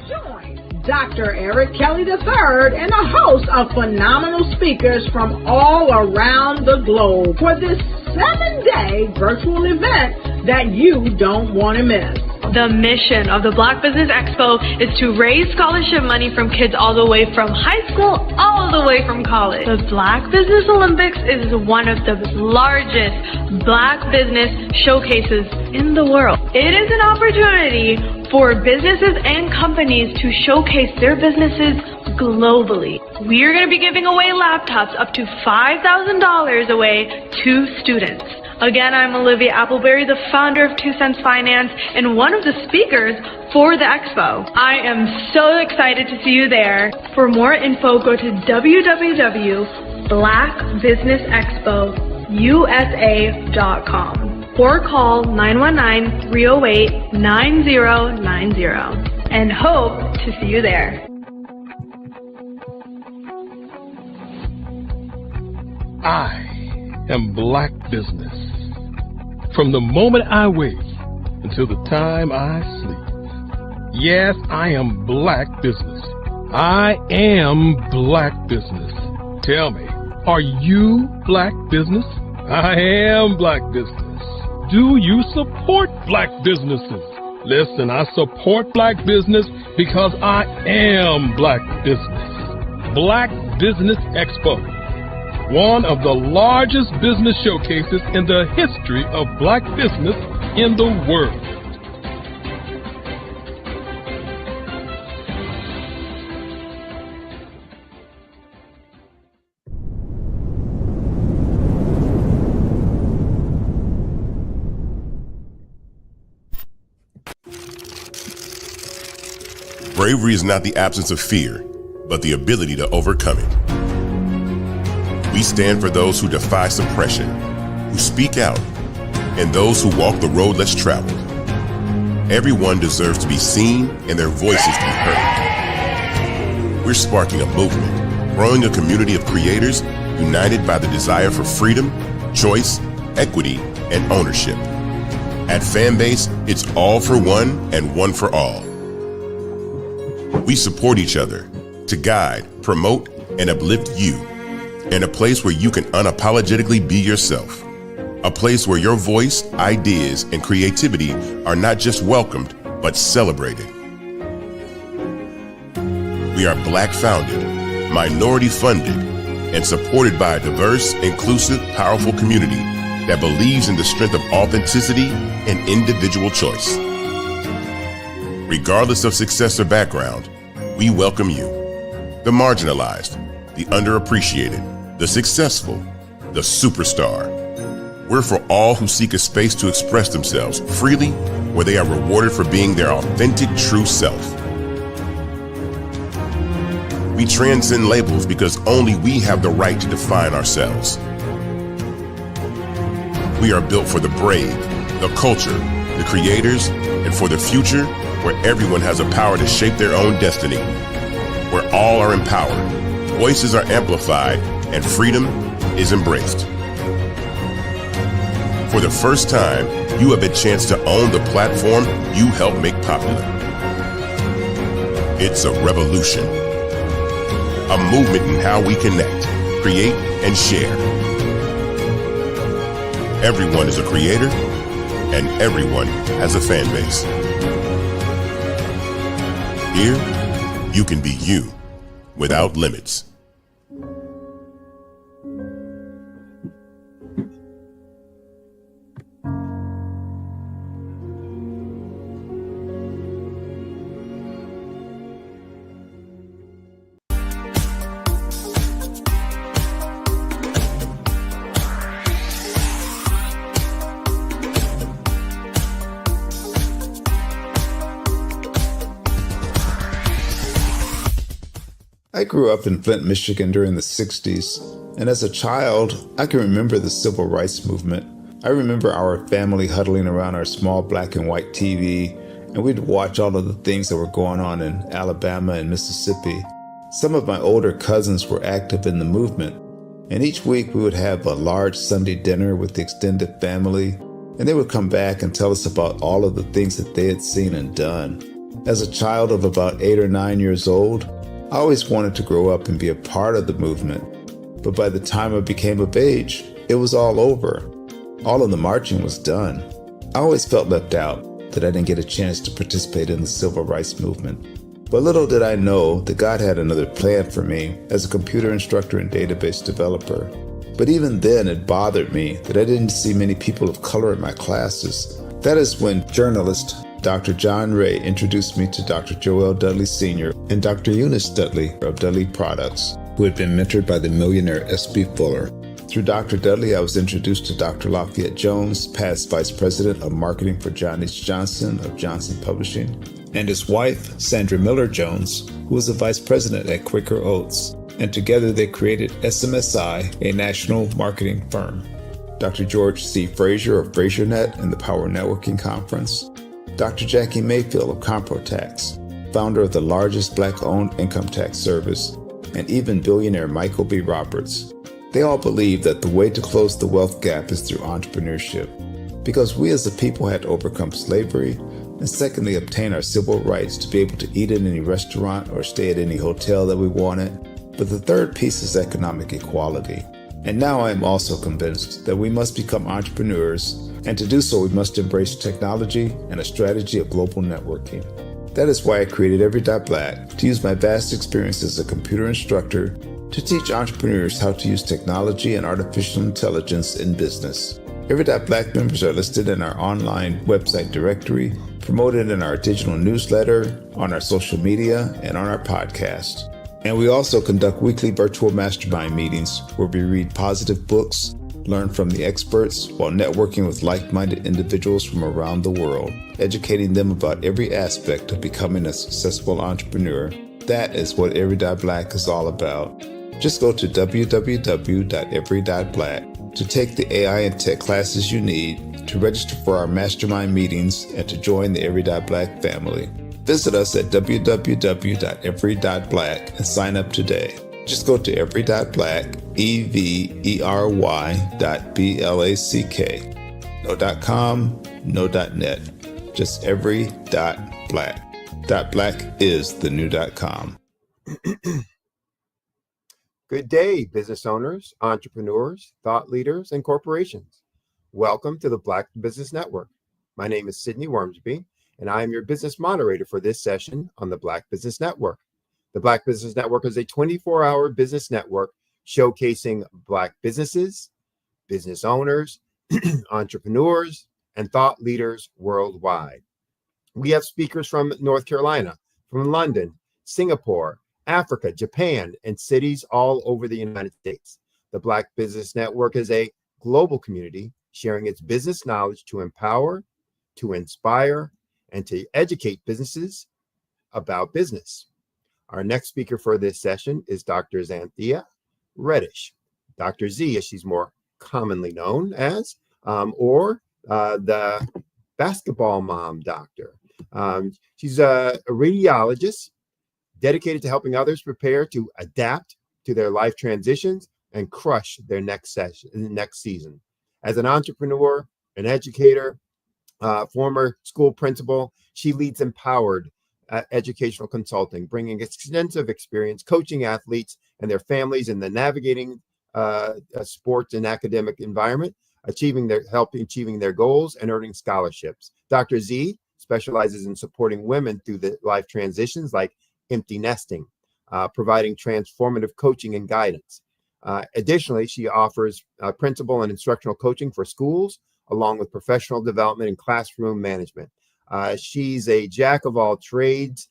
Join Dr. Eric Kelly III and a host of phenomenal speakers from all around the globe for this 7-day virtual event that you don't want to miss. The mission of the Black Business Expo is to raise scholarship money from kids all the way from high school, all the way from college. The Black Business Olympics is one of the largest Black business showcases in the world. It is an opportunity for businesses and companies to showcase their businesses globally. We are going to be giving away laptops up to $5,000 away to students. Again, I'm Olivia Appleberry, the founder of 2 Cents Finance and one of the speakers for the expo. I am so excited to see you there. For more info, go to www.blackbusinessexpousa.com or call 919-308-9090 and hope to see you there. I am Black Business. From the moment I wake until the time I sleep. Yes, I am Black Business. I am Black Business. Tell me, are you Black Business? I am Black Business. Do you support Black businesses? Listen, I support Black business because I am Black Business. Black Business Expo, one of the largest business showcases in the history of Black business in the world. Bravery is not the absence of fear, but the ability to overcome it. We stand for those who defy suppression, who speak out, and those who walk the road less traveled. Everyone deserves to be seen and their voices to be heard. We're sparking a movement, growing a community of creators united by the desire for freedom, choice, equity, and ownership. At Fanbase, it's all for one and one for all. We support each other to guide, promote, and uplift you in a place where you can unapologetically be yourself. A place where your voice, ideas, and creativity are not just welcomed, but celebrated. We are Black founded, minority funded, and supported by a diverse, inclusive, powerful community that believes in the strength of authenticity and individual choice. Regardless of success or background, we welcome you. The marginalized, the underappreciated, the successful, the superstar. We're for all who seek a space to express themselves freely, where they are rewarded for being their authentic, true self. We transcend labels because only we have the right to define ourselves. We are built for the brave, the culture, the creators, and for the future where everyone has the power to shape their own destiny, where all are empowered, voices are amplified, and freedom is embraced. For the first time, you have a chance to own the platform you helped make popular. It's a revolution, a movement in how we connect, create, and share. Everyone is a creator, and everyone has a fan base. Here, you can be you without limits. I grew up in Flint, Michigan during the 60s, and as a child, I can remember the civil rights movement. I remember our family huddling around our small black and white TV, and we'd watch all of the things that were going on in Alabama and Mississippi. Some of my older cousins were active in the movement, and each week we would have a large Sunday dinner with the extended family, and they would come back and tell us about all of the things that they had seen and done. As a child of about 8 or 9 years old, I always wanted to grow up and be a part of the movement, but by the time I became of age, it was all over. All of the marching was done. I always felt left out, that I didn't get a chance to participate in the civil rights movement. But little did I know that God had another plan for me as a computer instructor and database developer. But even then, it bothered me that I didn't see many people of color in my classes. That is when journalist Dr. John Ray introduced me to Dr. Joel Dudley Sr. and Dr. Eunice Dudley of Dudley Products, who had been mentored by the millionaire S.B. Fuller. Through Dr. Dudley, I was introduced to Dr. Lafayette Jones, past Vice President of Marketing for John H. Johnson of Johnson Publishing, and his wife, Sandra Miller Jones, who was a Vice President at Quaker Oats, and together they created SMSI, a national marketing firm. Dr. George C. Frazier of FrazierNet and the Power Networking Conference, Dr. Jackie Mayfield of ComproTax, founder of the largest Black-owned income tax service, and even billionaire Michael B. Roberts. They all believe that the way to close the wealth gap is through entrepreneurship, because we as a people had to overcome slavery, and secondly, obtain our civil rights to be able to eat in any restaurant or stay at any hotel that we wanted. But the third piece is economic equality. And now I am also convinced that we must become entrepreneurs, and to do so we must embrace technology and a strategy of global networking. That is why I created Every.Black, to use my vast experience as a computer instructor to teach entrepreneurs how to use technology and artificial intelligence in business. Every.Black members are listed in our online website directory, promoted in our digital newsletter, on our social media, and on our podcast. And we also conduct weekly virtual mastermind meetings where we read positive books, learn from the experts, while networking with like-minded individuals from around the world, educating them about every aspect of becoming a successful entrepreneur. That is what Every.Black is all about. Just go to www.every.black to take the AI and tech classes you need, to register for our mastermind meetings, and to join the Every.Black family. Visit us at www.every.black and sign up today. Just go to every.black, every.black. No .com, no .net, just every.black. .black is the new .com. Good day, business owners, entrepreneurs, thought leaders, and corporations. Welcome to the Black Business Network. My name is Sydney Wormsby, and I am your business moderator for this session on the Black Business Network. The Black Business Network is a 24-hour business network showcasing Black businesses, business owners, entrepreneurs, and thought leaders worldwide. We have speakers from North Carolina, from London, Singapore, Africa, Japan, and cities all over the United States. The Black Business Network is a global community sharing its business knowledge to empower, to inspire, and to educate businesses about business. Our next speaker for this session is Dr. Xanthia Reddish. Dr. Z, as she's more commonly known as, or the basketball mom doctor. She's a radiologist dedicated to helping others prepare to adapt to their life transitions and crush their next season. As an entrepreneur, an educator, former school principal, she leads Empowered Educational Consulting, bringing extensive experience coaching athletes and their families in the navigating sports and academic environment, achieving their goals and earning scholarships. Dr. Z specializes in supporting women through the life transitions like empty nesting, providing transformative coaching and guidance. Additionally, she offers principal and instructional coaching for schools, along with professional development and classroom management. She's a jack of all trades.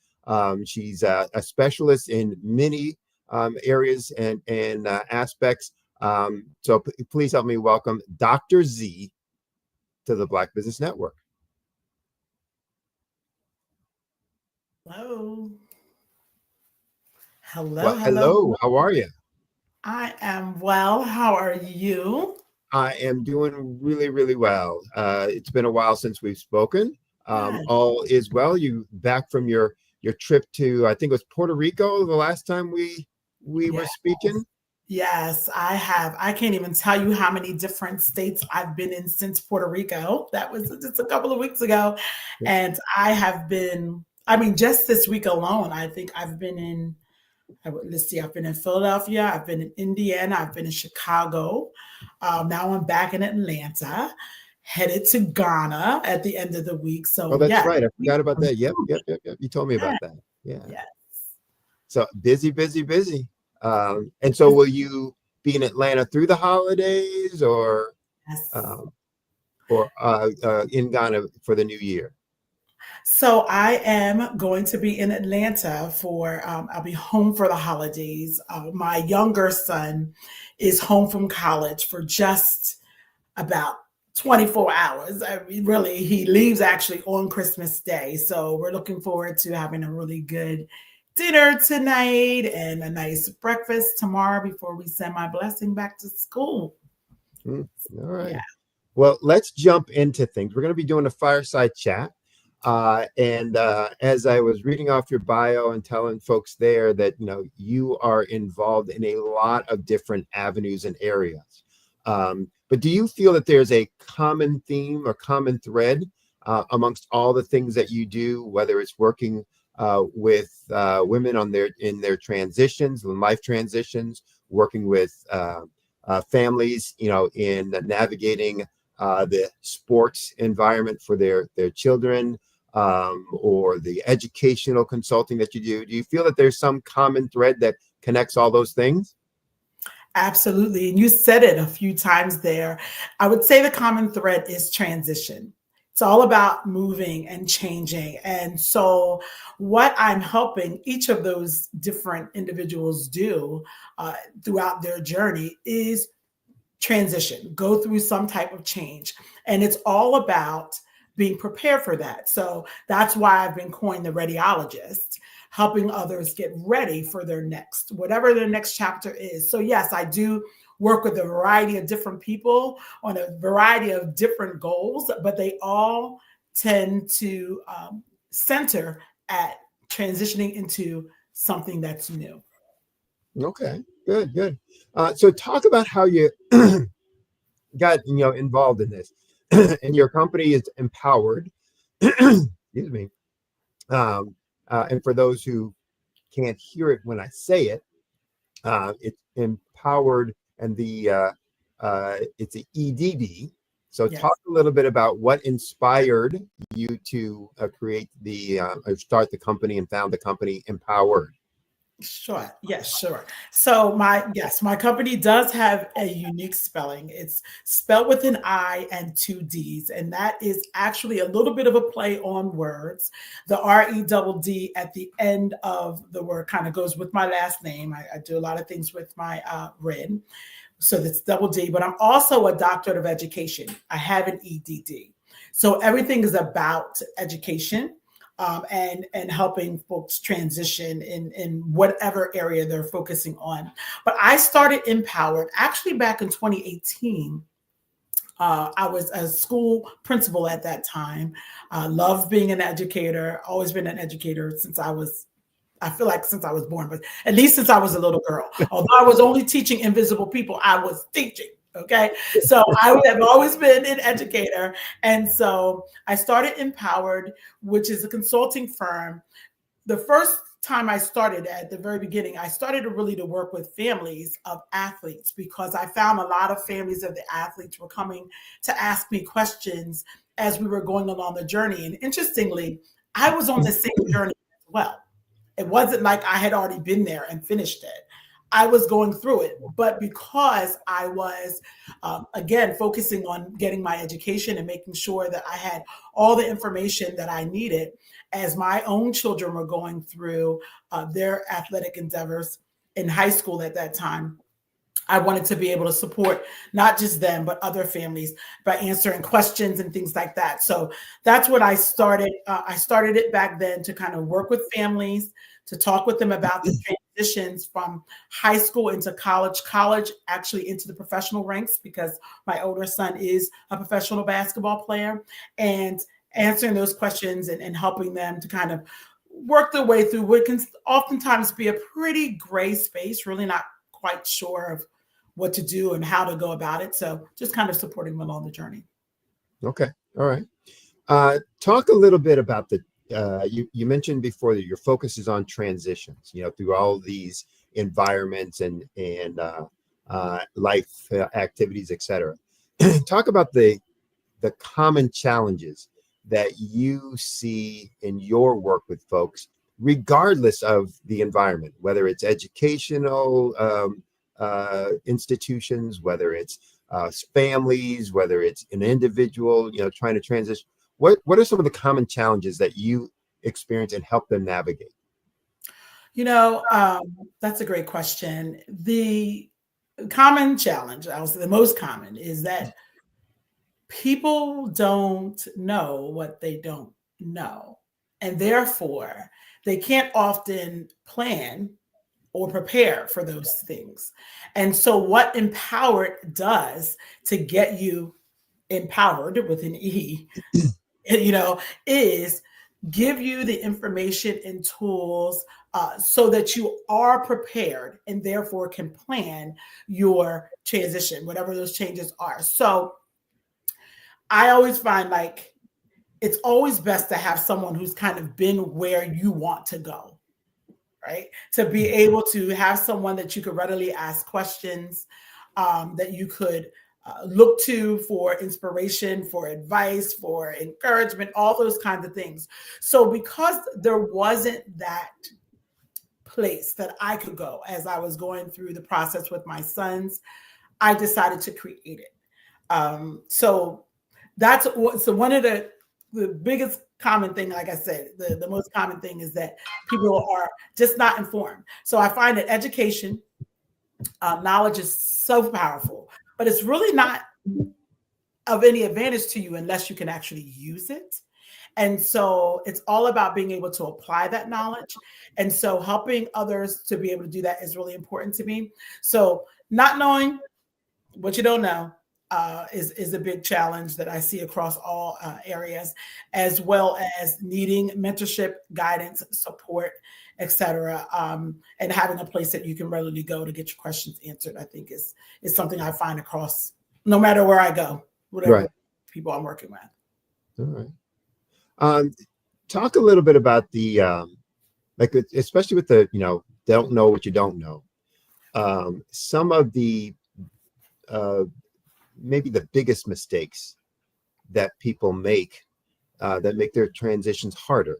She's a specialist in many areas and aspects. So please help me welcome Dr. Z to the Black Business Network. Hello. Hello. Well, hello. How are you? I am well. How are you? I am doing really, really well. It's been a while since we've spoken. All is well. You back from your trip to, I think it was Puerto Rico the last time we were speaking? Yes, I have. I can't even tell you how many different states I've been in since Puerto Rico. That was just a couple of weeks ago. And I have been, just this week alone, I think I've been in, let's see, I've been in Philadelphia, I've been in Indiana, I've been in Chicago. Now I'm back in Atlanta, headed to Ghana at the end of the week. So that's right. I forgot about that. Yep. You told me about that. Yeah. Yes. So busy. And so will you be in Atlanta through the holidays or in Ghana for the new year? So I am going to be in Atlanta for, I'll be home for the holidays. My younger son is home from college for just about 24 hours. I mean, really, he leaves actually on Christmas Day. So we're looking forward to having a really good dinner tonight and a nice breakfast tomorrow before we send my blessing back to school. All right. Yeah. Well, let's jump into things. We're going to be doing a fireside chat. And as I was reading off your bio and telling folks there that, you are involved in a lot of different avenues and areas. But do you feel that there's a common theme or common thread amongst all the things that you do, whether it's working with women in their transitions, life transitions, working with families, in navigating the sports environment for their children, or the educational consulting that you do? Do you feel that there's some common thread that connects all those things? Absolutely. And you said it a few times there. I would say the common thread is transition. It's all about moving and changing. And so, what I'm helping each of those different individuals do throughout their journey is transition, go through some type of change. And it's all about being prepared for that. So that's why I've been coined the radiologist, helping others get ready for whatever their next chapter is. So yes, I do work with a variety of different people on a variety of different goals, but they all tend to center at transitioning into something that's new. Okay, good. So talk about how you got involved in this. And your company is Empowered. Excuse me. And for those who can't hear it when I say it, it's Empowered, and it's an EDD. So Yes. Talk a little bit about what inspired you to create or start the company and found the company Empowered. Sure. Yes, sure. So my company does have a unique spelling. It's spelled with an I and two D's, and that is actually a little bit of a play on words. The REDD at the end of the word kind of goes with my last name. I do a lot of things with my RIN. So that's double D, but I'm also a doctorate of education. I have an EDD. So everything is about education. And helping folks transition in whatever area they're focusing on. But I started Empowered actually back in 2018. I was a school principal at that time. Loved being an educator, always been an educator since I was born, but at least since I was a little girl. Although I was only teaching invisible people, I was teaching. Okay. So I have always been an educator. And so I started Empowered, which is a consulting firm. The first time I started, at the very beginning, I started to work with families of athletes, because I found a lot of families of the athletes were coming to ask me questions as we were going along the journey. And interestingly, I was on the same journey as well. It wasn't like I had already been there and finished it. I was going through it, but because I was, again, focusing on getting my education and making sure that I had all the information that I needed as my own children were going through their athletic endeavors in high school at that time, I wanted to be able to support not just them, but other families by answering questions and things like that. So that's what I started. I started it back then to kind of work with families, to talk with them about the transitions from high school into college actually into the professional ranks, because my older son is a professional basketball player, and answering those questions and helping them to kind of work their way through what can oftentimes be a pretty gray space, really not quite sure of what to do and how to go about it. So just kind of supporting them along the journey. Okay. All right. Talk a little bit about you mentioned before that your focus is on transitions, through all these environments and life activities, et cetera. Talk about the common challenges that you see in your work with folks, regardless of the environment, whether it's educational institutions, whether it's families, whether it's an individual, trying to transition. what are some of the common challenges that you experience and help them navigate? That's a great question. The common challenge, I would say the most common, is that people don't know what they don't know. And therefore, they can't often plan or prepare for those things. And so what Empowered does to get you empowered with an E, is give you the information and tools so that you are prepared and therefore can plan your transition, whatever those changes are. So I always find like it's always best to have someone who's kind of been where you want to go, right? To be able to have someone that you could readily ask questions, that you could look to for inspiration, for advice, for encouragement, all those kinds of things. So because there wasn't that place that I could go as I was going through the process with my sons, I decided to create it. So one of the biggest common thing, like I said, the most common thing is that people are just not informed. So I find that education, knowledge is so powerful, but it's really not of any advantage to you unless you can actually use it. And so it's all about being able to apply that knowledge. And so helping others to be able to do that is really important to me. So not knowing what you don't know is a big challenge that I see across all areas, as well as needing mentorship, guidance, support, etc. And having a place that you can readily go to get your questions answered, I think is something I find across no matter where I go, whatever people I'm working with. All right. Talk a little bit about the like, especially with the don't know what you don't know. Some of the maybe the biggest mistakes that people make that make their transitions harder,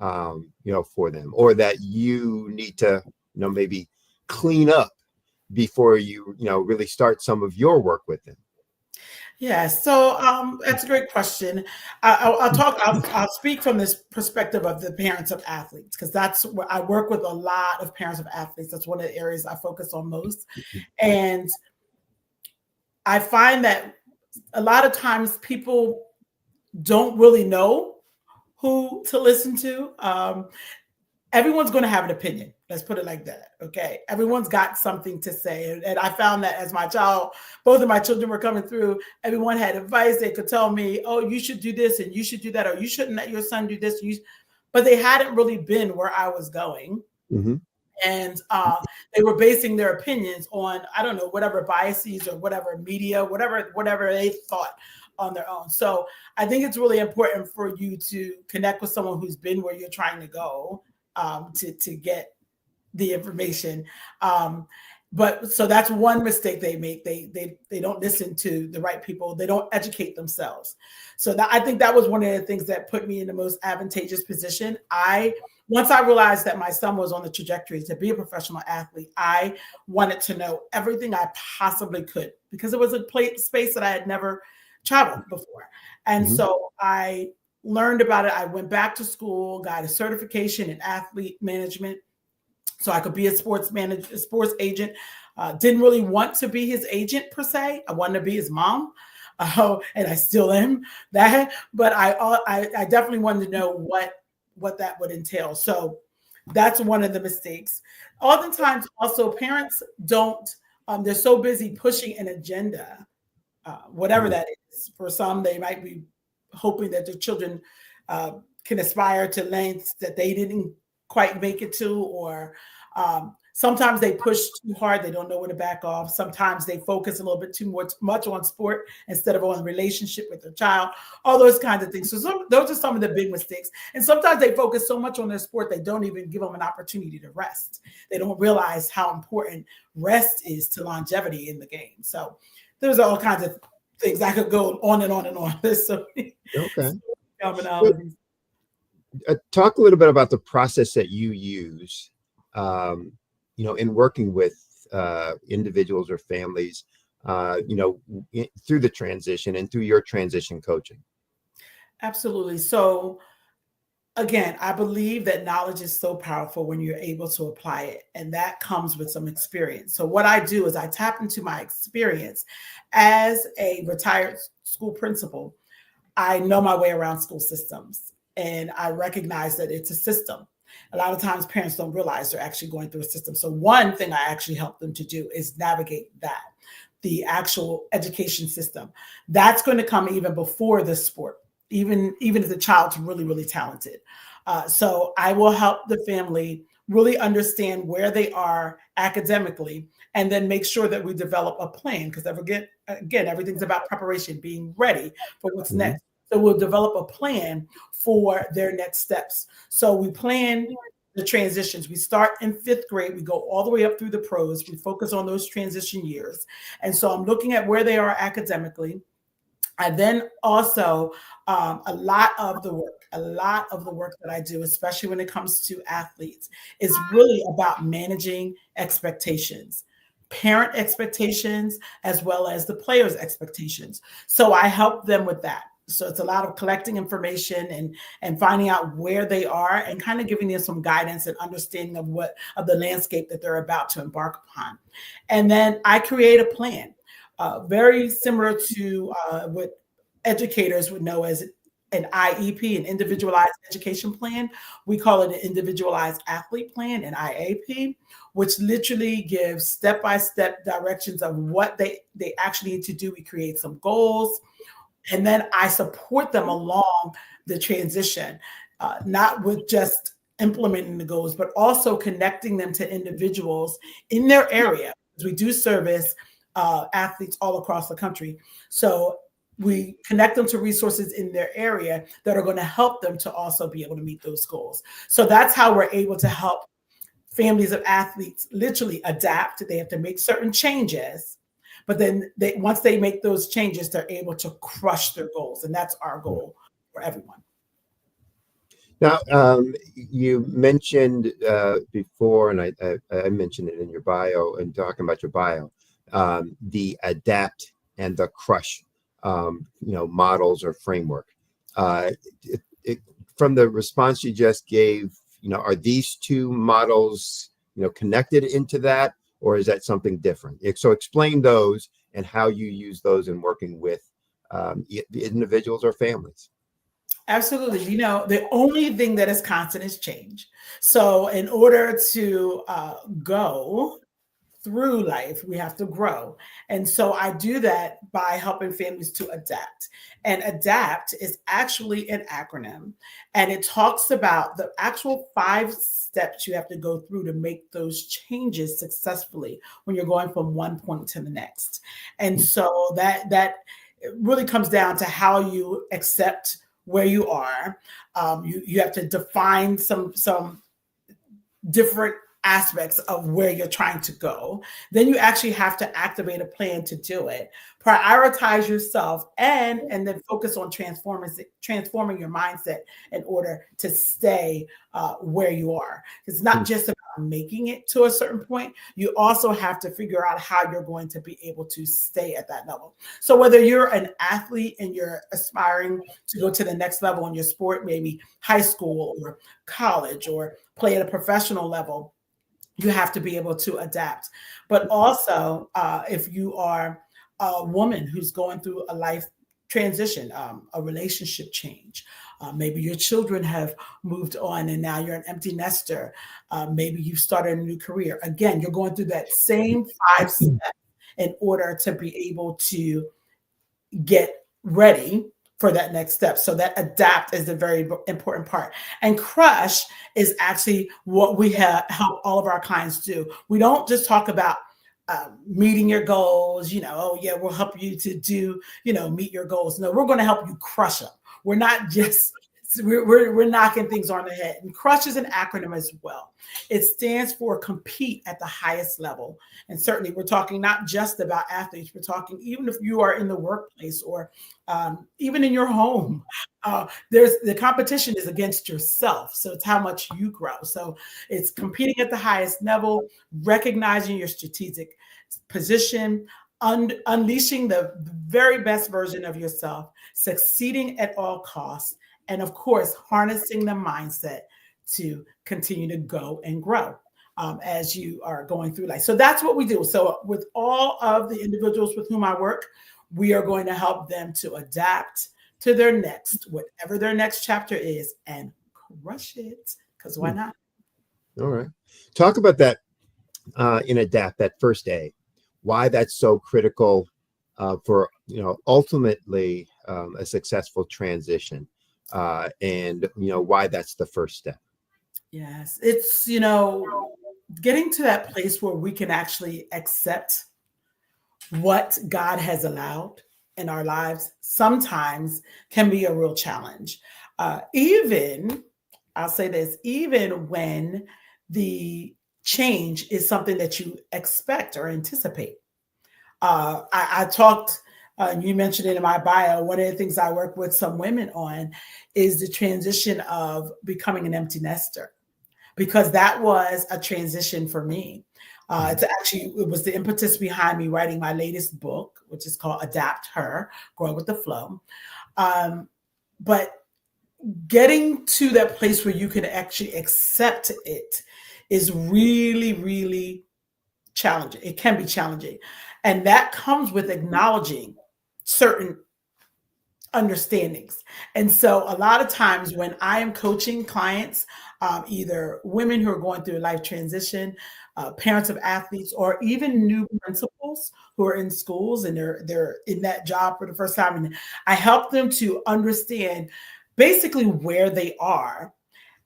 for them, or that you need to, maybe clean up before you, really start some of your work with them. Yeah, so that's a great question. I'll speak from this perspective of the parents of athletes, because that's where I work with a lot of parents of athletes. That's one of the areas I focus on most. And I find that a lot of times people don't really know who to listen to. Everyone's going to have an opinion. Let's put it like that. Okay. Everyone's got something to say. And I found that as both of my children were coming through, everyone had advice. They could tell me, oh, you should do this and you should do that, or you shouldn't let your son do this. But they hadn't really been where I was going. Mm-hmm. And they were basing their opinions on, I don't know, whatever biases or whatever media, whatever they thought on their own. So I think it's really important for you to connect with someone who's been where you're trying to go, to get the information. But so that's one mistake they make. They don't listen to the right people. They don't educate themselves. So I think that was one of the things that put me in the most advantageous position. Once I realized that my son was on the trajectory to be a professional athlete, I wanted to know everything I possibly could, because it was a space that I had never traveled before. And so I learned about it. I went back to school, got a certification in athlete management so I could be a sports agent. Didn't really want to be his agent per se. I wanted to be his mom. And I still am that, but I definitely wanted to know what that would entail. So that's one of the mistakes. Oftentimes also parents don't, they're so busy pushing an agenda, whatever that is. For some, they might be hoping that their children can aspire to lengths that they didn't quite make it to, or sometimes they push too hard. They don't know where to back off. Sometimes they focus a little bit too much on sport instead of on relationship with their child, all those kinds of things. So those are some of the big mistakes. And sometimes they focus so much on their sport, they don't even give them an opportunity to rest. They don't realize how important rest is to longevity in the game. So there's all kinds of things. I could go on and on and on. There's so many commonalities. Talk a little bit about the process that you use, in working with individuals or families, through the transition and through your transition coaching. Absolutely. So again, I believe that knowledge is so powerful when you're able to apply it, and that comes with some experience. So what I do is I tap into my experience as a retired school principal. I know my way around school systems, and I recognize that it's a system. A lot of times parents don't realize they're actually going through a system. So one thing I actually help them to do is navigate that, the actual education system. That's going to come even before the sport, even if the child's really, really talented. So I will help the family really understand where they are academically, and then make sure that we develop a plan, because again, everything's about preparation, being ready for what's next. So we'll develop a plan for their next steps. So we plan the transitions. We start in 5th grade, we go all the way up through the pros. We focus on those transition years. And so I'm looking at where they are academically. I then also, a lot of the work that I do, especially when it comes to athletes, is really about managing expectations, parent expectations, as well as the players' expectations. So I help them with that. So it's a lot of collecting information and finding out where they are, and kind of giving them some guidance and understanding of the landscape that they're about to embark upon. And then I create a plan, very similar to what educators would know as an IEP, an individualized education plan. We call it an individualized athlete plan, an IAP, which literally gives step-by-step directions of what they actually need to do. We create some goals, and then I support them along the transition, not with just implementing the goals, but also connecting them to individuals in their area. We do service athletes all across the country. So we connect them to resources in their area that are going to help them to also be able to meet those goals. So that's how we're able to help families of athletes literally adapt. They have to make certain changes, but then once they make those changes, they're able to crush their goals. And that's our goal for everyone. Now, you mentioned before, and I mentioned it in your bio, and talking about your bio, the adapt and the crush, models or framework. From the response you just gave, are these two models, connected into that, or is that something different? So explain those and how you use those in working with individuals or families. Absolutely. The only thing that is constant is change. So in order to go through life, we have to grow. And so I do that by helping families to adapt. And ADAPT is actually an acronym, and it talks about the actual 5 steps you have to go through to make those changes successfully when you're going from one point to the next. And so that really comes down to how you accept where you are. You have to define some different aspects of where you're trying to go. Then you actually have to activate a plan to do it. Prioritize yourself, and then focus on transforming your mindset in order to stay where you are. It's not just about making it to a certain point. You also have to figure out how you're going to be able to stay at that level. So whether you're an athlete and you're aspiring to go to the next level in your sport, maybe high school or college, or play at a professional level, you have to be able to adapt. But also, if you are a woman who's going through a life transition, a relationship change, maybe your children have moved on and now you're an empty nester, maybe you've started a new career. Again, you're going through that same 5 steps in order to be able to get ready for that next step. So that adapt is a very important part. And crush is actually what we help all of our clients do. We don't just talk about meeting your goals, we'll help you to do, meet your goals. No, we're going to help you crush them. We're not just, we're knocking things on the head. And crush is an acronym as well. It stands for compete at the highest level. And certainly we're talking not just about athletes, we're talking even if you are in the workplace or even in your home, the competition is against yourself. So it's how much you grow. So it's competing at the highest level, recognizing your strategic position, unleashing the very best version of yourself, succeeding at all costs, and of course, harnessing the mindset to continue to go and grow as you are going through life. So that's what we do. So with all of the individuals with whom I work, we are going to help them to adapt to their next, whatever their next chapter is, and crush it, because why not? All right. Talk about that in ADAPT, that first A, why that's so critical for, ultimately a successful transition, and, why that's the first step. Yes, it's, getting to that place where we can actually accept what God has allowed in our lives sometimes can be a real challenge. I'll say this, even when the change is something that you expect or anticipate. I talked, you mentioned it in my bio, one of the things I work with some women on is the transition of becoming an empty nester, because that was a transition for me. It was the impetus behind me writing my latest book, which is called Adapt Her, Grow with the Flow. But getting to that place where you can actually accept it is really, really challenging. It can be challenging. And that comes with acknowledging certain understandings. And so a lot of times when I am coaching clients, either women who are going through a life transition, parents of athletes, or even new principals who are in schools and they're in that job for the first time, and I help them to understand basically where they are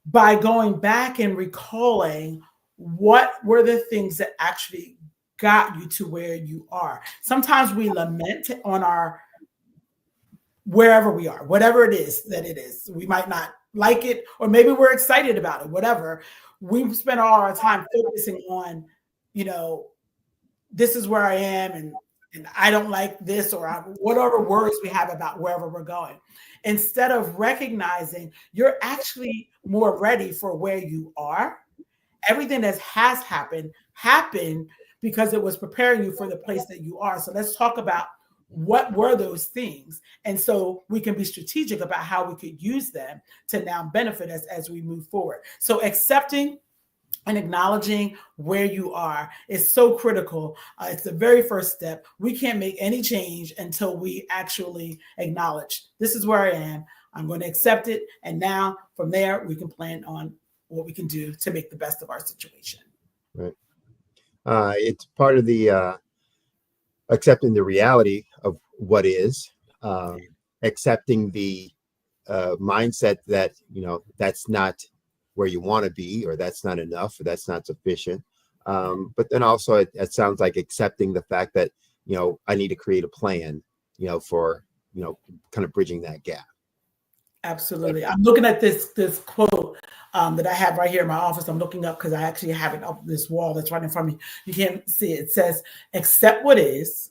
by going back and recalling what were the things that actually got you to where you are. Sometimes we lament on our wherever we are, whatever it is that it is. We might not like it, or maybe we're excited about it, whatever. We spend all our time focusing on, this is where I am, and I don't like this, or whatever words we have about wherever we're going. Instead of recognizing you're actually more ready for where you are. Everything that has happened because it was preparing you for the place that you are. So let's talk about what were those things. And so we can be strategic about how we could use them to now benefit us as we move forward. So accepting and acknowledging where you are is so critical. It's the very first step. We can't make any change until we actually acknowledge, this is where I am. I'm going to accept it. And now from there, we can plan on what we can do to make the best of our situation. Right. It's part of the accepting the reality of what is, accepting the mindset that, that's not where you want to be, or that's not enough, or that's not sufficient. But then also it sounds like accepting the fact that, I need to create a plan, for, kind of bridging that gap. Absolutely. I'm looking at this quote that I have right here in my office. I'm looking up because I actually have it up this wall that's right in front of me. You can't see it. It says, accept what is,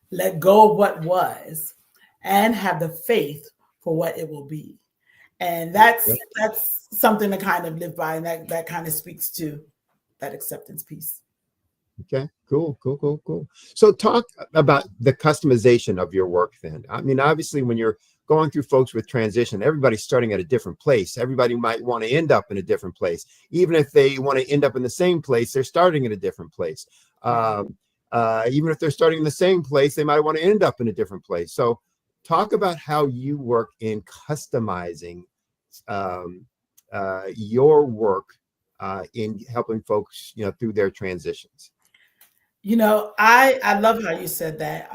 let go of what was, and have the faith for what it will be. And that's something to kind of live by. And that kind of speaks to that acceptance piece. Okay, cool. So talk about the customization of your work then. I mean, obviously when you're going through folks with transition, everybody's starting at a different place. Everybody might want to end up in a different place. Even if they want to end up in the same place, they're starting in a different place. Even if they're starting in the same place, they might want to end up in a different place. So talk about how you work in customizing your work in helping folks, through their transitions. I love how you said that.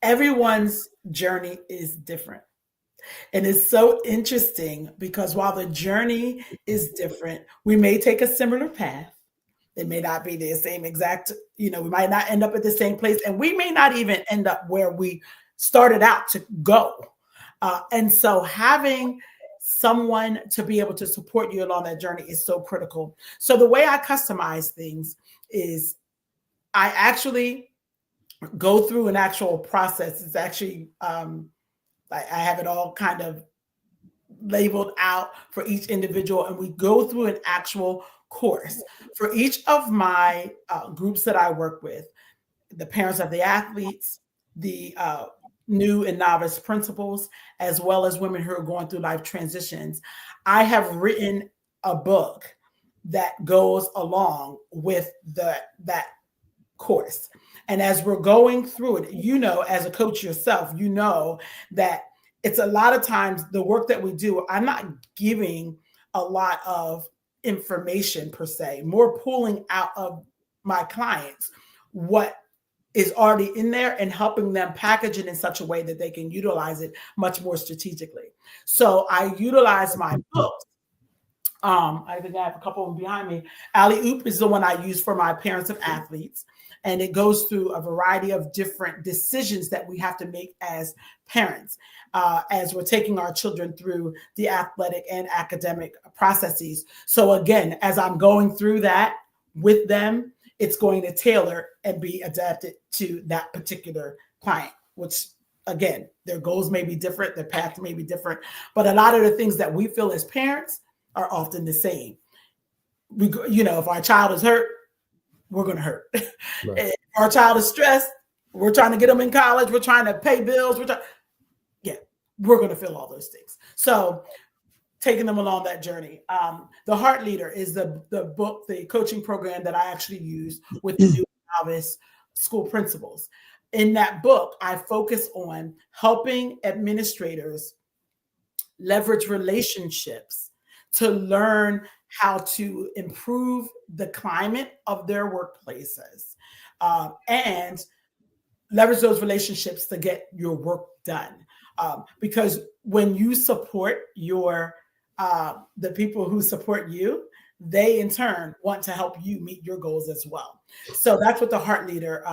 Everyone's journey is different. And it's so interesting because while the journey is different, we may take a similar path. It may not be the same exact, we might not end up at the same place, and we may not even end up where we started out to go. And so having someone to be able to support you along that journey is so critical. So the way I customize things is I actually go through an actual process. It's actually, I have it all kind of labeled out for each individual, and we go through an actual course for each of my groups that I work with. the parents of the athletes, the new and novice principals, as well as women who are going through life transitions. I have written a book that goes along with that course. And as we're going through it, you know, as a coach yourself, you know that it's a lot of times the work that we do, I'm not giving a lot of information per se, more pulling out of my clients what is already in there and helping them package it in such a way that they can utilize it much more strategically. So I utilize my books. I think I have a couple of them behind me. Alley Oop is the one I use for my parents of athletes. And it goes through a variety of different decisions that we have to make as parents, as we're taking our children through the athletic and academic processes. So again, as I'm going through that with them, it's going to tailor and be adapted to that particular client, which again, their goals may be different, their path may be different, but a lot of the things that we feel as parents are often the same. We, you know, if our child is hurt, we're going to hurt. Right. If our child is stressed, we're trying to get them in college, we're trying to pay bills, we're going to feel all those things. So taking them along that journey. The Heart Leader is the book, the coaching program that I actually use with the new novice school principals. In that book, I focus on helping administrators leverage relationships to learn how to improve the climate of their workplaces and leverage those relationships to get your work done. Because when you support your the people who support you, they in turn want to help you meet your goals as well. So that's what the Heart Leader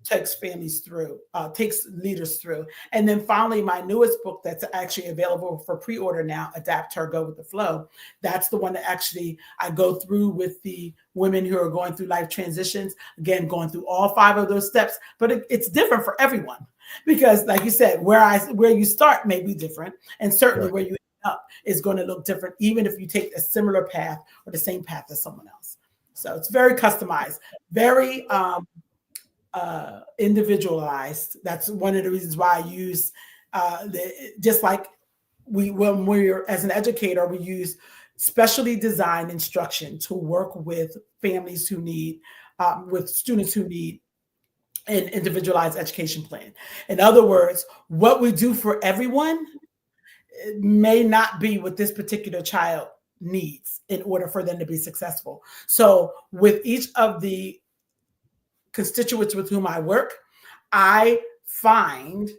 takes families through, takes leaders through. And then finally, my newest book that's actually available for pre-order now, Adapt to or Go with the Flow. That's the one that actually I go through with the women who are going through life transitions, again, going through all 5 of those steps, but it's different for everyone because like you said, where you start may be different. And certainly where you end up is going to look different, even if you take a similar path or the same path as someone else. So it's very customized, very, individualized. That's one of the reasons why I use just like when we're as an educator, we use specially designed instruction to work with families who need, with students who need an individualized education plan. In other words, what we do for everyone may not be what this particular child needs in order for them to be successful. So with each of the constituents with whom I work, I find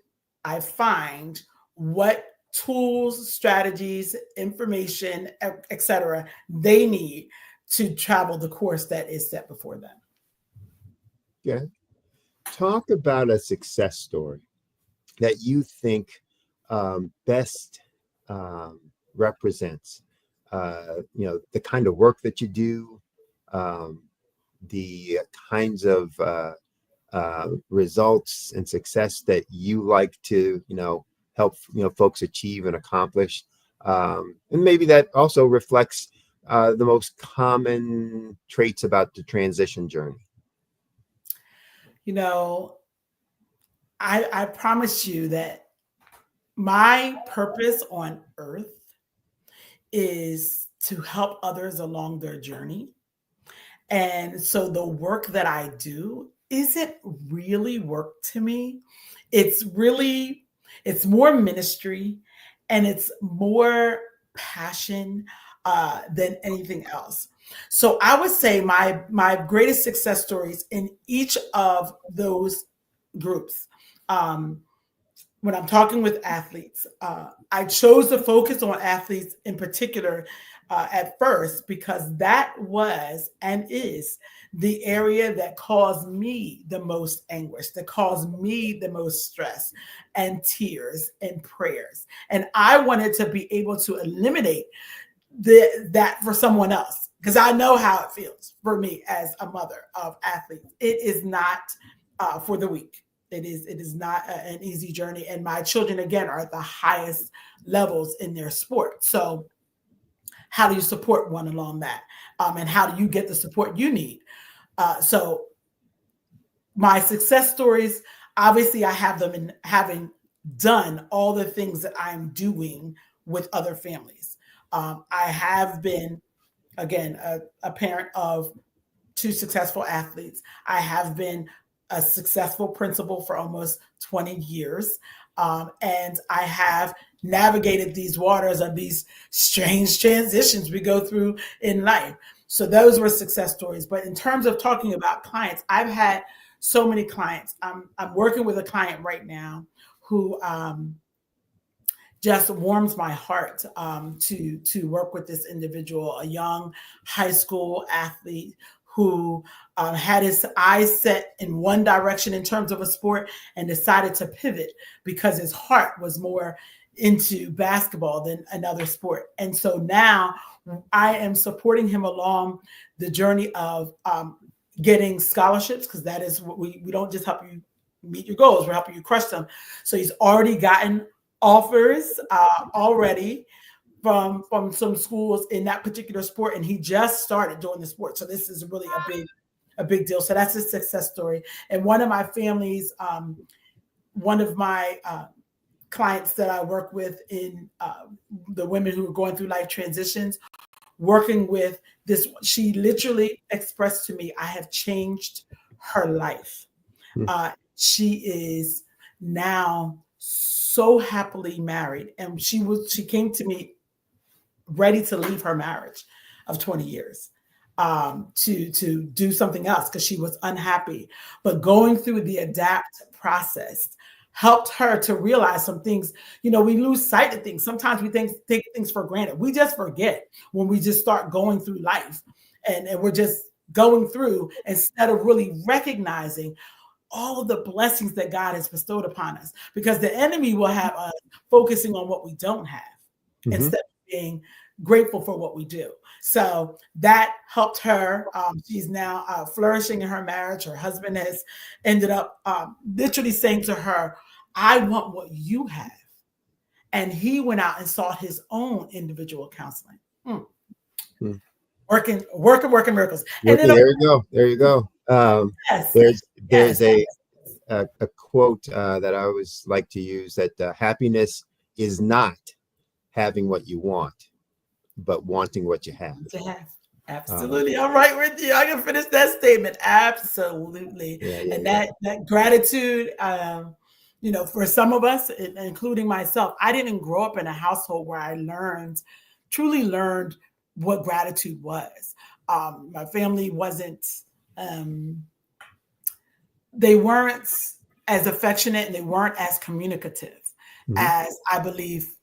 what tools, strategies, information, etc. they need to travel the course that is set before them. Yeah. Talk about a success story that you think best represents the kind of work that you do, the kinds of results and success that you like to help folks achieve and accomplish, and maybe that also reflects the most common traits about the transition journey. I promise you that my purpose on earth is to help others along their journey. And so the work that I do isn't really work to me. It's more ministry and it's more passion than anything else. So I would say my greatest success stories in each of those groups, when I'm talking with athletes, I chose to focus on athletes in particular at first because that was and is the area that caused me the most anguish, that caused me the most stress and tears and prayers. And I wanted to be able to eliminate that for someone else because I know how it feels for me as a mother of athletes. It is not for the weak. It is not an easy journey. And my children, again, are at the highest levels in their sport. So how do you support one along that? And how do you get the support you need? So my success stories, obviously I have them in having done all the things that I'm doing with other families. I have been, again, a parent of 2 successful athletes. I have been a successful principal for almost 20 years. And I have navigated these waters of these strange transitions we go through in life. So those were success stories. But in terms of talking about clients, I've had so many clients. I'm working with a client right now who just warms my heart to work with this individual, a young high school athlete who had his eyes set in one direction in terms of a sport and decided to pivot because his heart was more into basketball than another sport. And so now I am supporting him along the journey of getting scholarships, because that is what we don't just help you meet your goals, we're helping you crush them. So he's already gotten offers already from some schools in that particular sport, and he just started doing the sport. So this is really a big deal. So that's a success story. And one of my families, one of my clients that I work with in the women who are going through life transitions, working with this, she literally expressed to me, I have changed her life. She is now so happily married, and she came to me ready to leave her marriage of 20 years to do something else because she was unhappy. But going through the adapt process helped her to realize some things. You know, we lose sight of things. Sometimes we take things for granted. We just forget when we just start going through life and we're just going through instead of really recognizing all of the blessings that God has bestowed upon us, because the enemy will have us focusing on what we don't have instead of being grateful for what we do. So that helped her. She's now flourishing in her marriage. Her husband has ended up literally saying to her, I want what you have. And he went out and sought his own individual counseling. Working miracles. And then, There you go. There's a quote that I always like to use, that happiness is not having what you want, but wanting what you have. Absolutely. I'm right with you. I can finish that statement. Absolutely. And that gratitude, you know, for some of us, including myself, I didn't grow up in a household where I truly learned what gratitude was. My family wasn't, they weren't as affectionate and they weren't as communicative as I believe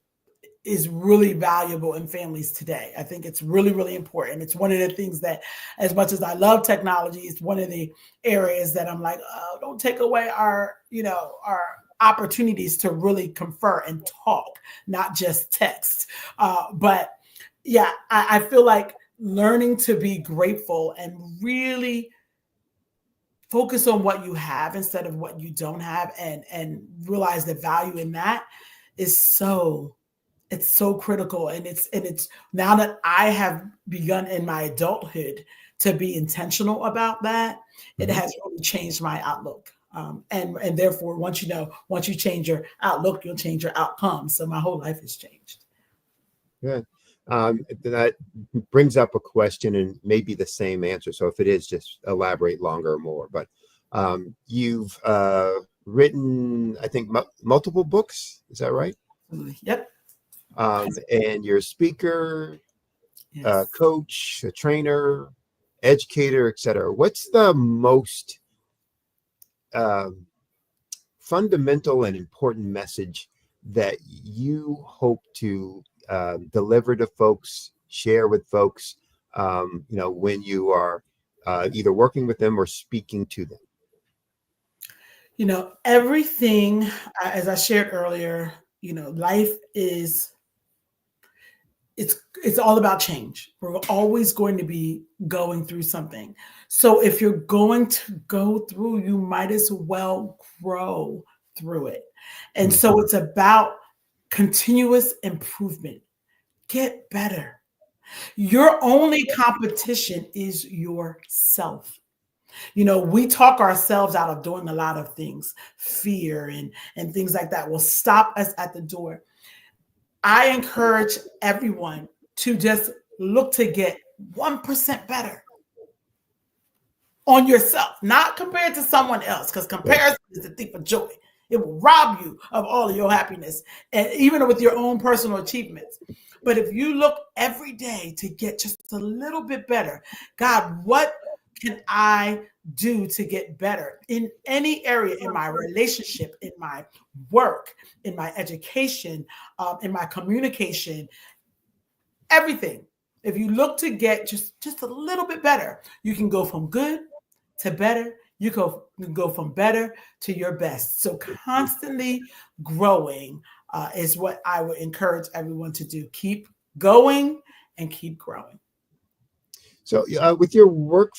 is really valuable in families today. I think it's really, really important. It's one of the things that, as much as I love technology, it's one of the areas that I'm like, oh, don't take away our opportunities to really confer and talk, not just text. But yeah, I feel like learning to be grateful and really focus on what you have instead of what you don't have, and realize the value in that is so critical. And it's now that I have begun in my adulthood to be intentional about that, it has really changed my outlook. And therefore, once you change your outlook, you'll change your outcome. So my whole life has changed. Good. That brings up a question, and maybe the same answer. So if it is, just elaborate longer or more. But you've written, I think, multiple books. Is that right? Yep. And you're a speaker, coach, a trainer, educator, etc. What's the most fundamental and important message that you hope to deliver to folks, share with folks, when you are either working with them or speaking to them? You know, everything, as I shared earlier, life is, it's all about change. We're always going to be going through something. So if you're going to go through, you might as well grow through it. And so it's about continuous improvement. Get better. Your only competition is yourself. We talk ourselves out of doing a lot of things. Fear and things like that will stop us at the door. I encourage everyone to just look to get 1% better on yourself, not compared to someone else, because comparison is the thief of joy. It will rob you of all of your happiness, and even with your own personal achievements. But if you look every day to get just a little bit better, God, what can I do to get better in any area, in my relationship, in my work, in my education, in my communication, everything. If you look to get just a little bit better, you can go from good to better. You can go from better to your best. So constantly growing is what I would encourage everyone to do. Keep going and keep growing. So with your work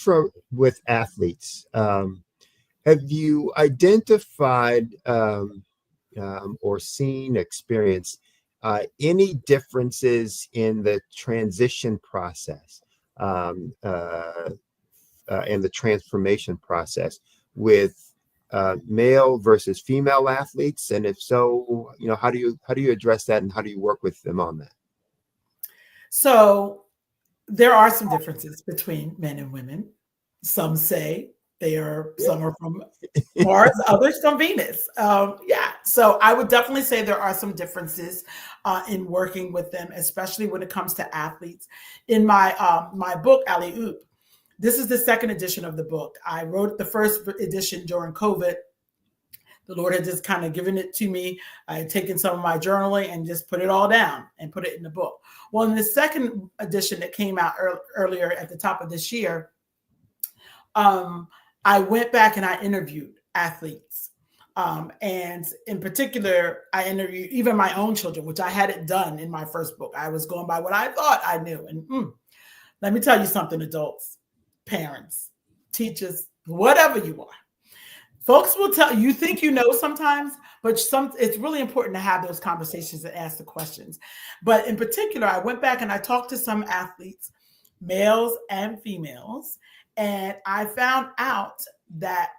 with athletes, have you identified or seen, experienced any differences in the transition process and the transformation process with male versus female athletes? And if so, how do you address that, and how do you work with them on that? So there are some differences between men and women. Some say some are from Mars, others from Venus. So I would definitely say there are some differences in working with them, especially when it comes to athletes. In my book, Alley Oop, this is the second edition of the book. I wrote the first edition during COVID. The Lord had just kind of given it to me. I had taken some of my journaling and just put it all down and put it in the book. Well, in the second edition that came out earlier at the top of this year, I went back and I interviewed athletes. And in particular, I interviewed even my own children, which I hadn't done in my first book. I was going by what I thought I knew. And let me tell you something, adults, parents, teachers, whatever you are. Folks will tell you think you know sometimes, but it's really important to have those conversations and ask the questions. But in particular, I went back and I talked to some athletes, males and females, and I found out that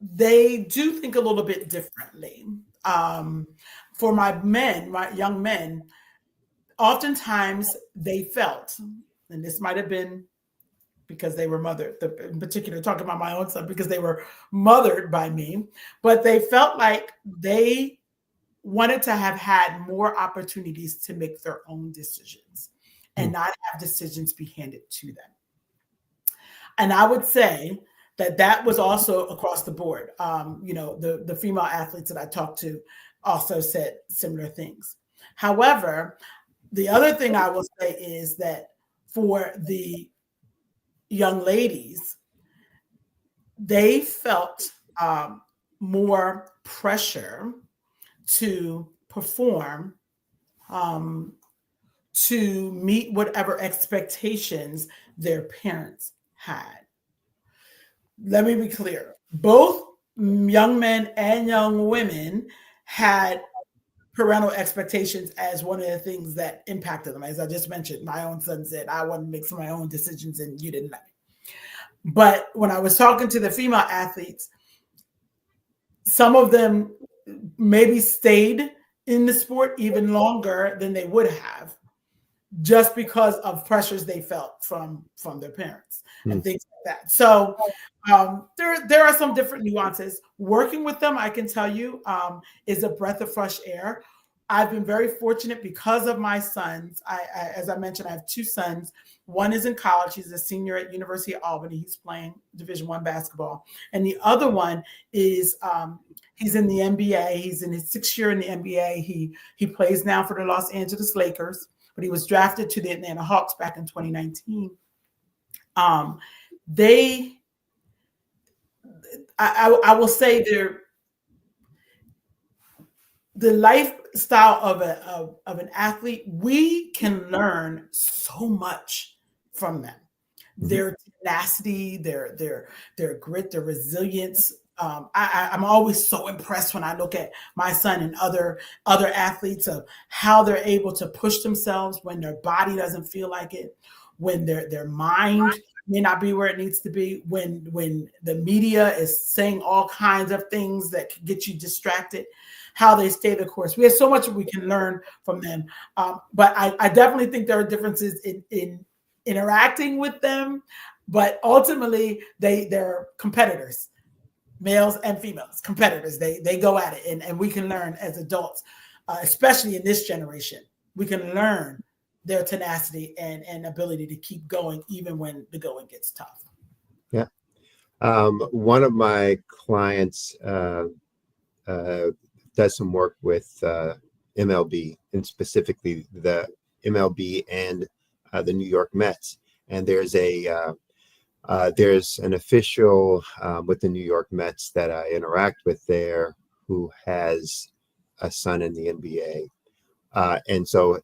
they do think a little bit differently. For my young men, oftentimes they felt, and this might have been because they were mothered, in particular, talking about my own son, because they were mothered by me, but they felt like they wanted to have had more opportunities to make their own decisions and not have decisions be handed to them. And I would say that was also across the board. The female athletes that I talked to also said similar things. However, the other thing I will say is that for the young ladies, they felt more pressure to perform, to meet whatever expectations their parents had. Let me be clear. Both young men and young women had parental expectations as one of the things that impacted them. As I just mentioned, my own son said, I want to make some of my own decisions and you didn't let me. But when I was talking to the female athletes, some of them maybe stayed in the sport even longer than they would have, just because of pressures they felt from their parents and things like that. So there are some different nuances. Working with them, I can tell you, is a breath of fresh air. I've been very fortunate because of my sons. As I mentioned, I have two sons. One is in college. He's a senior at University of Albany. He's playing Division I basketball. And the other one is he's in the NBA. He's in his 6th year in the NBA. He plays now for the Los Angeles Lakers, but he was drafted to the Atlanta Hawks back in 2019. I will say the lifestyle of an athlete, we can learn so much from them. Their tenacity, their grit, their resilience. I'm always so impressed when I look at my son and other athletes of how they're able to push themselves when their body doesn't feel like it, when their mind may not be where it needs to be, when the media is saying all kinds of things that can get you distracted, how they stay the course. We have so much we can learn from them. But I definitely think there are differences in interacting with them, but ultimately they're competitors, males and females, competitors. They go at it, and we can learn as adults, especially in this generation. We can learn their tenacity and ability to keep going even when the going gets tough. Yeah. One of my clients does some work with MLB, and specifically the MLB and the New York Mets. And there's an official with the New York Mets that I interact with there who has a son in the NBA. And so,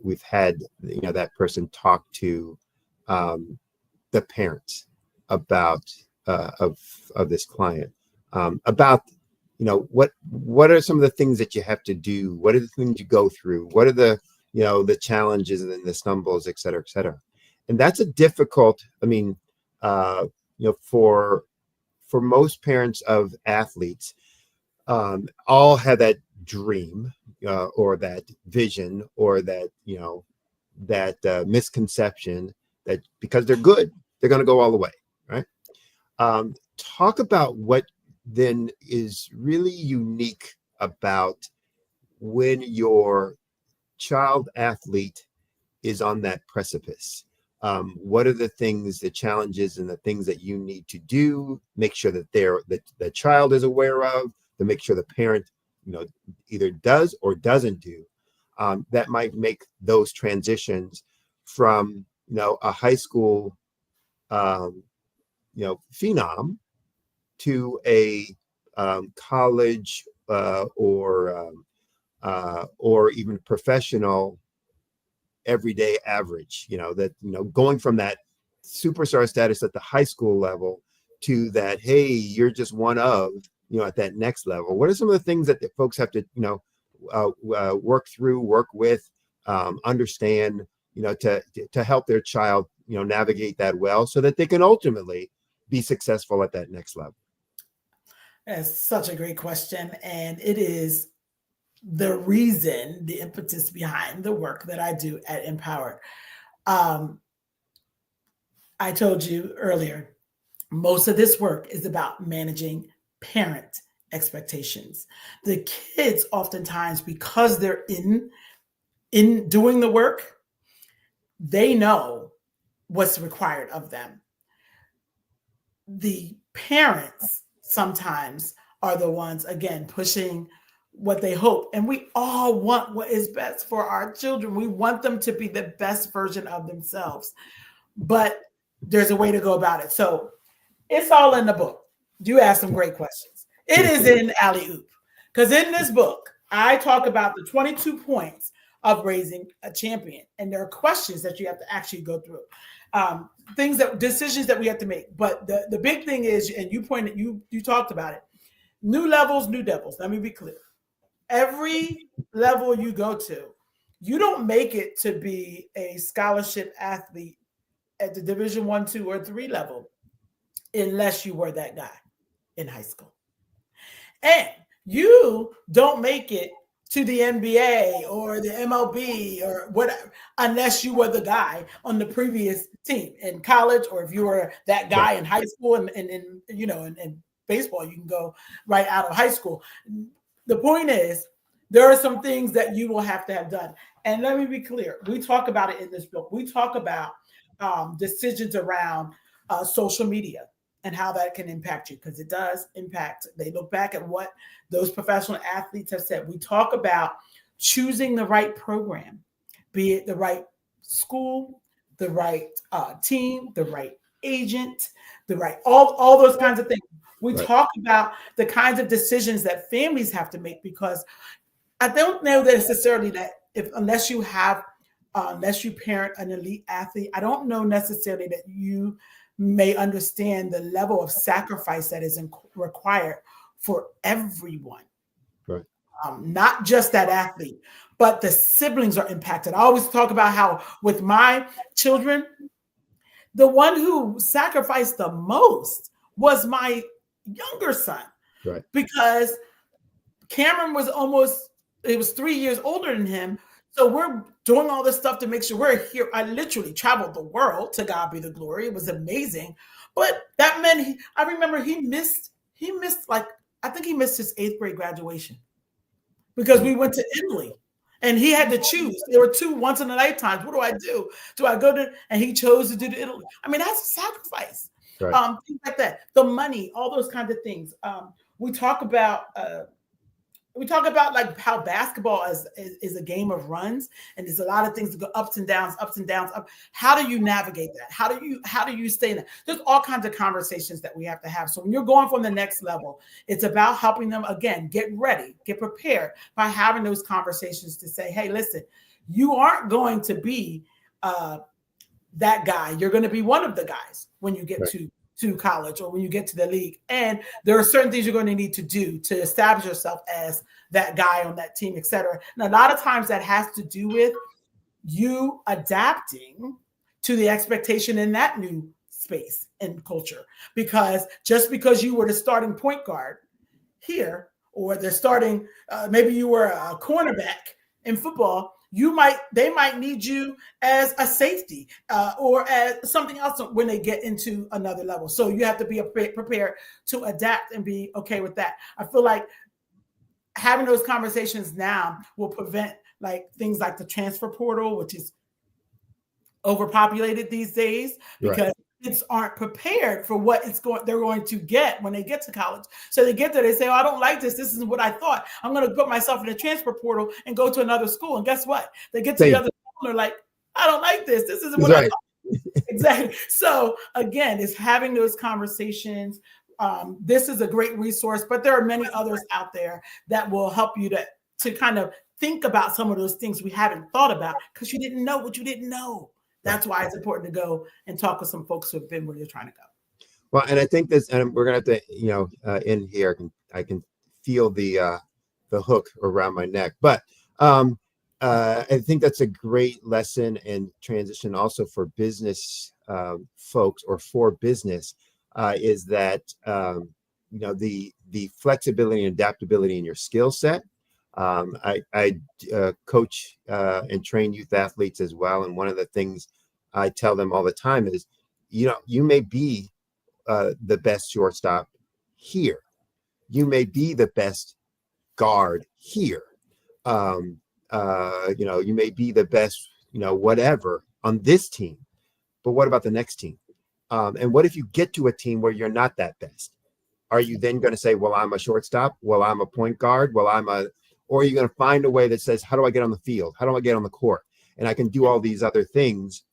we've had, that person talk to the parents about of this client about, what are some of the things that you have to do? What are the things you go through? What are the, the challenges and the stumbles, et cetera, et cetera. And that's a difficult, for most parents of athletes, all have that dream or that vision or that, that misconception that because they're good, they're going to go all the way, right? Talk about what then is really unique about when your child athlete is on that precipice. What are the things, the challenges and the things that you need to do, make sure that that the child is aware of, to make sure the parent, either does or doesn't do, that might make those transitions from, a high school, phenom to a college or even professional everyday average, going from that superstar status at the high school level to that, hey, you're just one of, at that next level. What are some of the things that the folks have to, work through, work with, understand, to help their child, navigate that well so that they can ultimately be successful at that next level? That's such a great question. And it is the reason, the impetus behind the work that I do at Empowered. I told you earlier, most of this work is about managing parent expectations. The kids oftentimes, because they're in doing the work, they know what's required of them. The parents sometimes are the ones, again, pushing what they hope. And we all want what is best for our children. We want them to be the best version of themselves. But there's a way to go about it. So it's all in the book. You asked some great questions. It is in Alley Oop. Because in this book, I talk about the 22 points of raising a champion. And there are questions that you have to actually go through. Decisions that we have to make. But the big thing is, and you talked about it, new levels, new devils. Let me be clear. Every level you go to, you don't make it to be a scholarship athlete at the Division 1, 2, or 3 level unless you were that guy in high school. And you don't make it to the NBA or the MLB or whatever unless you were the guy on the previous team in college, or if you were that guy in high school and in baseball, you can go right out of high school. The point is, there are some things that you will have to have done. And let me be clear. We talk about it in this book. We talk about decisions around social media and how that can impact you, because it does impact. They look back at what those professional athletes have said. We talk about choosing the right program, be it the right school, the right team, the right agent, the right, all those kinds of things. We talk about the kinds of decisions that families have to make, because I don't know necessarily that unless you parent an elite athlete, I don't know necessarily that you may understand the level of sacrifice that is required for everyone. Right. Not just that athlete, but the siblings are impacted. I always talk about how with my children, the one who sacrificed the most was my younger son. Right. Because Cameron was it was 3 years older than him. So we're doing all this stuff to make sure we're here. I literally traveled the world, to God be the glory. It was amazing. But that meant, I remember he missed like, I think he missed his 8th grade graduation because we went to Italy and he had to choose. There were 2 once in a lifetime. What do I do? Do I go to, and he chose to do the Italy. I mean, that's a sacrifice. Right. Things like that. The money, all those kinds of things. We talk about like how basketball is a game of runs, and there's a lot of things that go ups and downs, up. How do you navigate that? How do you stay in that? There's all kinds of conversations that we have to have. So when you're going from the next level, it's about helping them, again, get ready, get prepared by having those conversations to say, hey, listen, you aren't going to be that guy. You're going to be one of the guys when you get to college or when you get to the league. And there are certain things you're going to need to do to establish yourself as that guy on that team, et cetera. And a lot of times that has to do with you adapting to the expectation in that new space and culture. Because just because you were the starting point guard here, or the starting, maybe you were a cornerback in football, they might need you as a safety or as something else when they get into another level. So you have to be prepared to adapt and be okay with that. I feel like having those conversations now will prevent like things like the transfer portal, which is overpopulated these days because kids aren't prepared for what they're going to get when they get to college. So they get there, they say, oh, I don't like this. This isn't what I thought. I'm going to put myself in the transfer portal and go to another school. And guess what? They get to the other school and they're like, I don't like this. This isn't what I thought. Exactly. So again, it's having those conversations. This is a great resource, but there are many others out there that will help you to kind of think about some of those things we haven't thought about because you didn't know what you didn't know. That's why it's important to go and talk with some folks who have been where you're trying to go. Well, and I think this, and we're gonna have to, end here. I can feel the hook around my neck, but I think that's a great lesson and transition also for business folks or for business is that the flexibility and adaptability in your skill set. I coach and train youth athletes as well, and one of the things I tell them all the time is, you may be the best shortstop here, you may be the best guard here, you may be the best, whatever on this team, but what about the next team? And what if you get to a team where you're not that best? Are you then going to say, well, I'm a shortstop, well, I'm a point guard, or are you going to find a way that says, how do I get on the field? How do I get on the court? And I can do all these other things.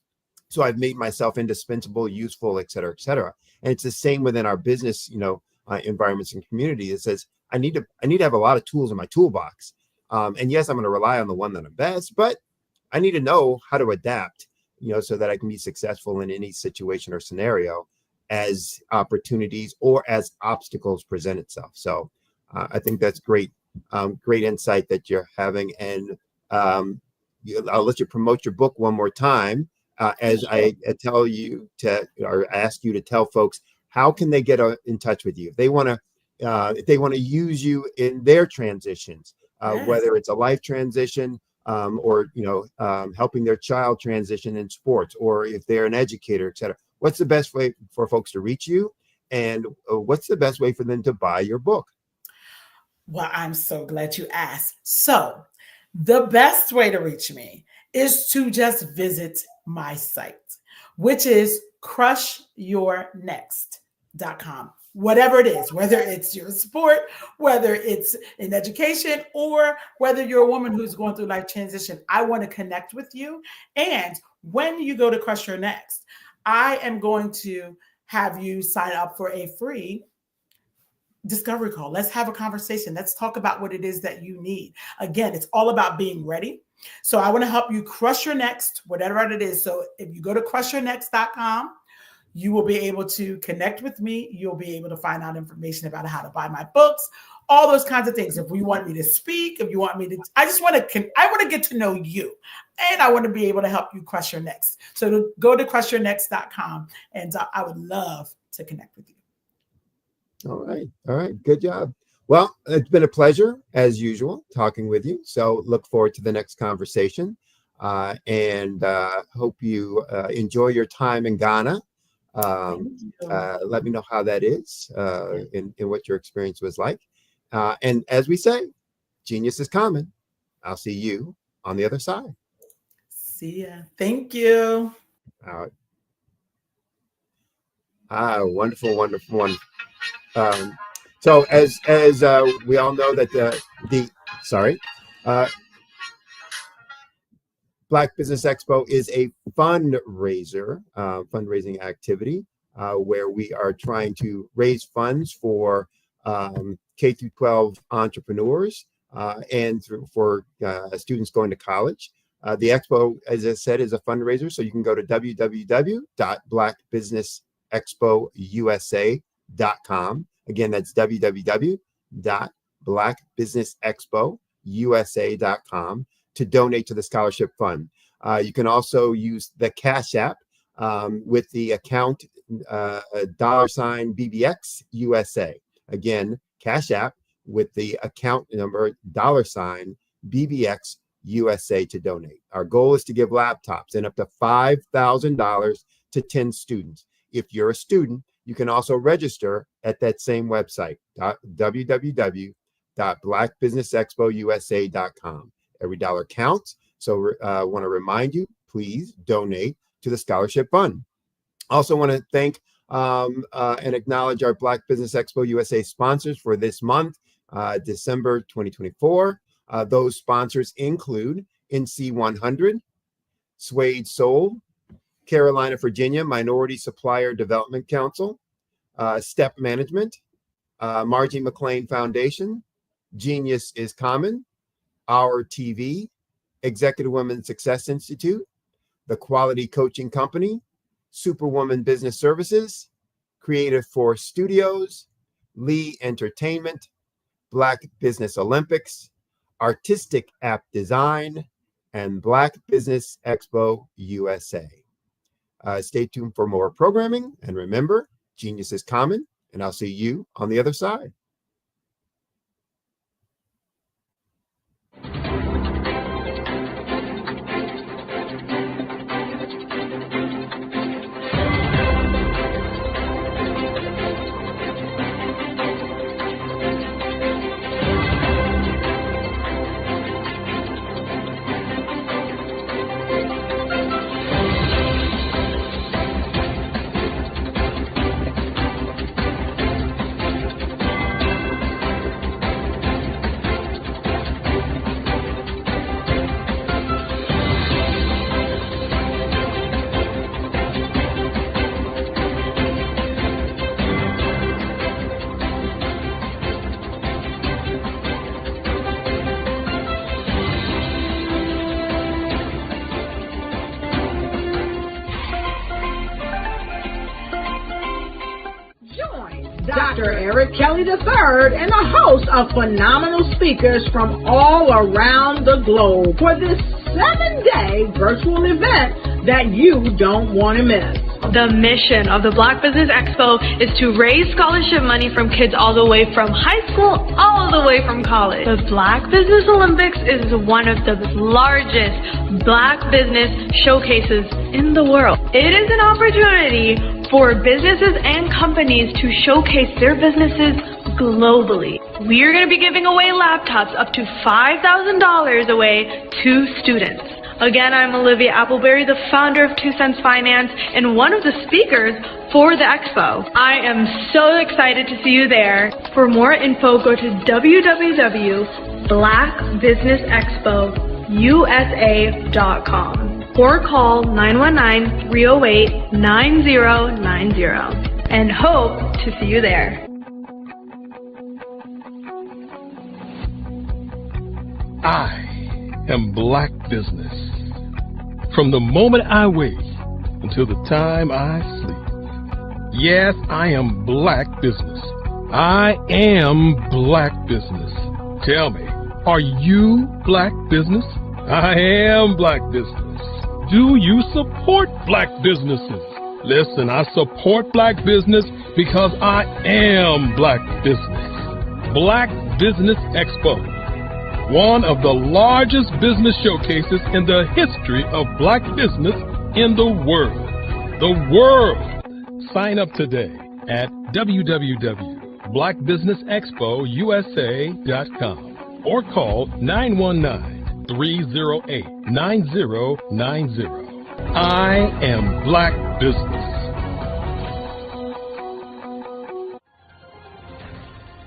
So I've made myself indispensable, useful, et cetera, et cetera. And it's the same within our business, environments and community. It says, I need to have a lot of tools in my toolbox. And yes, I'm going to rely on the one that I'm best, but I need to know how to adapt, so that I can be successful in any situation or scenario as opportunities or as obstacles present itself. So I think that's great. Great insight that you're having, and I'll let you promote your book one more time as I tell you to, or ask you to tell folks how can they get in touch with you if they want to use you in their transitions, whether it's a life transition or helping their child transition in sports, or if they're an educator, et cetera. What's the best way for folks to reach you, and what's the best way for them to buy your book? Well, I'm so glad you asked. So the best way to reach me is to just visit my site, which is crushyournext.com. Whatever it is, whether it's your sport, whether it's in education, or whether you're a woman who's going through life transition, I want to connect with you. And when you go to Crush Your Next, I am going to have you sign up for a free discovery call. Let's have a conversation. Let's talk about what it is that you need. Again, it's all about being ready. So I want to help you crush your next, whatever it is. So if you go to crushyournext.com, you will be able to connect with me. You'll be able to find out information about how to buy my books, all those kinds of things. If you want me to speak, if you want me to, I want to get to know you, and I want to be able to help you crush your next. So go to crushyournext.com, and I would love to connect with you. All right. Good job. Well, it's been a pleasure, as usual, talking with you. So look forward to the next conversation, and hope you enjoy your time in Ghana. Let me know how that is and what your experience was like. And as we say, genius is common. I'll see you on the other side. See ya. Thank you. All right. Wonderful. So as we all know that Black Business Expo is a fundraising activity where we are trying to raise funds for K through 12 entrepreneurs and for students going to college. The expo, as I said, is a fundraiser, so you can go to www.blackbusinessexpousa.com. Again, that's www.blackbusinessexpousa.com to donate to the scholarship fund. You can also use the Cash App with the account $BBX USA. Again, Cash App with the account number $BBX USA to donate. Our goal is to give laptops and up to $5,000 to 10 students. If you're a student, you can also register at that same website, www.blackbusinessexpousa.com. Every dollar counts. So I want to remind you, please donate to the scholarship fund. Also want to thank and acknowledge our Black Business Expo USA sponsors for this month, December 2024. Those sponsors include NC100, Suede Soul, Carolina, Virginia Minority Supplier Development Council, Step Management, Margie McLean Foundation, Genius is Common, Our TV, Executive Women Success Institute, The Quality Coaching Company, Superwoman Business Services, Creative Force Studios, Lee Entertainment, Black Business Olympics, Artistic App Design, and Black Business Expo USA. Stay tuned for more programming, and remember, genius is common, and I'll see you on the other side. Dr. Eric Kelly III and a host of phenomenal speakers from all around the globe for this 7-day virtual event that you don't want to miss. The mission of the Black Business Expo is to raise scholarship money from kids all the way from high school, all the way from college. The Black Business Olympics is one of the largest Black business showcases in the world. It is an opportunity for businesses and companies to showcase their businesses globally. We are going to be giving away laptops up to $5,000 away to students. Again, I'm Olivia Appleberry, the founder of 2 Cents Finance and one of the speakers for the expo. I am so excited to see you there. For more info, go to www.blackbusinessexpousa.com or call 919-308-9090 and hope to see you there. I am Black Business. From the moment I wake until the time I sleep. Yes, I am Black Business. I am Black Business. Tell me, are you Black Business? I am Black Business. Do you support Black businesses? Listen, I support Black business because I am Black Business. Black Business Expo, one of the largest business showcases in the history of Black business in the world. The world! Sign up today at www.blackbusinessexpousa.com or call 919-308-9090. I am Black Business.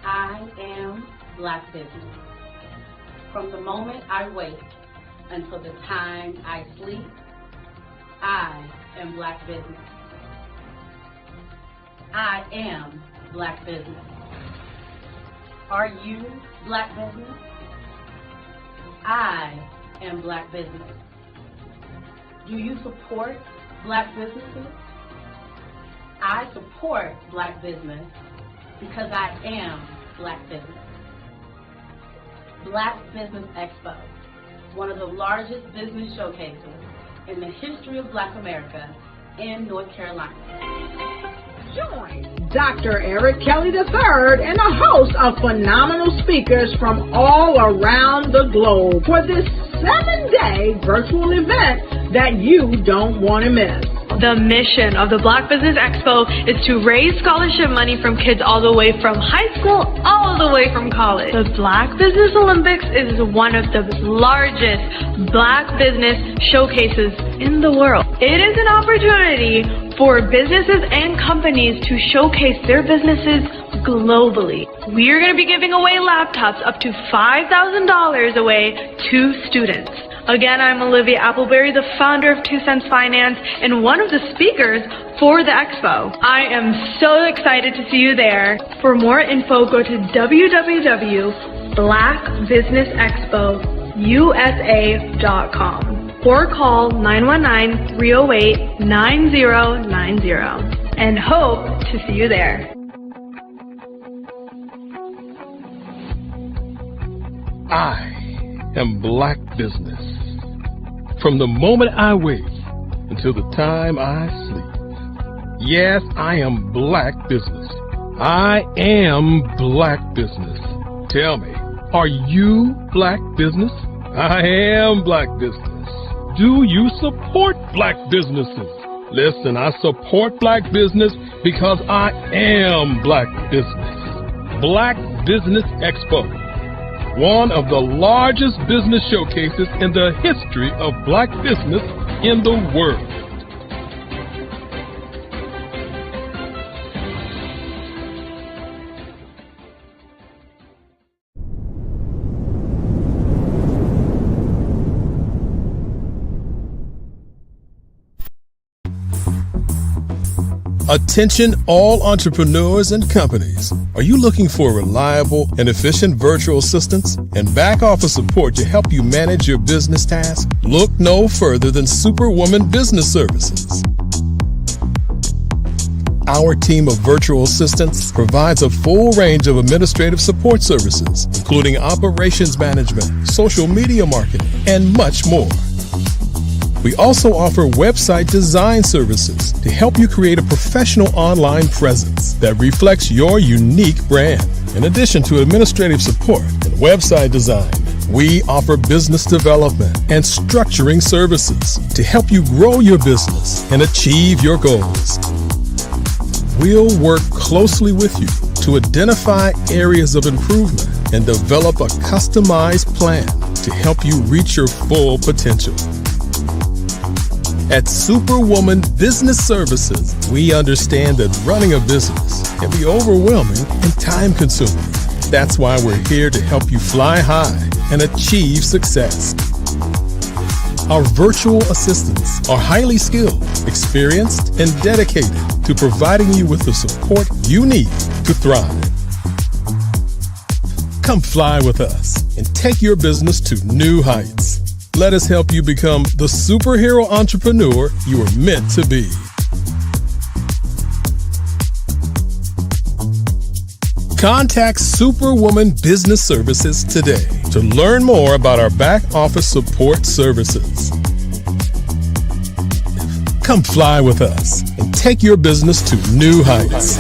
I am Black Business. From the moment I wake until the time I sleep, I am Black Business. I am Black Business. Are you Black Business? I am Black Business. Do you support Black businesses? I support Black business because I am Black Business. Black Business Expo, one of the largest business showcases in the history of Black America in North Carolina. Join Dr. Eric Kelly III and a host of phenomenal speakers from all around the globe for this 7-day virtual event that you don't want to miss. The mission of the Black Business Expo is to raise scholarship money from kids all the way from high school, all the way from college. The Black Business Olympics is one of the largest Black business showcases in the world. It is an opportunity for businesses and companies to showcase their businesses globally. We are going to be giving away laptops up to $5,000 away to students. Again, I'm Olivia Appleberry, the founder of 2 Cents Finance and one of the speakers for the expo. I am so excited to see you there. For more info, go to www.blackbusinessexpousa.com or call 919-308-9090 and hope to see you there. I am Black Business. From the moment I wake until the time I sleep. Yes, I am Black Business. I am Black Business. Tell me, are you Black Business? I am Black Business. Do you support Black businesses? Listen, I support Black business because I am Black Business. Black Business Expo, one of the largest business showcases in the history of Black business in the world. Attention all entrepreneurs and companies. Are you looking for reliable and efficient virtual assistants and back office support to help you manage your business tasks? Look no further than Superwoman Business Services. Our team of virtual assistants provides a full range of administrative support services, including operations management, social media marketing, and much more. We also offer website design services to help you create a professional online presence that reflects your unique brand. In addition to administrative support and website design, we offer business development and structuring services to help you grow your business and achieve your goals. We'll work closely with you to identify areas of improvement and develop a customized plan to help you reach your full potential. At Superwoman Business Services, we understand that running a business can be overwhelming and time-consuming. That's why we're here to help you fly high and achieve success. Our virtual assistants are highly skilled, experienced, and dedicated to providing you with the support you need to thrive. Come fly with us and take your business to new heights. Let us help you become the superhero entrepreneur you are meant to be. Contact Superwoman Business Services today to learn more about our back office support services. Come fly with us and take your business to new heights.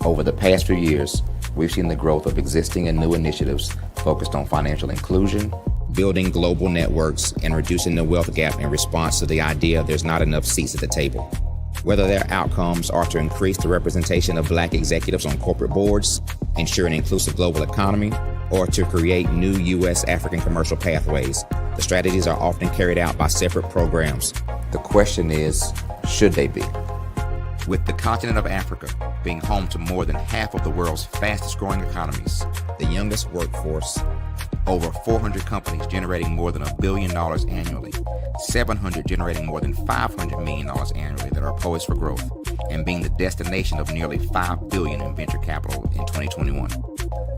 Over the past few years, we've seen the growth of existing and new initiatives focused on financial inclusion, building global networks, and reducing the wealth gap in response to the idea there's not enough seats at the table. Whether their outcomes are to increase the representation of Black executives on corporate boards, ensure an inclusive global economy, or to create new U.S. African commercial pathways, the strategies are often carried out by separate programs. The question is, should they be? With the continent of Africa being home to more than half of the world's fastest growing economies, the youngest workforce, over 400 companies generating more than $1 billion annually, 700 generating more than $500 million annually that are poised for growth, and being the destination of nearly $5 billion in venture capital in 2021.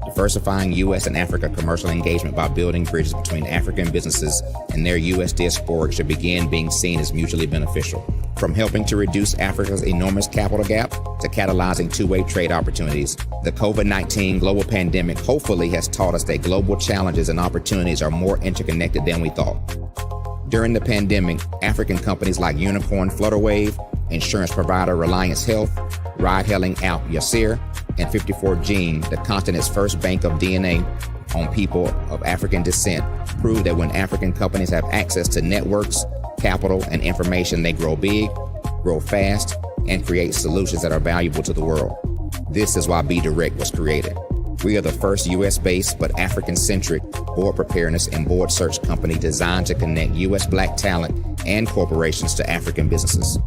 Diversifying U.S. and Africa commercial engagement by building bridges between African businesses and their U.S. diaspora should begin being seen as mutually beneficial. From helping to reduce Africa's enormous capital gap to catalyzing two-way trade opportunities, the COVID-19 global pandemic hopefully has taught us that global challenges and opportunities are more interconnected than we thought. During the pandemic, African companies like Unicorn Flutterwave, insurance provider Reliance Health, ride-hailing app Yasir, and 54Gene, the continent's first bank of DNA on people of African descent, proved that when African companies have access to networks, capital, and information, they grow big, grow fast, and create solutions that are valuable to the world. This is why BDirect was created. We are the first U.S.-based but African-centric board preparedness and board search company designed to connect U.S. Black talent and corporations to African businesses.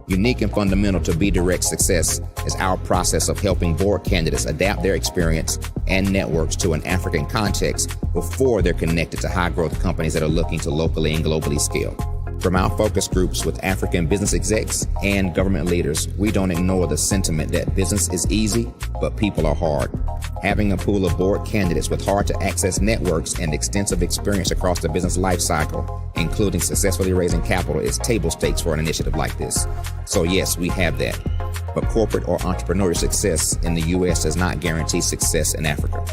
Unique and fundamental to BDirect's success is our process of helping board candidates adapt their experience and networks to an African context before they're connected to high-growth companies that are looking to locally and globally scale. From our focus groups with African business execs and government leaders, we don't ignore the sentiment that business is easy, but people are hard. Having a pool of board candidates with hard-to-access networks and extensive experience across the business life cycle, including successfully raising capital, is table stakes for an initiative like this. So yes, we have that. But corporate or entrepreneurial success in the U.S. does not guarantee success in Africa.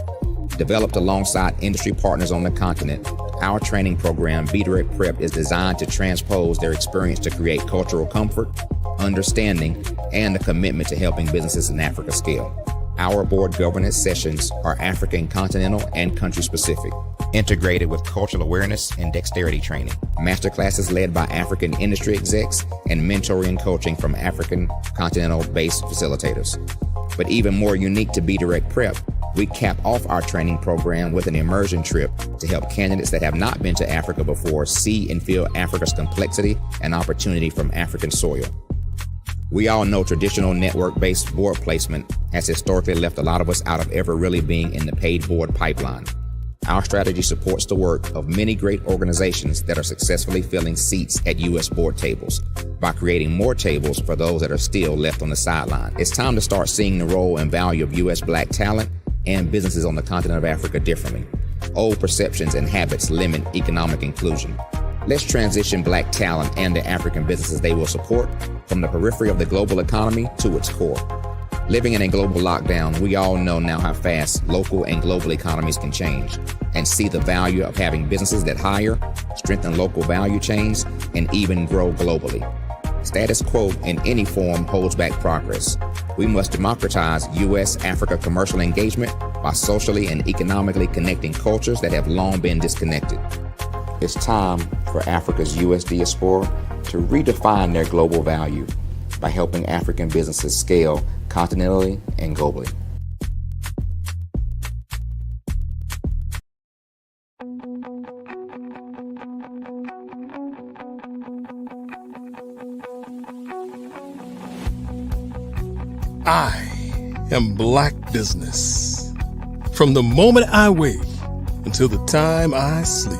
Developed alongside industry partners on the continent, our training program, BDirect Prep, is designed to transpose their experience to create cultural comfort, understanding, and a commitment to helping businesses in Africa scale. Our board governance sessions are African continental and country specific, integrated with cultural awareness and dexterity training, masterclasses led by African industry execs, and mentoring and coaching from African continental-based facilitators. But even more unique to BDirect Prep, we cap off our training program with an immersion trip to help candidates that have not been to Africa before see and feel Africa's complexity and opportunity from African soil. We all know traditional network-based board placement has historically left a lot of us out of ever really being in the paid board pipeline. Our strategy supports the work of many great organizations that are successfully filling seats at U.S. board tables by creating more tables for those that are still left on the sideline. It's time to start seeing the role and value of U.S. Black talent and businesses on the continent of Africa differently. Old perceptions and habits limit economic inclusion. Let's transition Black talent and the African businesses they will support from the periphery of the global economy to its core. Living in a global lockdown, we all know now how fast local and global economies can change, and see the value of having businesses that hire, strengthen local value chains, and even grow globally. Status quo in any form holds back progress. We must democratize U.S.-Africa commercial engagement by socially and economically connecting cultures that have long been disconnected. It's time for Africa's U.S. diaspora to redefine their global value by helping African businesses scale continentally and globally. I am Black Business. From the moment I wake until the time I sleep.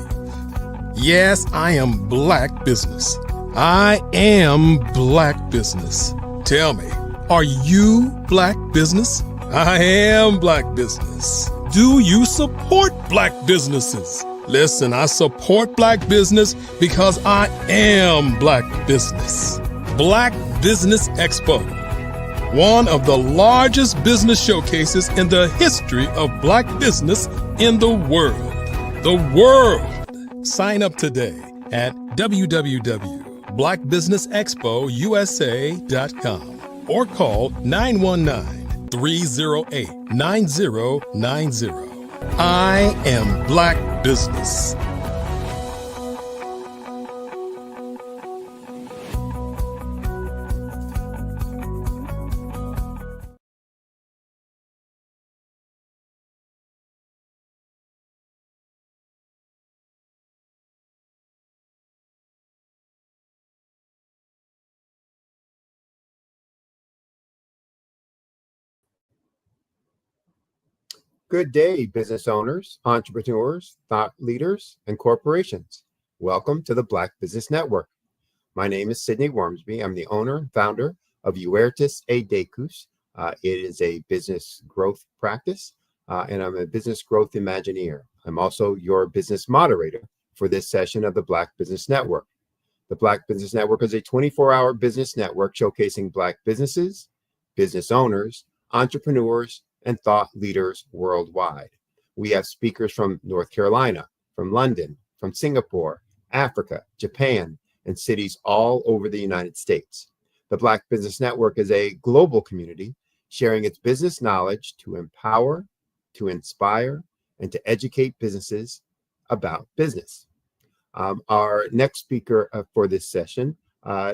Yes, I am Black Business. I am Black Business. Tell me, are you Black Business? I am Black Business. Do you support Black businesses? Listen, I support Black business because I am Black Business. Black Business Expo. one of the largest business showcases in the history of Black business in the world. The world! Sign up today at www.blackbusinessexpousa.com or call 919-308-9090. I am Black Business. Good day, business owners, entrepreneurs, thought leaders, and corporations. Welcome to the Black Business Network. My name is Sidney Wormsby. I'm the owner and founder of Uertis e Decus. It is a business growth practice, and I'm a business growth Imagineer. I'm also your business moderator for this session of the Black Business Network. The Black Business Network is a 24-hour business network showcasing Black businesses, business owners, entrepreneurs, and thought leaders worldwide. We have speakers from North Carolina, from London, from Singapore, Africa, Japan, and cities all over the United States. The Black Business Network is a global community sharing its business knowledge to empower, to inspire, and to educate businesses about business. Our next speaker for this session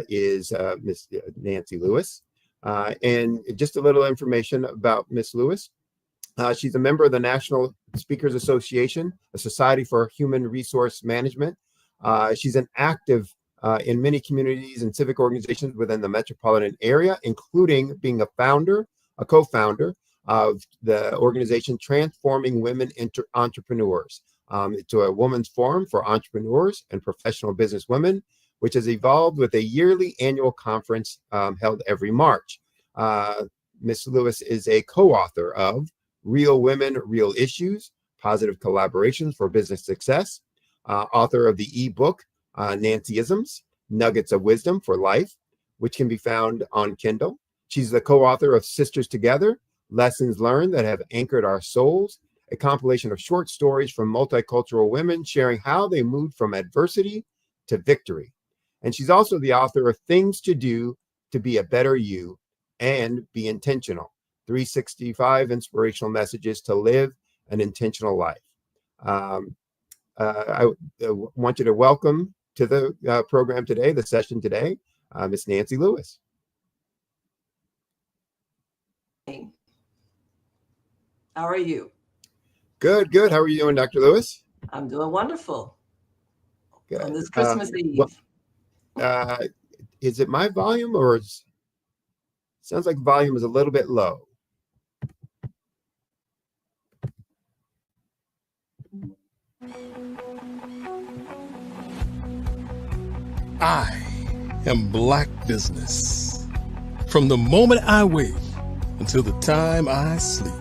is Ms. Nancy Lewis. And just a little information about Ms. Lewis. She's a member of the National Speakers Association, a society for human resource management. She's an active in many communities and civic organizations within the metropolitan area, including being a co-founder of the organization Transforming Women into Entrepreneurs. It's a women's forum for entrepreneurs and professional business women, which has evolved with a yearly annual conference held every March. Ms. Lewis is a co-author of Real Women, Real Issues, Positive Collaborations for Business Success, author of the ebook Nancyisms, Nuggets of Wisdom for Life, which can be found on Kindle. She's the co-author of Sisters Together, Lessons Learned That Have Anchored Our Souls, a compilation of short stories from multicultural women sharing how they moved from adversity to victory. And she's also the author of Things to Do to Be a Better You and Be Intentional, 365 inspirational messages to live an intentional life. I want you to welcome to the program today, the session today, Miss Nancy Lewis. How are you? Good, good. How are you doing, Dr. Lewis? I'm doing wonderful. Good. On this Christmas Eve. Is it my volume or sounds like volume is a little bit low? I am Black Business. From the moment I wake until the time I sleep.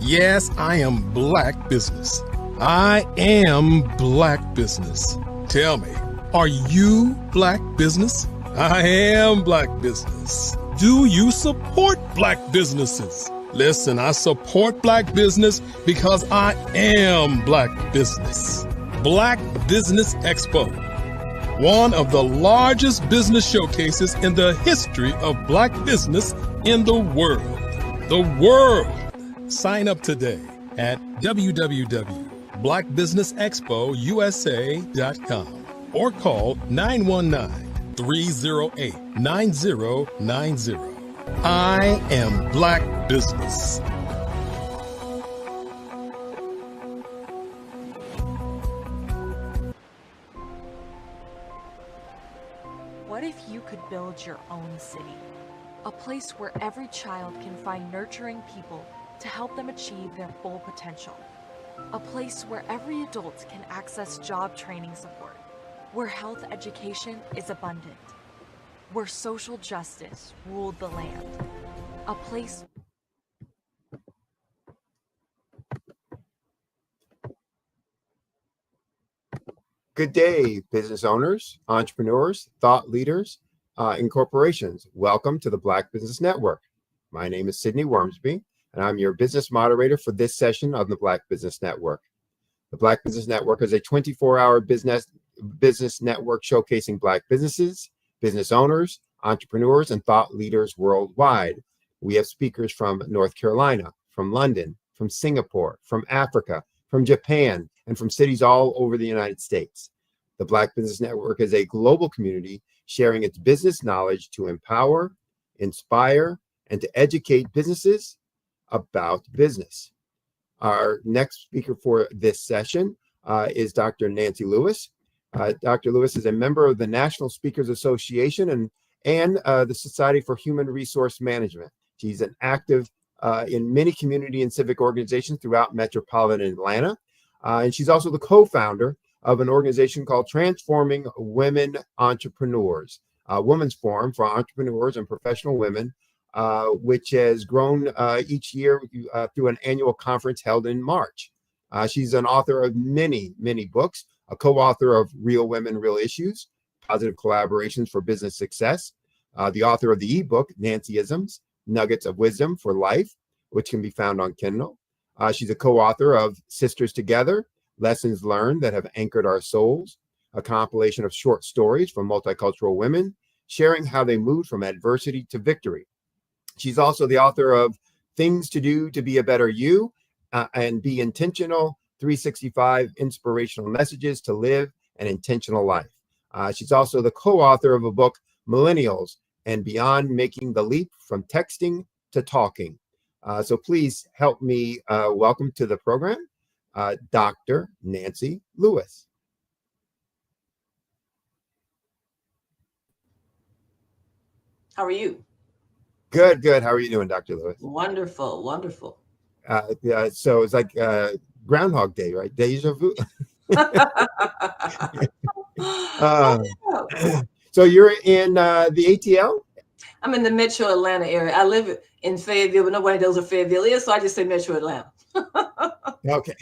Yes, I am Black Business. I am Black Business. Tell me, are you Black Business? I am Black Business. Do you support Black businesses? Listen, I support Black business because I am Black Business. Black Business Expo, one of the largest business showcases in the history of Black business in the world. The world! Sign up today at www.blackbusinessexpousa.com or call 919-308-9090. I am Black Business. What if you could build your own city? A place where every child can find nurturing people to help them achieve their full potential. A place where every adult can access job training support, where health education is abundant, where social justice ruled the land. A place. Good day, business owners, entrepreneurs, thought leaders, and corporations. Welcome to the Black Business Network. My name is Sidney Wormsby, and I'm your business moderator for this session of the Black Business Network. The Black Business Network is a 24-hour business network showcasing Black businesses, business owners, entrepreneurs, and thought leaders worldwide. We have speakers from North Carolina, from London, from Singapore, from Africa, from Japan, and from cities all over the United States. The Black Business Network is a global community sharing its business knowledge to empower, inspire, and to educate businesses about business. Our next speaker for this session is Dr. Nancy Lewis. Dr. Lewis is a member of the National Speakers Association and the Society for Human Resource Management. She's an active in many community and civic organizations throughout metropolitan Atlanta. And she's also the co-founder of an organization called Transforming Women Entrepreneurs, a women's forum for entrepreneurs and professional women, which has grown each year through an annual conference held in March. She's an author of many, many books, a co-author of Real Women, Real Issues, Positive Collaborations for Business Success, the author of the ebook, Nancyisms, Nuggets of Wisdom for Life, which can be found on Kindle. She's a co-author of Sisters Together, Lessons Learned That Have Anchored Our Souls, a compilation of short stories from multicultural women, sharing how they moved from adversity to victory. She's also the author of Things to Do to Be a Better You and Be Intentional, 365 Inspirational Messages to Live an Intentional Life. She's also the co-author of a book, Millennials and Beyond, Making the Leap from Texting to Talking. So please help me welcome to the program, Dr. Nancy Lewis. How are you? Good, good. How are you doing, Dr. Lewis? Wonderful, wonderful. So it's like Groundhog Day, right? Deja vu. So you're in the ATL? I'm in the Metro Atlanta area. I live in Fayetteville, but nobody knows where Fayetteville is, so I just say Metro Atlanta. Okay.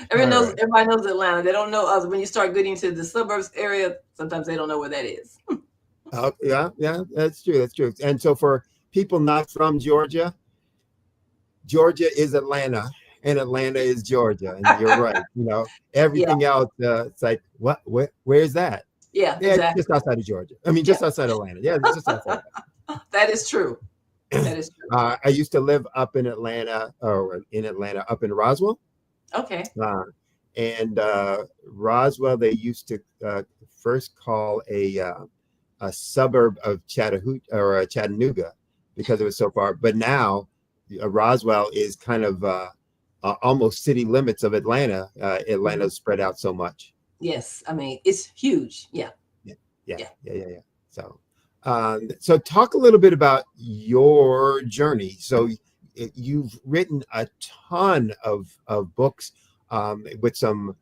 Everybody knows Atlanta. They don't know us. When you start getting to the suburbs area, sometimes they don't know where that is. Yeah, that's true. That's true. And so for people not from Georgia, Georgia is Atlanta, and Atlanta is Georgia. And you're right. Everything else, it's like, what? Where's that? Yeah, exactly. Just outside of Georgia. I mean, just outside Atlanta. Yeah, just outside. That is true. That is true. I used to live up in Atlanta, up in Roswell. Okay. And Roswell, they used to first call a suburb of Chattanooga because it was so far. But now Roswell is kind of almost city limits of Atlanta. Atlanta's spread out so much. Yes, I mean it's huge. Yeah. So talk a little bit about your journey. So you've written a ton of books with some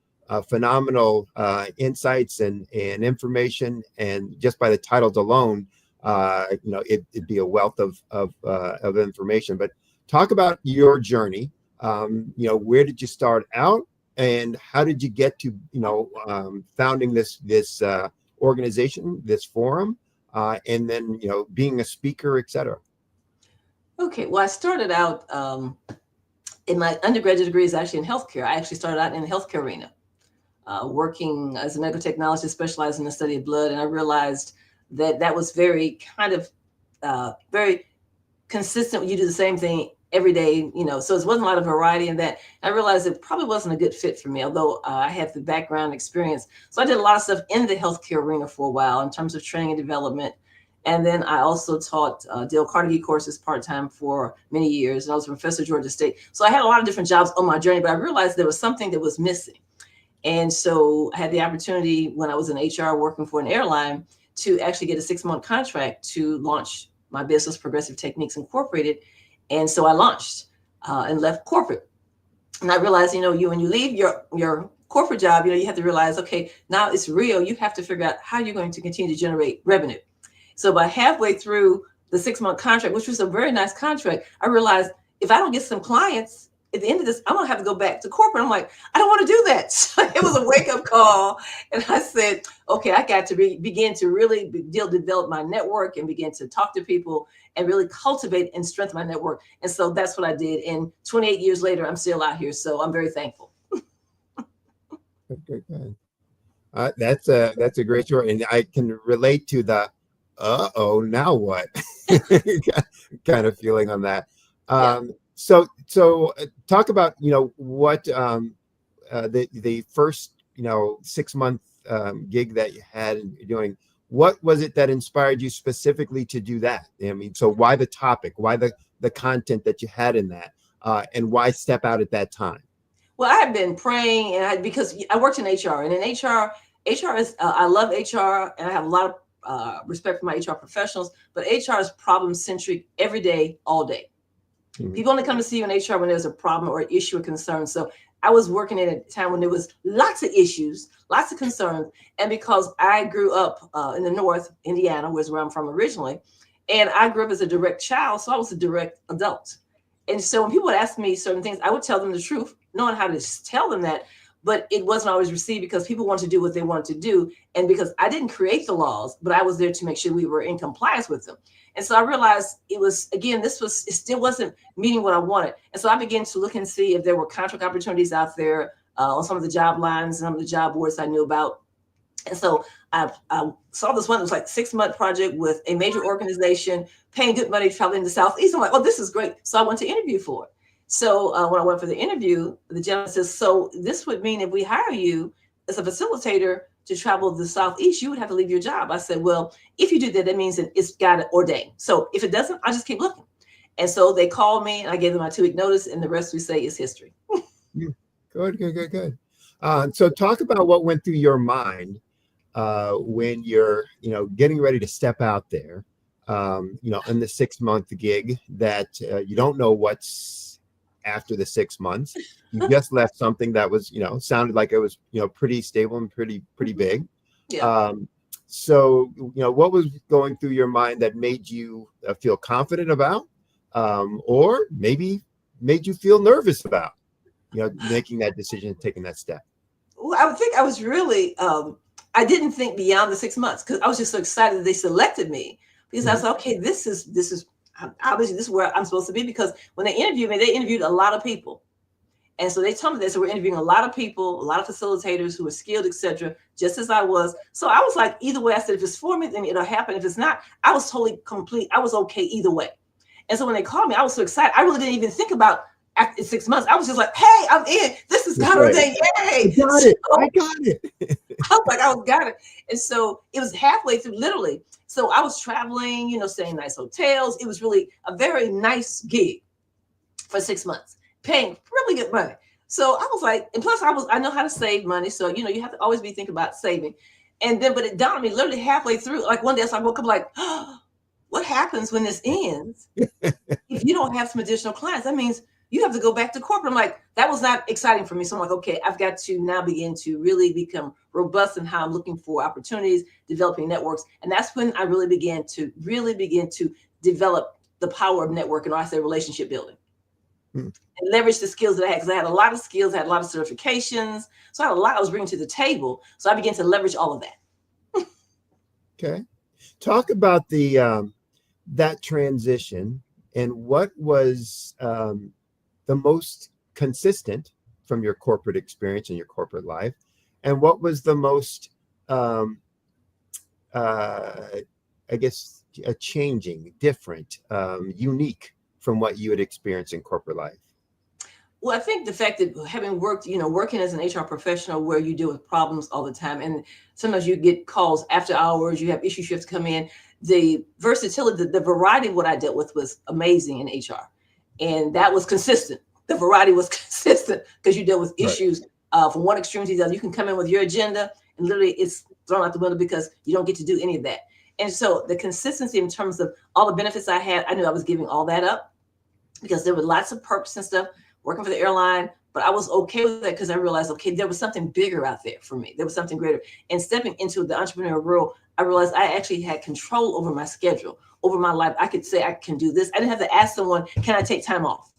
phenomenal insights and information, and just by the titles alone, it'd be a wealth of information. But talk about your journey. Where did you start out, and how did you get to founding this organization, this forum, and then being a speaker, etc. Okay, well, I started out in my undergraduate degree is actually in healthcare. I actually started out in the healthcare arena, working as a medical technologist specialized in the study of blood, and I realized that was very very consistent. You do the same thing every day, so it wasn't a lot of variety in that. I realized it probably wasn't a good fit for me, although I have the background experience. So I did a lot of stuff in the healthcare arena for a while in terms of training and development. And then I also taught Dale Carnegie courses part-time for many years. And I was a professor at Georgia State. So I had a lot of different jobs on my journey, but I realized there was something that was missing. And so I had the opportunity when I was in HR working for an airline to actually get a 6-month contract to launch my business, Progressive Techniques Incorporated. And so I launched and left corporate. And I realized, when you leave your corporate job, you have to realize, okay, now it's real. You have to figure out how you're going to continue to generate revenue. So by halfway through the 6-month contract, which was a very nice contract, I realized if I don't get some clients, at the end of this, I'm going to have to go back to corporate. I'm like, I don't want to do that. So it was a wake up call. And I said, okay, I got to begin to really develop my network and begin to talk to people and really cultivate and strengthen my network. And so that's what I did. And 28 years later, I'm still out here. So I'm very thankful. Good. That's a great story. And I can relate to the, now what kind of feeling on that. So talk about, what the first, 6-month gig that you had and you're doing. What was it that inspired you specifically to do that? I mean, so why the topic, why the content that you had in that, and why step out at that time? Well, I have been praying, and because I worked in HR, and in HR is, I love HR, and I have a lot of respect for my HR professionals, but HR is problem centric every day, all day. Mm-hmm. People only come to see you in HR when there's a problem or issue or concern. So I was working at a time when there was lots of issues, lots of concerns. And because I grew up in the North, Indiana, was where I'm from originally, and I grew up as a direct child, so I was a direct adult. And so when people would ask me certain things, I would tell them the truth, knowing how to tell them that, but it wasn't always received because people wanted to do what they wanted to do. And because I didn't create the laws, but I was there to make sure we were in compliance with them. And so I realized it still wasn't meeting what I wanted. And so I began to look and see if there were contract opportunities out there on some of the job lines, some of the job boards I knew about. And so I saw this one that was like 6-month project with a major organization paying good money to travel in the Southeast. I'm like, oh, this is great. So I went to interview for it. So when I went for the interview, the gentleman says, so this would mean if we hire you as a facilitator to travel the Southeast, you would have to leave your job. I said, well, if you do that, that means that it's got to ordain. So if it doesn't, I'll just keep looking. And so they called me and I gave them my 2-week notice, and the rest we say is history. Good. So talk about what went through your mind when you're, getting ready to step out there, in the 6-month gig that you don't know what's after the 6 months. You just left something that was, sounded like it was, pretty stable and pretty big. Yeah. So, what was going through your mind that made you feel confident about, or maybe made you feel nervous about, making that decision, taking that step? Well, I would think I was really, I didn't think beyond the 6 months because I was just so excited that they selected me, because I was like, okay, this is obviously this is where I'm supposed to be, because when they interviewed me, they interviewed a lot of people. And so they told me this, so we're interviewing a lot of people, a lot of facilitators who were skilled, etc., just as I was. So I was like, either way, I said, if it's for me, then it'll happen. If it's not, I was totally complete. I was okay either way. And so when they called me, I was so excited. I really didn't even think about after 6 months. I was just like, hey, I'm in. This is God ordained. Yay. I got it. I was like, I got it. And so it was halfway through, literally. So I was traveling, staying in nice hotels. It was really a very nice gig for 6 months, paying really good money. So I was like, and plus I know how to save money. So, you have to always be thinking about saving. And then, but it dawned on me literally halfway through, like one day I woke up like, oh, what happens when this ends? If you don't have some additional clients, that means you have to go back to corporate. I'm like, that was not exciting for me. So I'm like, okay, I've got to now begin to really become robust in how I'm looking for opportunities, developing networks. And that's when I really began to develop the power of networking, or I say relationship building. And leverage the skills that I had, because I had a lot of skills, I had a lot of certifications. So I had a lot I was bringing to the table. So I began to leverage all of that. Okay. Talk about that transition, and what was the most consistent from your corporate experience and your corporate life, and what was the most, changing, different, unique from what you had experienced in corporate life? Well, I think the fact that having worked, working as an HR professional where you deal with problems all the time, and sometimes you get calls after hours, you have issues you have to come in, the versatility, the variety of what I dealt with was amazing in HR. And that was consistent. The variety was consistent because you deal with issues from one extreme to the other. You can come in with your agenda and literally it's thrown out the window because you don't get to do any of that. And so the consistency in terms of all the benefits I had, I knew I was giving all that up because there were lots of perks and stuff working for the airline, but I was okay with that because I realized, okay, there was something bigger out there for me. There was something greater. And stepping into the entrepreneurial world, I realized I actually had control over my schedule, over my life. I could say I can do this. I didn't have to ask someone, can I take time off?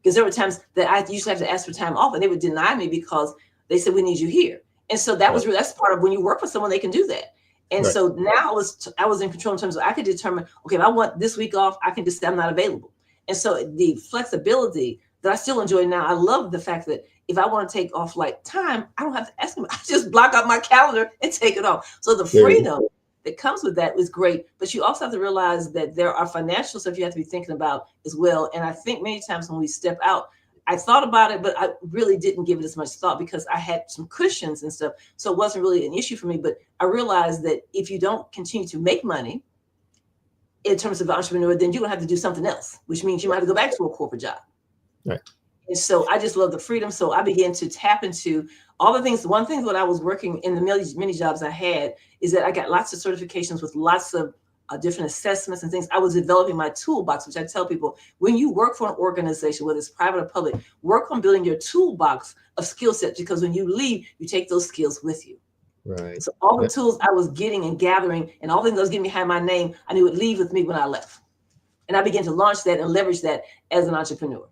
Because there were times that I usually have to ask for time off and they would deny me because they said, we need you here. And so that was really, that's part of when you work with someone, they can do that. And so now I was in control in terms of I could determine, okay, if I want this week off, I can just say I'm not available. And so the flexibility that I still enjoy now, I love the fact that if I want to take off like time, I don't have to ask them. I just block out my calendar and take it off. So the freedom that comes with that is great. But you also have to realize that there are financial stuff you have to be thinking about as well. And I think many times when we step out, I thought about it, but I really didn't give it as much thought because I had some cushions and stuff. So it wasn't really an issue for me. But I realized that if you don't continue to make money in terms of an entrepreneur, then you're going to have to do something else, which means you might have to go back to a corporate job. Right. And so I just love the freedom. So I began to tap into all the things. One thing when I was working in the many jobs I had is that I got lots of certifications with lots of different assessments and things. I was developing my toolbox, which I tell people, when you work for an organization, whether it's private or public, work on building your toolbox of skill sets, because when you leave, you take those skills with you. Right. So all the tools I was getting and gathering and all the things I was getting behind my name, I knew it would leave with me when I left. And I began to launch that and leverage that as an entrepreneur.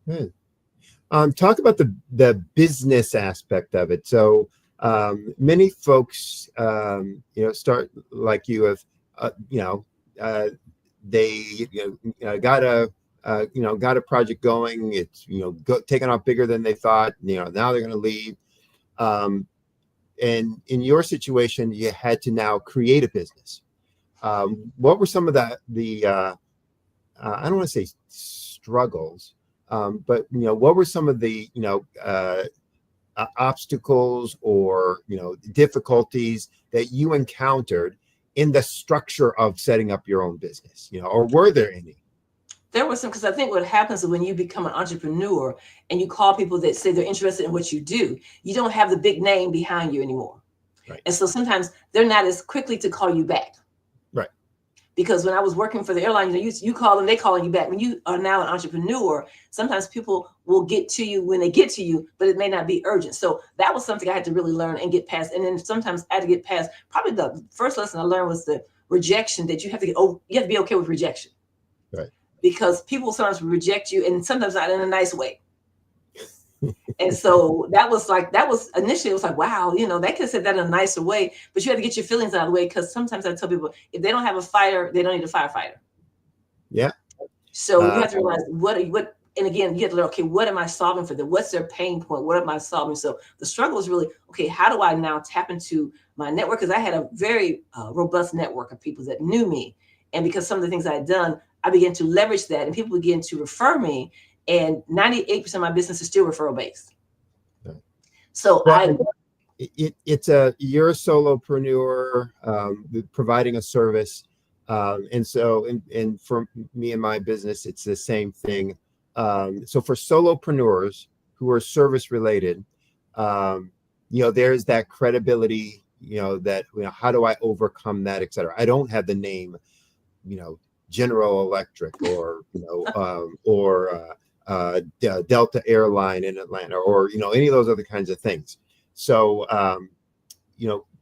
Good. Talk about the business aspect of it. So many folks, start like you have, they got a project going. It's taken off bigger than they thought. Now they're going to leave. And in your situation, you had to now create a business. What were some of the I don't want to say struggles, but what were some of the obstacles or difficulties that you encountered in the structure of setting up your own business, or were there any? There was some, because I think what happens is when you become an entrepreneur and you call people that say they're interested in what you do, you don't have the big name behind you anymore. Right. And so sometimes they're not as quickly to call you back. Right. Because when I was working for the airline, you call them, they calling you back. When you are now an entrepreneur, sometimes people will get to you when they get to you, but it may not be urgent. So that was something I had to really learn and get past. And then sometimes I had to get past. Probably the first lesson I learned was the rejection, that you have to get over. You have to be okay with rejection. Right. Because people sometimes reject you, and sometimes not in a nice way. And so that was initially, it was like, wow, they could have said that in a nicer way, but you have to get your feelings out of the way, because sometimes I tell people, if they don't have a fire, they don't need a firefighter. Yeah. So you have to realize and again, you have to learn, okay, what am I solving for them? What's their pain point? What am I solving? So the struggle is really, okay, how do I now tap into my network? Because I had a very robust network of people that knew me. And because some of the things I had done, I began to leverage that, and people began to refer me. And 98% of my business is still referral based. Okay. So you're a solopreneur providing a service. And so, and for me and my business, it's the same thing. So for solopreneurs who are service related, there's that credibility, that, how do I overcome that, et cetera. I don't have the name, General Electric or Delta Airline in Atlanta, or any of those other kinds of things. So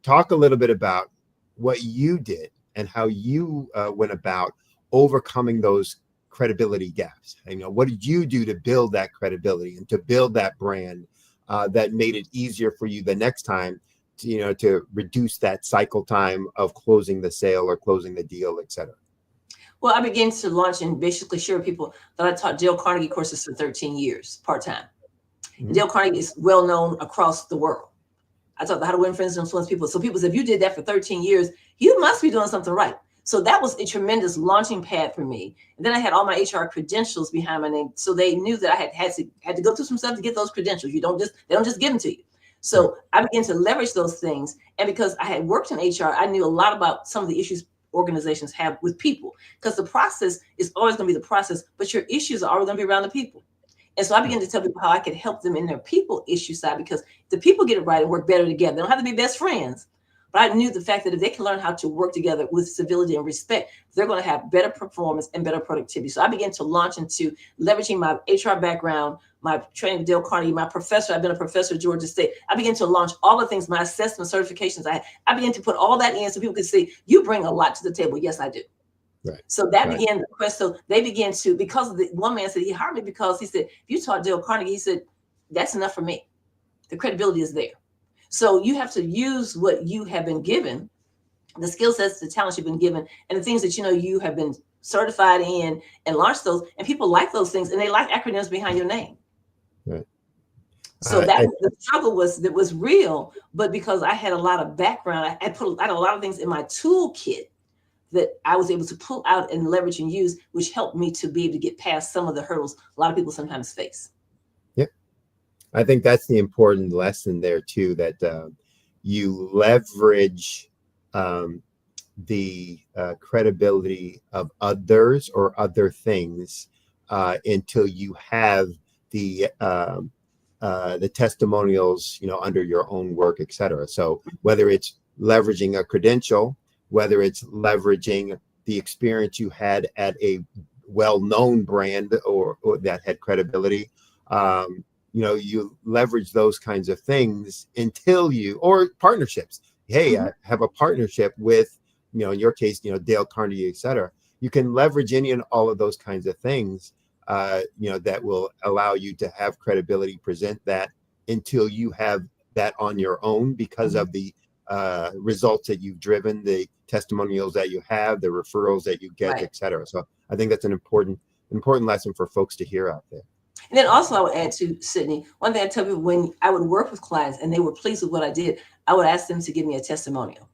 talk a little bit about what you did and how you went about overcoming those credibility gaps. What did you do to build that credibility and to build that brand that made it easier for you the next time to reduce that cycle time of closing the sale or closing the deal, et cetera? Well, I began to launch and basically share with people that I taught Dale Carnegie courses for 13 years, part-time. Mm-hmm. Dale Carnegie is well known across the world. I taught how to win friends and influence people. So people said, if you did that for 13 years, you must be doing something right. So that was a tremendous launching pad for me. And then I had all my HR credentials behind my name. So they knew that I had to go through some stuff to get those credentials. They don't just give them to you. So I began to leverage those things. And because I had worked in HR, I knew a lot about some of the issues organizations have with people, because the process is always going to be the process, but your issues are always going to be around the people. And so I began to tell people how I could help them in their people issue side, because the people get it right and work better together. They don't have to be best friends, but I knew the fact that if they can learn how to work together with civility and respect, they're going to have better performance and better productivity. So I began to launch into leveraging my HR background, my training with Dale Carnegie, my professor. I've been a professor at Georgia State. I began to launch all the things, my assessment certifications I had. I began to put all that in so people could see, you bring a lot to the table. Yes, I do. Right. So that began the quest. So they began to, because of one man said he hired me because he said, if you taught Dale Carnegie, he said, that's enough for me. The credibility is there. So you have to use what you have been given, the skill sets, the talents you've been given, and the things that you have been certified in, and launch those. And people like those things, and they like acronyms behind your name. Right. So the struggle was real, but because I had a lot of background, I had a lot of things in my toolkit that I was able to pull out and leverage and use, which helped me to be able to get past some of the hurdles a lot of people sometimes face. Yep. I think that's the important lesson there too, that you leverage the credibility of others or other things until you have the testimonials, under your own work, et cetera. So whether it's leveraging a credential, whether it's leveraging the experience you had at a well-known brand or that had credibility, you leverage those kinds of things until or partnerships. Hey, I have a partnership with, in your case, Dale Carnegie, et cetera. You can leverage any and all of those kinds of things, that will allow you to have credibility, present that until you have that on your own because of the results that you've driven, the testimonials that you have, the referrals that you get, et cetera. So I think that's an important lesson for folks to hear out there. And then also I would add to Sydney, one thing I tell people, when I would work with clients and they were pleased with what I did, I would ask them to give me a testimonial.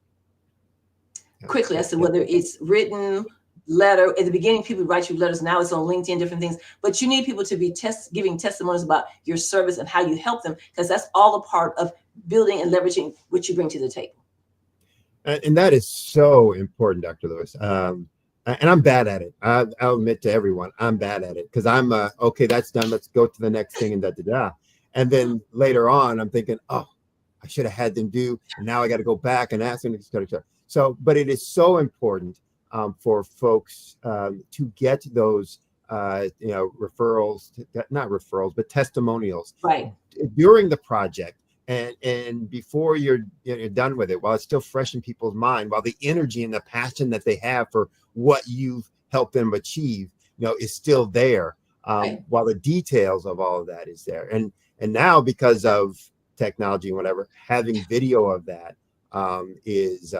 Quickly, I said, whether it's written, letter. At the beginning, people write you letters. Now it's on LinkedIn, different things. But you need people to be giving testimonies about your service and how you help them, because that's all a part of building and leveraging what you bring to the table. And that is so important, Dr. Lewis. And I'm bad at it. I'll admit to everyone, I'm bad at it because I'm okay, that's done. Let's go to the next thing and da-da-da. And then later on, I'm thinking, oh, I should have had them do, and now I got to go back and ask them, et cetera, et cetera. So, but it is so important for folks to get those, referrals, not referrals, but testimonials during the project. And before you're done with it, while it's still fresh in people's mind, while the energy and the passion that they have for what you've helped them achieve, is still there, while the details of all of that is there. And now, because of technology and whatever, having video of that is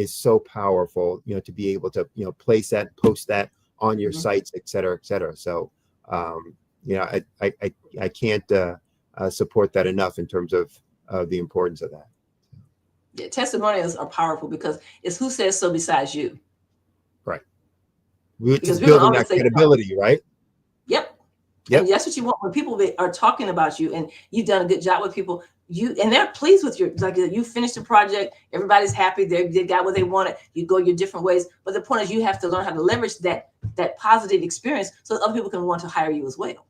so powerful, to be able to, place that, post that on your sites, et cetera, et cetera. So, I can't support that enough in terms of the importance of that. Yeah, testimonials are powerful because it's who says so besides you. Right. It's building that credibility, right? Yep. And that's what you want when people are talking about you and you've done a good job with people. And they're pleased with you finished the project. Everybody's happy. They got what they wanted. You go your different ways. But the point is, you have to learn how to leverage that positive experience so that other people can want to hire you as well.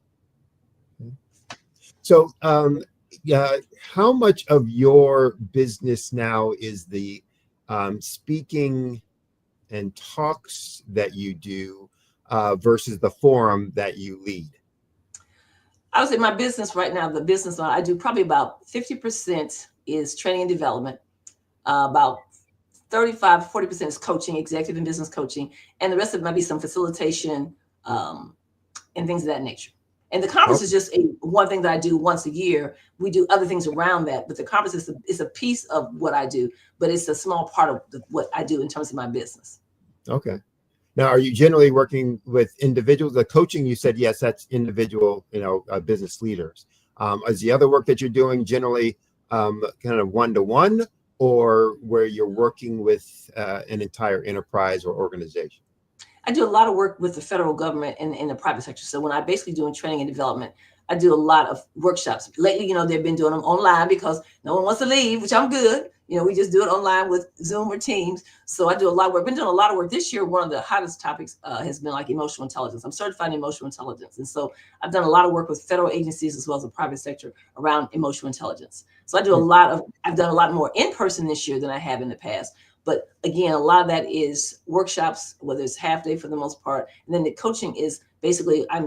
So, how much of your business now is the speaking and talks that you do versus the forum that you lead? I would say my business right now, the business I do probably about 50% is training and development. About 35-40% is coaching, executive and business coaching. And the rest of it might be some facilitation and things of that nature. And the conference is just one thing that I do once a year. We do other things around that, but the conference is a piece of what I do, but it's a small part of what I do in terms of my business. Okay. Now, are you generally working with individuals? The coaching, you said, yes, that's individual, business leaders. Is the other work that you're doing generally kind of one-to-one, or where you're working with an entire enterprise or organization? I do a lot of work with the federal government and in the private sector. So when I basically doing training and development, I do a lot of workshops. Lately, they've been doing them online because no one wants to leave, which I'm good. We just do it online with Zoom or Teams. So I do a lot of work. I've been doing a lot of work this year. One of the hottest topics has been like emotional intelligence. I'm certified in emotional intelligence. And so I've done a lot of work with federal agencies as well as the private sector around emotional intelligence. So I've done a lot more in person this year than I have in the past. But again, a lot of that is workshops, whether it's half day for the most part. And then the coaching is basically I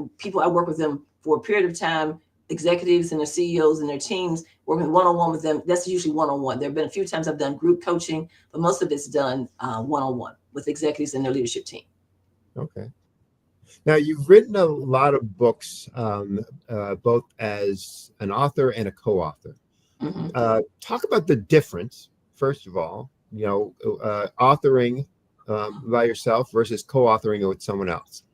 work with them for a period of time, executives and their CEOs and their teams, working one-on-one with them. That's usually one-on-one. There have been a few times I've done group coaching, but most of it's done one-on-one. with executives and their leadership team. Okay. Now, you've written a lot of books, both as an author and a co-author. Talk about the difference, first of all, authoring by yourself versus co-authoring with someone else.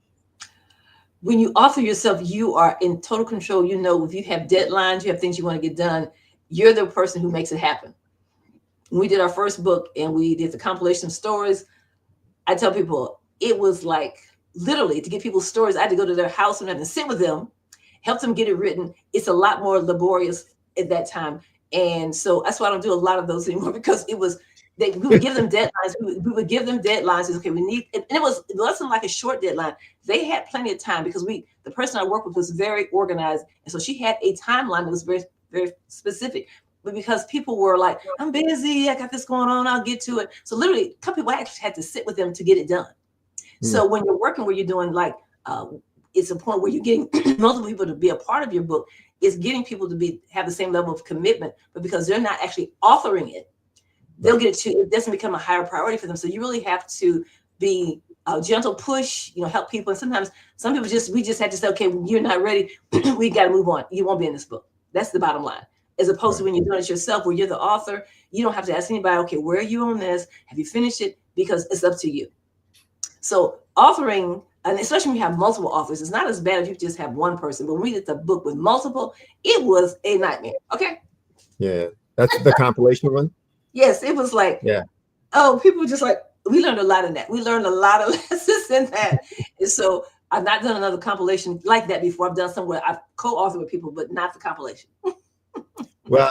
When you author yourself, you are in total control. You know, if you have deadlines, you have things you want to get done, you're the person who makes it happen. When we did our first book and we did the compilation of stories, I tell people it was like literally to get people's stories. I had to go to their house and have to sit with them, help them get it written. It's a lot more laborious at that time. And so that's why I don't do a lot of those anymore, because we would give them deadlines. We would give them deadlines. Okay, we need, and it wasn't like a short deadline. They had plenty of time because the person I worked with was very organized. And so she had a timeline that was very, very specific. But because people were like, I'm busy, I got this going on, I'll get to it. So literally a couple people actually had to sit with them to get it done. So when you're working where you're doing it's a point where you're getting multiple people to be a part of your book, is getting people to have the same level of commitment, but because they're not actually authoring it, they'll get it doesn't become a higher priority for them. So you really have to be a gentle push, help people. And sometimes some people we just have to say, okay, you're not ready. We got to move on. You won't be in this book. That's the bottom line. As opposed to when you're doing it yourself, where you're the author, you don't have to ask anybody, okay, where are you on this? Have you finished it? Because it's up to you. So authoring, and especially when you have multiple authors, it's not as bad if you just have one person. But when we did the book with multiple, it was a nightmare. Okay. Yeah. That's the compilation one. Yes. It was like, people just like, we learned a lot in that. We learned a lot of lessons in that. And so I've not done another compilation like that before. I've done some where I've co-authored with people, but not the compilation. Well,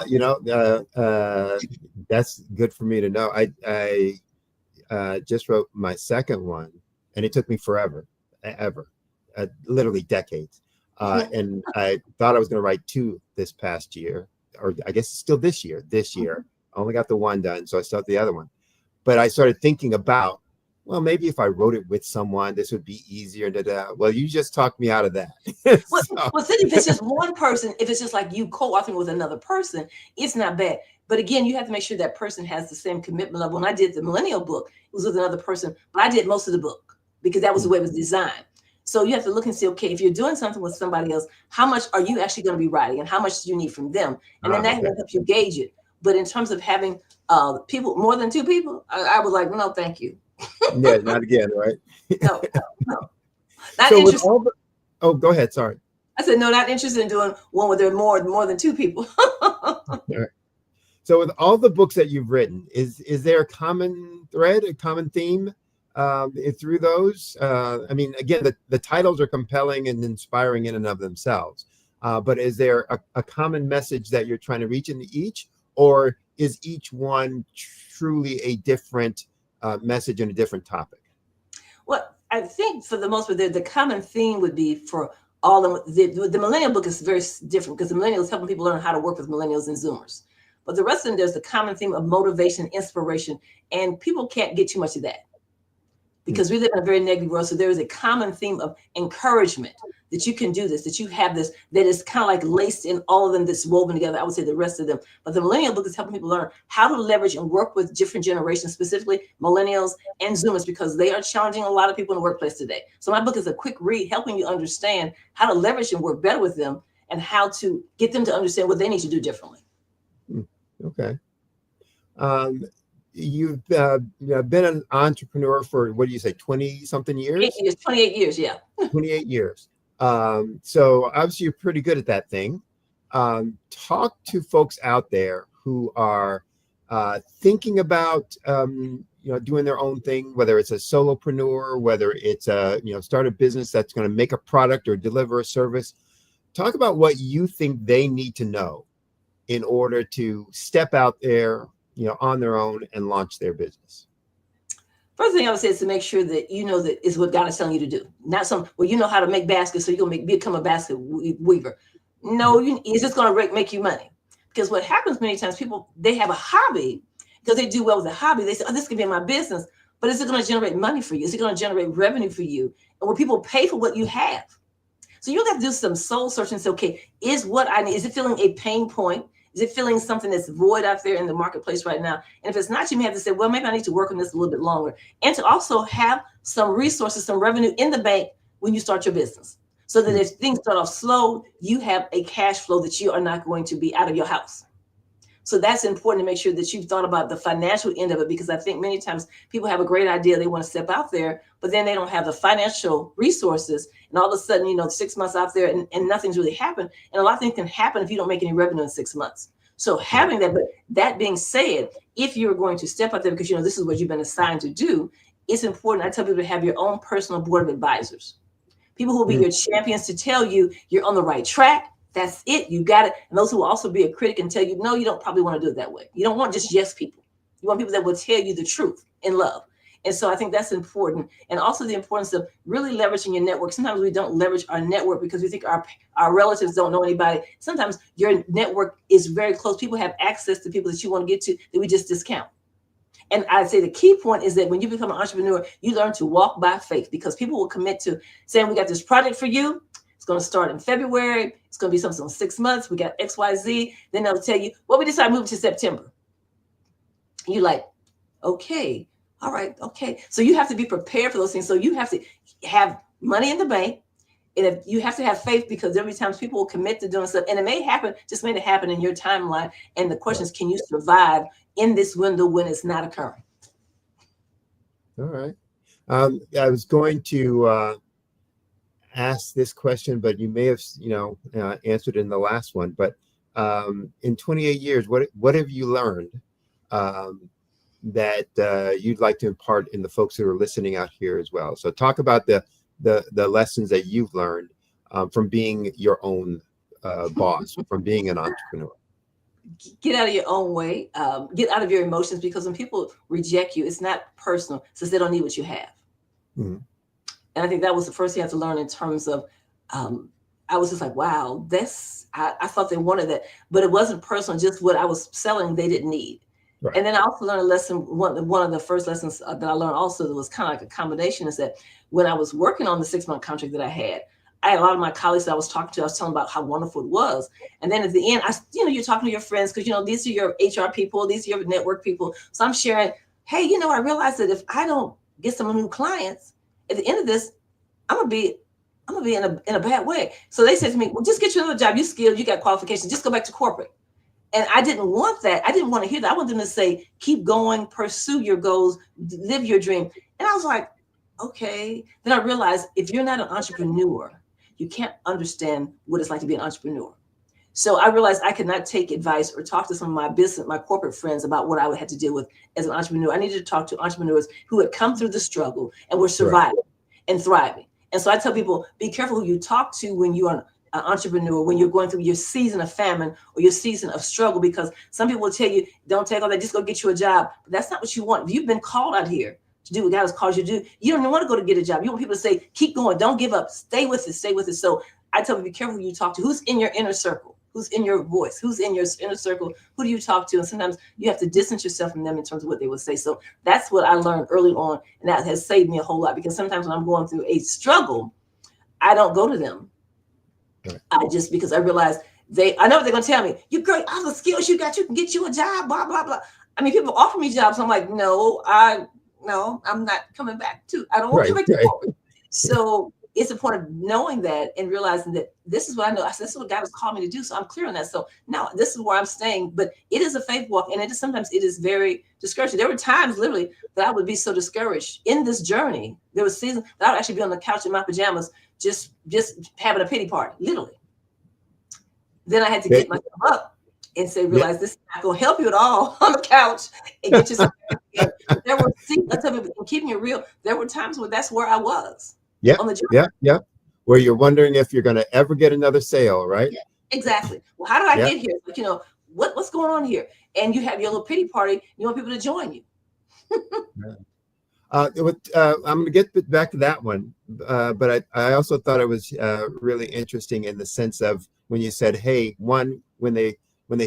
that's good for me to know. I just wrote my second one, and it took me forever, literally decades. And I thought I was going to write 2 this past year, or I guess still this year. I only got the one done, so I started the other one. But I started thinking about, well, maybe if I wrote it with someone, this would be easier. Well, you just talked me out of that. Well, if it's just one person, if it's just like you co-authoring with another person, it's not bad. But again, you have to make sure that person has the same commitment level. When I did the Millennial book, it was with another person, but I did most of the book because that was the way it was designed. So you have to look and see, okay, if you're doing something with somebody else, how much are you actually going to be writing and how much do you need from them? And then that will help you gauge it. But in terms of having people, more than 2 people, I was like, no, thank you. Yeah, not again, right? No. Not so interested. Go ahead. Sorry. I said, no, not interested in doing one where there are more than 2 people. All right. So with all the books that you've written, is there a common thread, a common theme through those? I mean, again, the titles are compelling and inspiring in and of themselves. But is there a common message that you're trying to reach in each, or is each one truly a different message and a different topic? Well, I think for the most part, the common theme would be for all of the Millennial book is very different because the Millennials is helping people learn how to work with Millennials and Zoomers. But the rest of them, there's the common theme of motivation, inspiration, and people can't get too much of that because we live in a very negative world. So there is a common theme of encouragement that you can do this, that you have this, that is kind of like laced in all of them, that's woven together. I would say the rest of them. But the Millennial book is helping people learn how to leverage and work with different generations, specifically Millennials and Zoomers, because they are challenging a lot of people in the workplace today. So my book is a quick read, helping you understand how to leverage and work better with them and how to get them to understand what they need to do differently. Okay. You've been an entrepreneur for, what do you say, 20 something years? 28 years. Yeah. 28 years. So obviously you're pretty good at that thing. Talk to folks out there who are thinking about doing their own thing, whether it's a solopreneur, whether it's start a business that's going to make a product or deliver a service. Talk about what you think they need to know in order to step out there, on their own and launch their business. First thing I would say is to make sure that you know that is what God is telling you to do. Not you know how to make baskets, so you're going to become a basket weaver. No, it's just going to make you money. Because what happens many times, people, they have a hobby because they do well with a hobby. They say, oh, this could be my business. But is it going to generate money for you? Is it going to generate revenue for you? And will people pay for what you have? So you have to do some soul searching and say, okay, is what I need, is it filling a pain point? Is it filling something that's void out there in the marketplace right now? And if it's not, you may have to say, well, maybe I need to work on this a little bit longer. And to also have some resources, some revenue in the bank when you start your business. So that if things start off slow, you have a cash flow that you are not going to be out of your house. So that's important to make sure that you've thought about the financial end of it, because I think many times people have a great idea. They want to step out there, but then they don't have the financial resources. And all of a sudden, 6 months out there and nothing's really happened. And a lot of things can happen if you don't make any revenue in 6 months. So having that, but that being said, if you're going to step out there because, this is what you've been assigned to do, it's important. I tell people to have your own personal board of advisors, people who will be your champions to tell you you're on the right track. That's it. You got it. And those who will also be a critic and tell you, no, you don't probably want to do it that way. You don't want just yes people. You want people that will tell you the truth in love. And so I think that's important. And also the importance of really leveraging your network. Sometimes we don't leverage our network because we think our relatives don't know anybody. Sometimes your network is very close. People have access to people that you want to get to that we just discount. And I'd say the key point is that when you become an entrepreneur, you learn to walk by faith, because people will commit to saying, we got this project for you. It's going to start in February. It's going to be something on 6 months. We got XYZ. Then they'll tell you, well, we decided to move to September. You're like, okay, all right, okay. So you have to be prepared for those things. So you have to have money in the bank. And if you have to have faith, because every time people will commit to doing stuff, and it may happen, just may happen in your timeline. And the question is, can you survive in this window when it's not occurring? All right. I was going to ask this question, but you may have, answered in the last one. But in 28 years, what have you learned that you'd like to impart in the folks who are listening out here as well? So talk about the lessons that you've learned from being your own boss, from being an entrepreneur. Get out of your own way. Get out of your emotions, because when people reject you, it's not personal, since they don't need what you have. Mm-hmm. And I think that was the first thing I had to learn in terms of, I was just like, wow, I thought they wanted that, but it wasn't personal. Just what I was selling, they didn't need. Right. And then I also learned a lesson. One of the first lessons that I learned also that was kind of like a combination is that when I was working on the 6-month contract that I had a lot of my colleagues that I was talking to, I was telling about how wonderful it was. And then at the end, you're talking to your friends because, these are your HR people, these are your network people. So I'm sharing, hey, I realized that if I don't get some new clients at the end of this, I'm gonna be in a bad way. So they said to me, well, just get you another job. You skilled, you got qualifications, just go back to corporate. And I didn't want that. I didn't want to hear that. I wanted them to say, keep going, pursue your goals, live your dream. And I was like, okay. Then I realized if you're not an entrepreneur, you can't understand what it's like to be an entrepreneur. So I realized I could not take advice or talk to some of my corporate friends about what I would have to deal with as an entrepreneur. I needed to talk to entrepreneurs who had come through the struggle and were surviving and thriving. And so I tell people, be careful who you talk to when you're an entrepreneur, when you're going through your season of famine or your season of struggle, because some people will tell you, don't take all that, just go get you a job. But that's not what you want. If you've been called out here to do what God has called you to do, you don't even want to go to get a job. You want people to say, keep going, don't give up, stay with it, stay with it. So I tell people, be careful who you talk to, who's in your inner circle, who's in your voice, who's in your inner circle, who do you talk to? And sometimes you have to distance yourself from them in terms of what they would say. So that's what I learned early on. And that has saved me a whole lot, because sometimes when I'm going through a struggle, I don't go to them. Because I realize I know what they're going to tell me. You're great. All the skills you got, you can get you a job, blah, blah, blah. I mean, people offer me jobs. I'm like, no, I'm not coming back to, I don't want to come back to corporate. So it's the point of knowing that and realizing that this is what I know. This is what God has called me to do. So I'm clear on that. So now this is where I'm staying, but it is a faith walk. And sometimes it is very discouraging. There were times literally that I would be so discouraged in this journey. There was seasons that I would actually be on the couch in my pajamas, just having a pity party, literally. Then I had to get myself up and realize this is not going to help you at all on the couch and get yourself back again. There were, I tell you, keeping it real, there were times where that's where I was. On the journey. Yeah. Where you're wondering if you're going to ever get another sale, right? Yeah, exactly. Well, how did I get here? Like, what's going on here? And you have your little pity party. You want people to join you. I'm going to get back to that one, but I also thought it was really interesting in the sense of when you said, "Hey, when they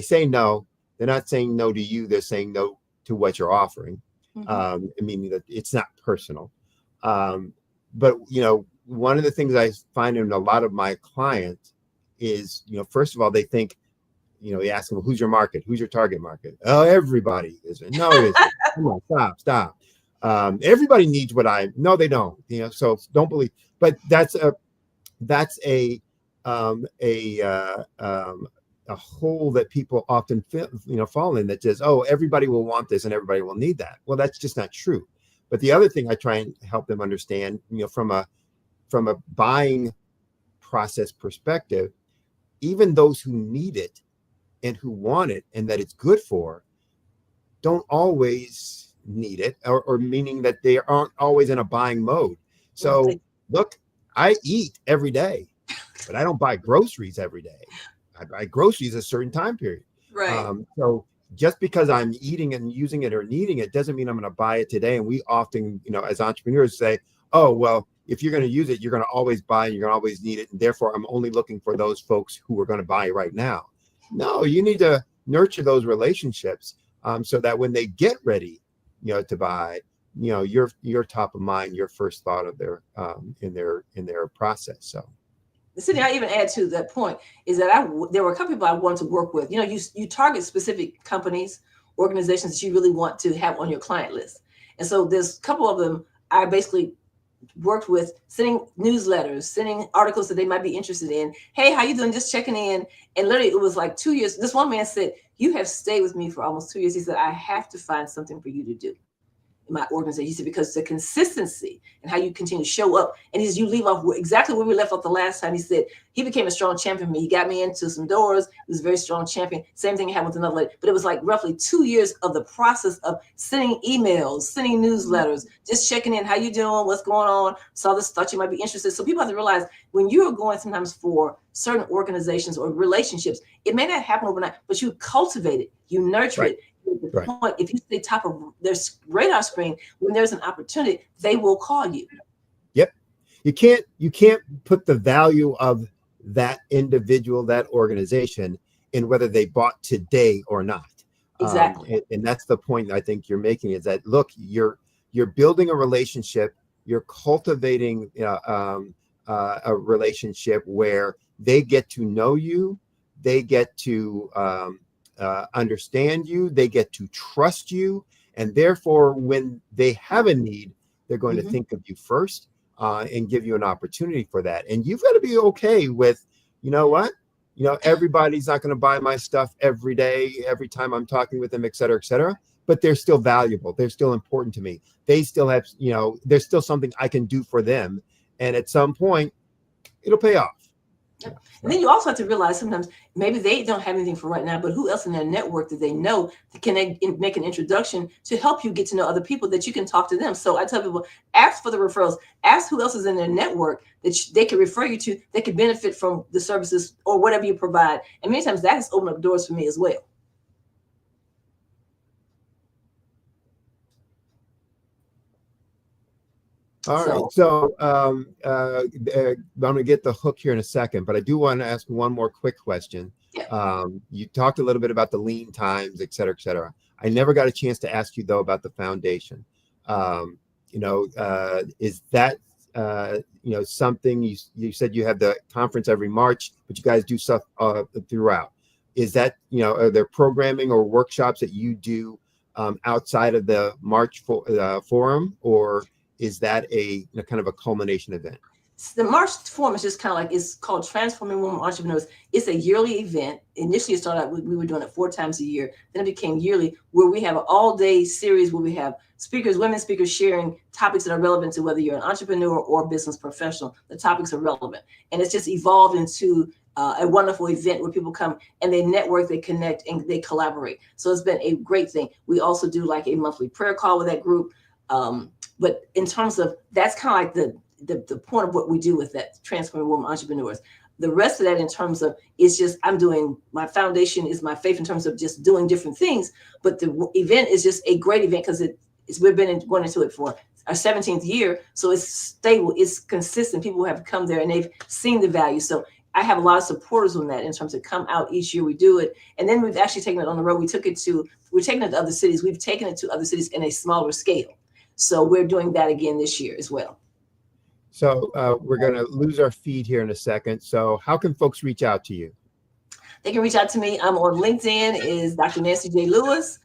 say no, they're not saying no to you; they're saying no to what you're offering." Mm-hmm. Meaning that it's not personal. But one of the things I find in a lot of my clients is, first of all, they think you ask them, who's your market? Who's your target market? Oh, everybody is. No, it isn't. Come on, stop. Everybody needs no, they don't. So don't believe. But that's a hole that people often fall in, that says, oh, everybody will want this and everybody will need that. Well, that's just not true. But the other thing I try and help them understand, from a buying process perspective, even those who need it and who want it and that it's good for, don't always need it, or meaning that they aren't always in a buying mode. So look, I eat every day, but I don't buy groceries every day. I buy groceries a certain time period. Right. So just because I'm eating and using it or needing it doesn't mean I'm going to buy it today. And we often, as entrepreneurs say, oh, well, if you're going to use it, you're going to always buy it, you're going to always need it. And therefore, I'm only looking for those folks who are going to buy it right now. No, you need to nurture those relationships so that when they get ready, to buy, you're top of mind, your first thought of their in their process. So. Cindy, I even add to that point is that there were a couple people I wanted to work with. You target specific companies, organizations that you really want to have on your client list. And so there's a couple of them I basically worked with, sending newsletters, sending articles that they might be interested in. Hey, how you doing? Just checking in. And literally it was like 2 years. This one man said, you have stayed with me for almost 2 years. He said, I have to find something for you to do in my organization. He said, because the consistency and how you continue to show up. And he says, you leave off exactly where we left off the last time. He said, he became a strong champion for me. He got me into some doors. He was a very strong champion. Same thing happened with another lady. But it was like roughly 2 years of the process of sending emails, sending newsletters, just checking in. How you doing? What's going on? Saw this, thought you might be interested. So people have to realize when you are going sometimes for certain organizations or relationships, it may not happen overnight, but you cultivate it, you nurture it. The point, if you stay top of their radar screen, when there's an opportunity, they will call you. Yep. You can't put the value of that individual, that organization, in whether they bought today or not. Exactly. And that's the point I think you're making, is that, look, you're building a relationship, you're cultivating a relationship where they get to know you, they get to understand you, they get to trust you, and therefore when they have a need, they're going to think of you first and give you an opportunity for that. And you've got to be okay with, everybody's not going to buy my stuff every day, every time I'm talking with them, et cetera, but they're still valuable. They're still important to me. They still have, there's still something I can do for them. And at some point, it'll pay off. And then you also have to realize sometimes maybe they don't have anything for right now, but who else in their network that they know can they make an introduction to help you get to know other people that you can talk to them. So I tell people, ask for the referrals, ask who else is in their network that they can refer you to, that could benefit from the services or whatever you provide. And many times that has opened up doors for me as well. All right. So I'm going to get the hook here in a second, but I do want to ask one more quick question. Yeah. You talked a little bit about the lean times, et cetera, et cetera. I never got a chance to ask you, though, about the foundation. Is that, something you said you have the conference every March, but you guys do stuff throughout. Is that, are there programming or workshops that you do outside of the March forum, or is that a kind of a culmination event? The March Forum is just kind of like, it's called Transforming Women Entrepreneurs. It's a yearly event. Initially, it started out, we were doing it 4 times a year. Then it became yearly, where we have an all-day series where we have speakers, women speakers, sharing topics that are relevant to whether you're an entrepreneur or business professional. The topics are relevant. And it's just evolved into a wonderful event where people come and they network, they connect, and they collaborate. So it's been a great thing. We also do like a monthly prayer call with that group. But in terms of, that's kind of like the point of what we do with that Transforming Women Entrepreneurs. The rest of that in terms of, it's just, my foundation is my faith in terms of just doing different things. But the event is just a great event because we've been going into it for our 17th year. So it's stable, it's consistent. People have come there and they've seen the value. So I have a lot of supporters on that in terms of come out each year, we do it. And then we've actually taken it on the road. We're taking it to other cities. We've taken it to other cities in a smaller scale. So we're doing that again this year as well. So we're going to lose our feed here in a second. So how can folks reach out to you? They can reach out to me. I'm on LinkedIn is Dr. Nancy J. Lewis.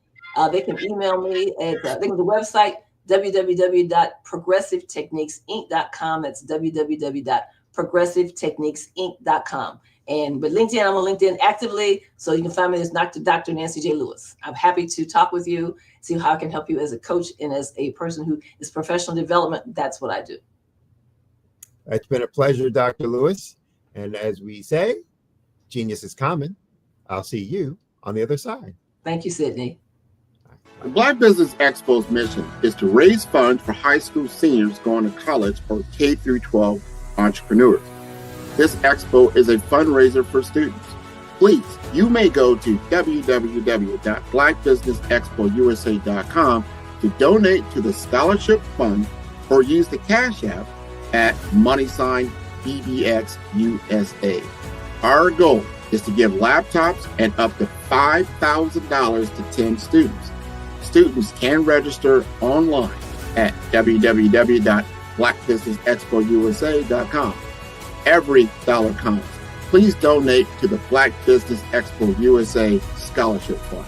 They can email me at they go to the website www.progressivetechniquesinc.com. That's www.progressivetechniquesinc.com. And with LinkedIn, I'm on LinkedIn actively, so you can find me as Dr. Nancy J. Lewis. I'm happy to talk with you, see how I can help you as a coach and as a person who is professional development. That's what I do. It's been a pleasure, Dr. Lewis. And as we say, genius is common. I'll see you on the other side. Thank you, Sydney. The Black Business Expo's mission is to raise funds for high school seniors going to college or K through 12 entrepreneurs. This expo is a fundraiser for students. Please, you may go to www.blackbusinessexpousa.com to donate to the scholarship fund or use the Cash App at $BBXUSA. Our goal is to give laptops and up to $5,000 to 10 students. Students can register online at www.blackbusinessexpousa.com. Every dollar counts. Please donate to the Black Business Expo USA Scholarship Fund.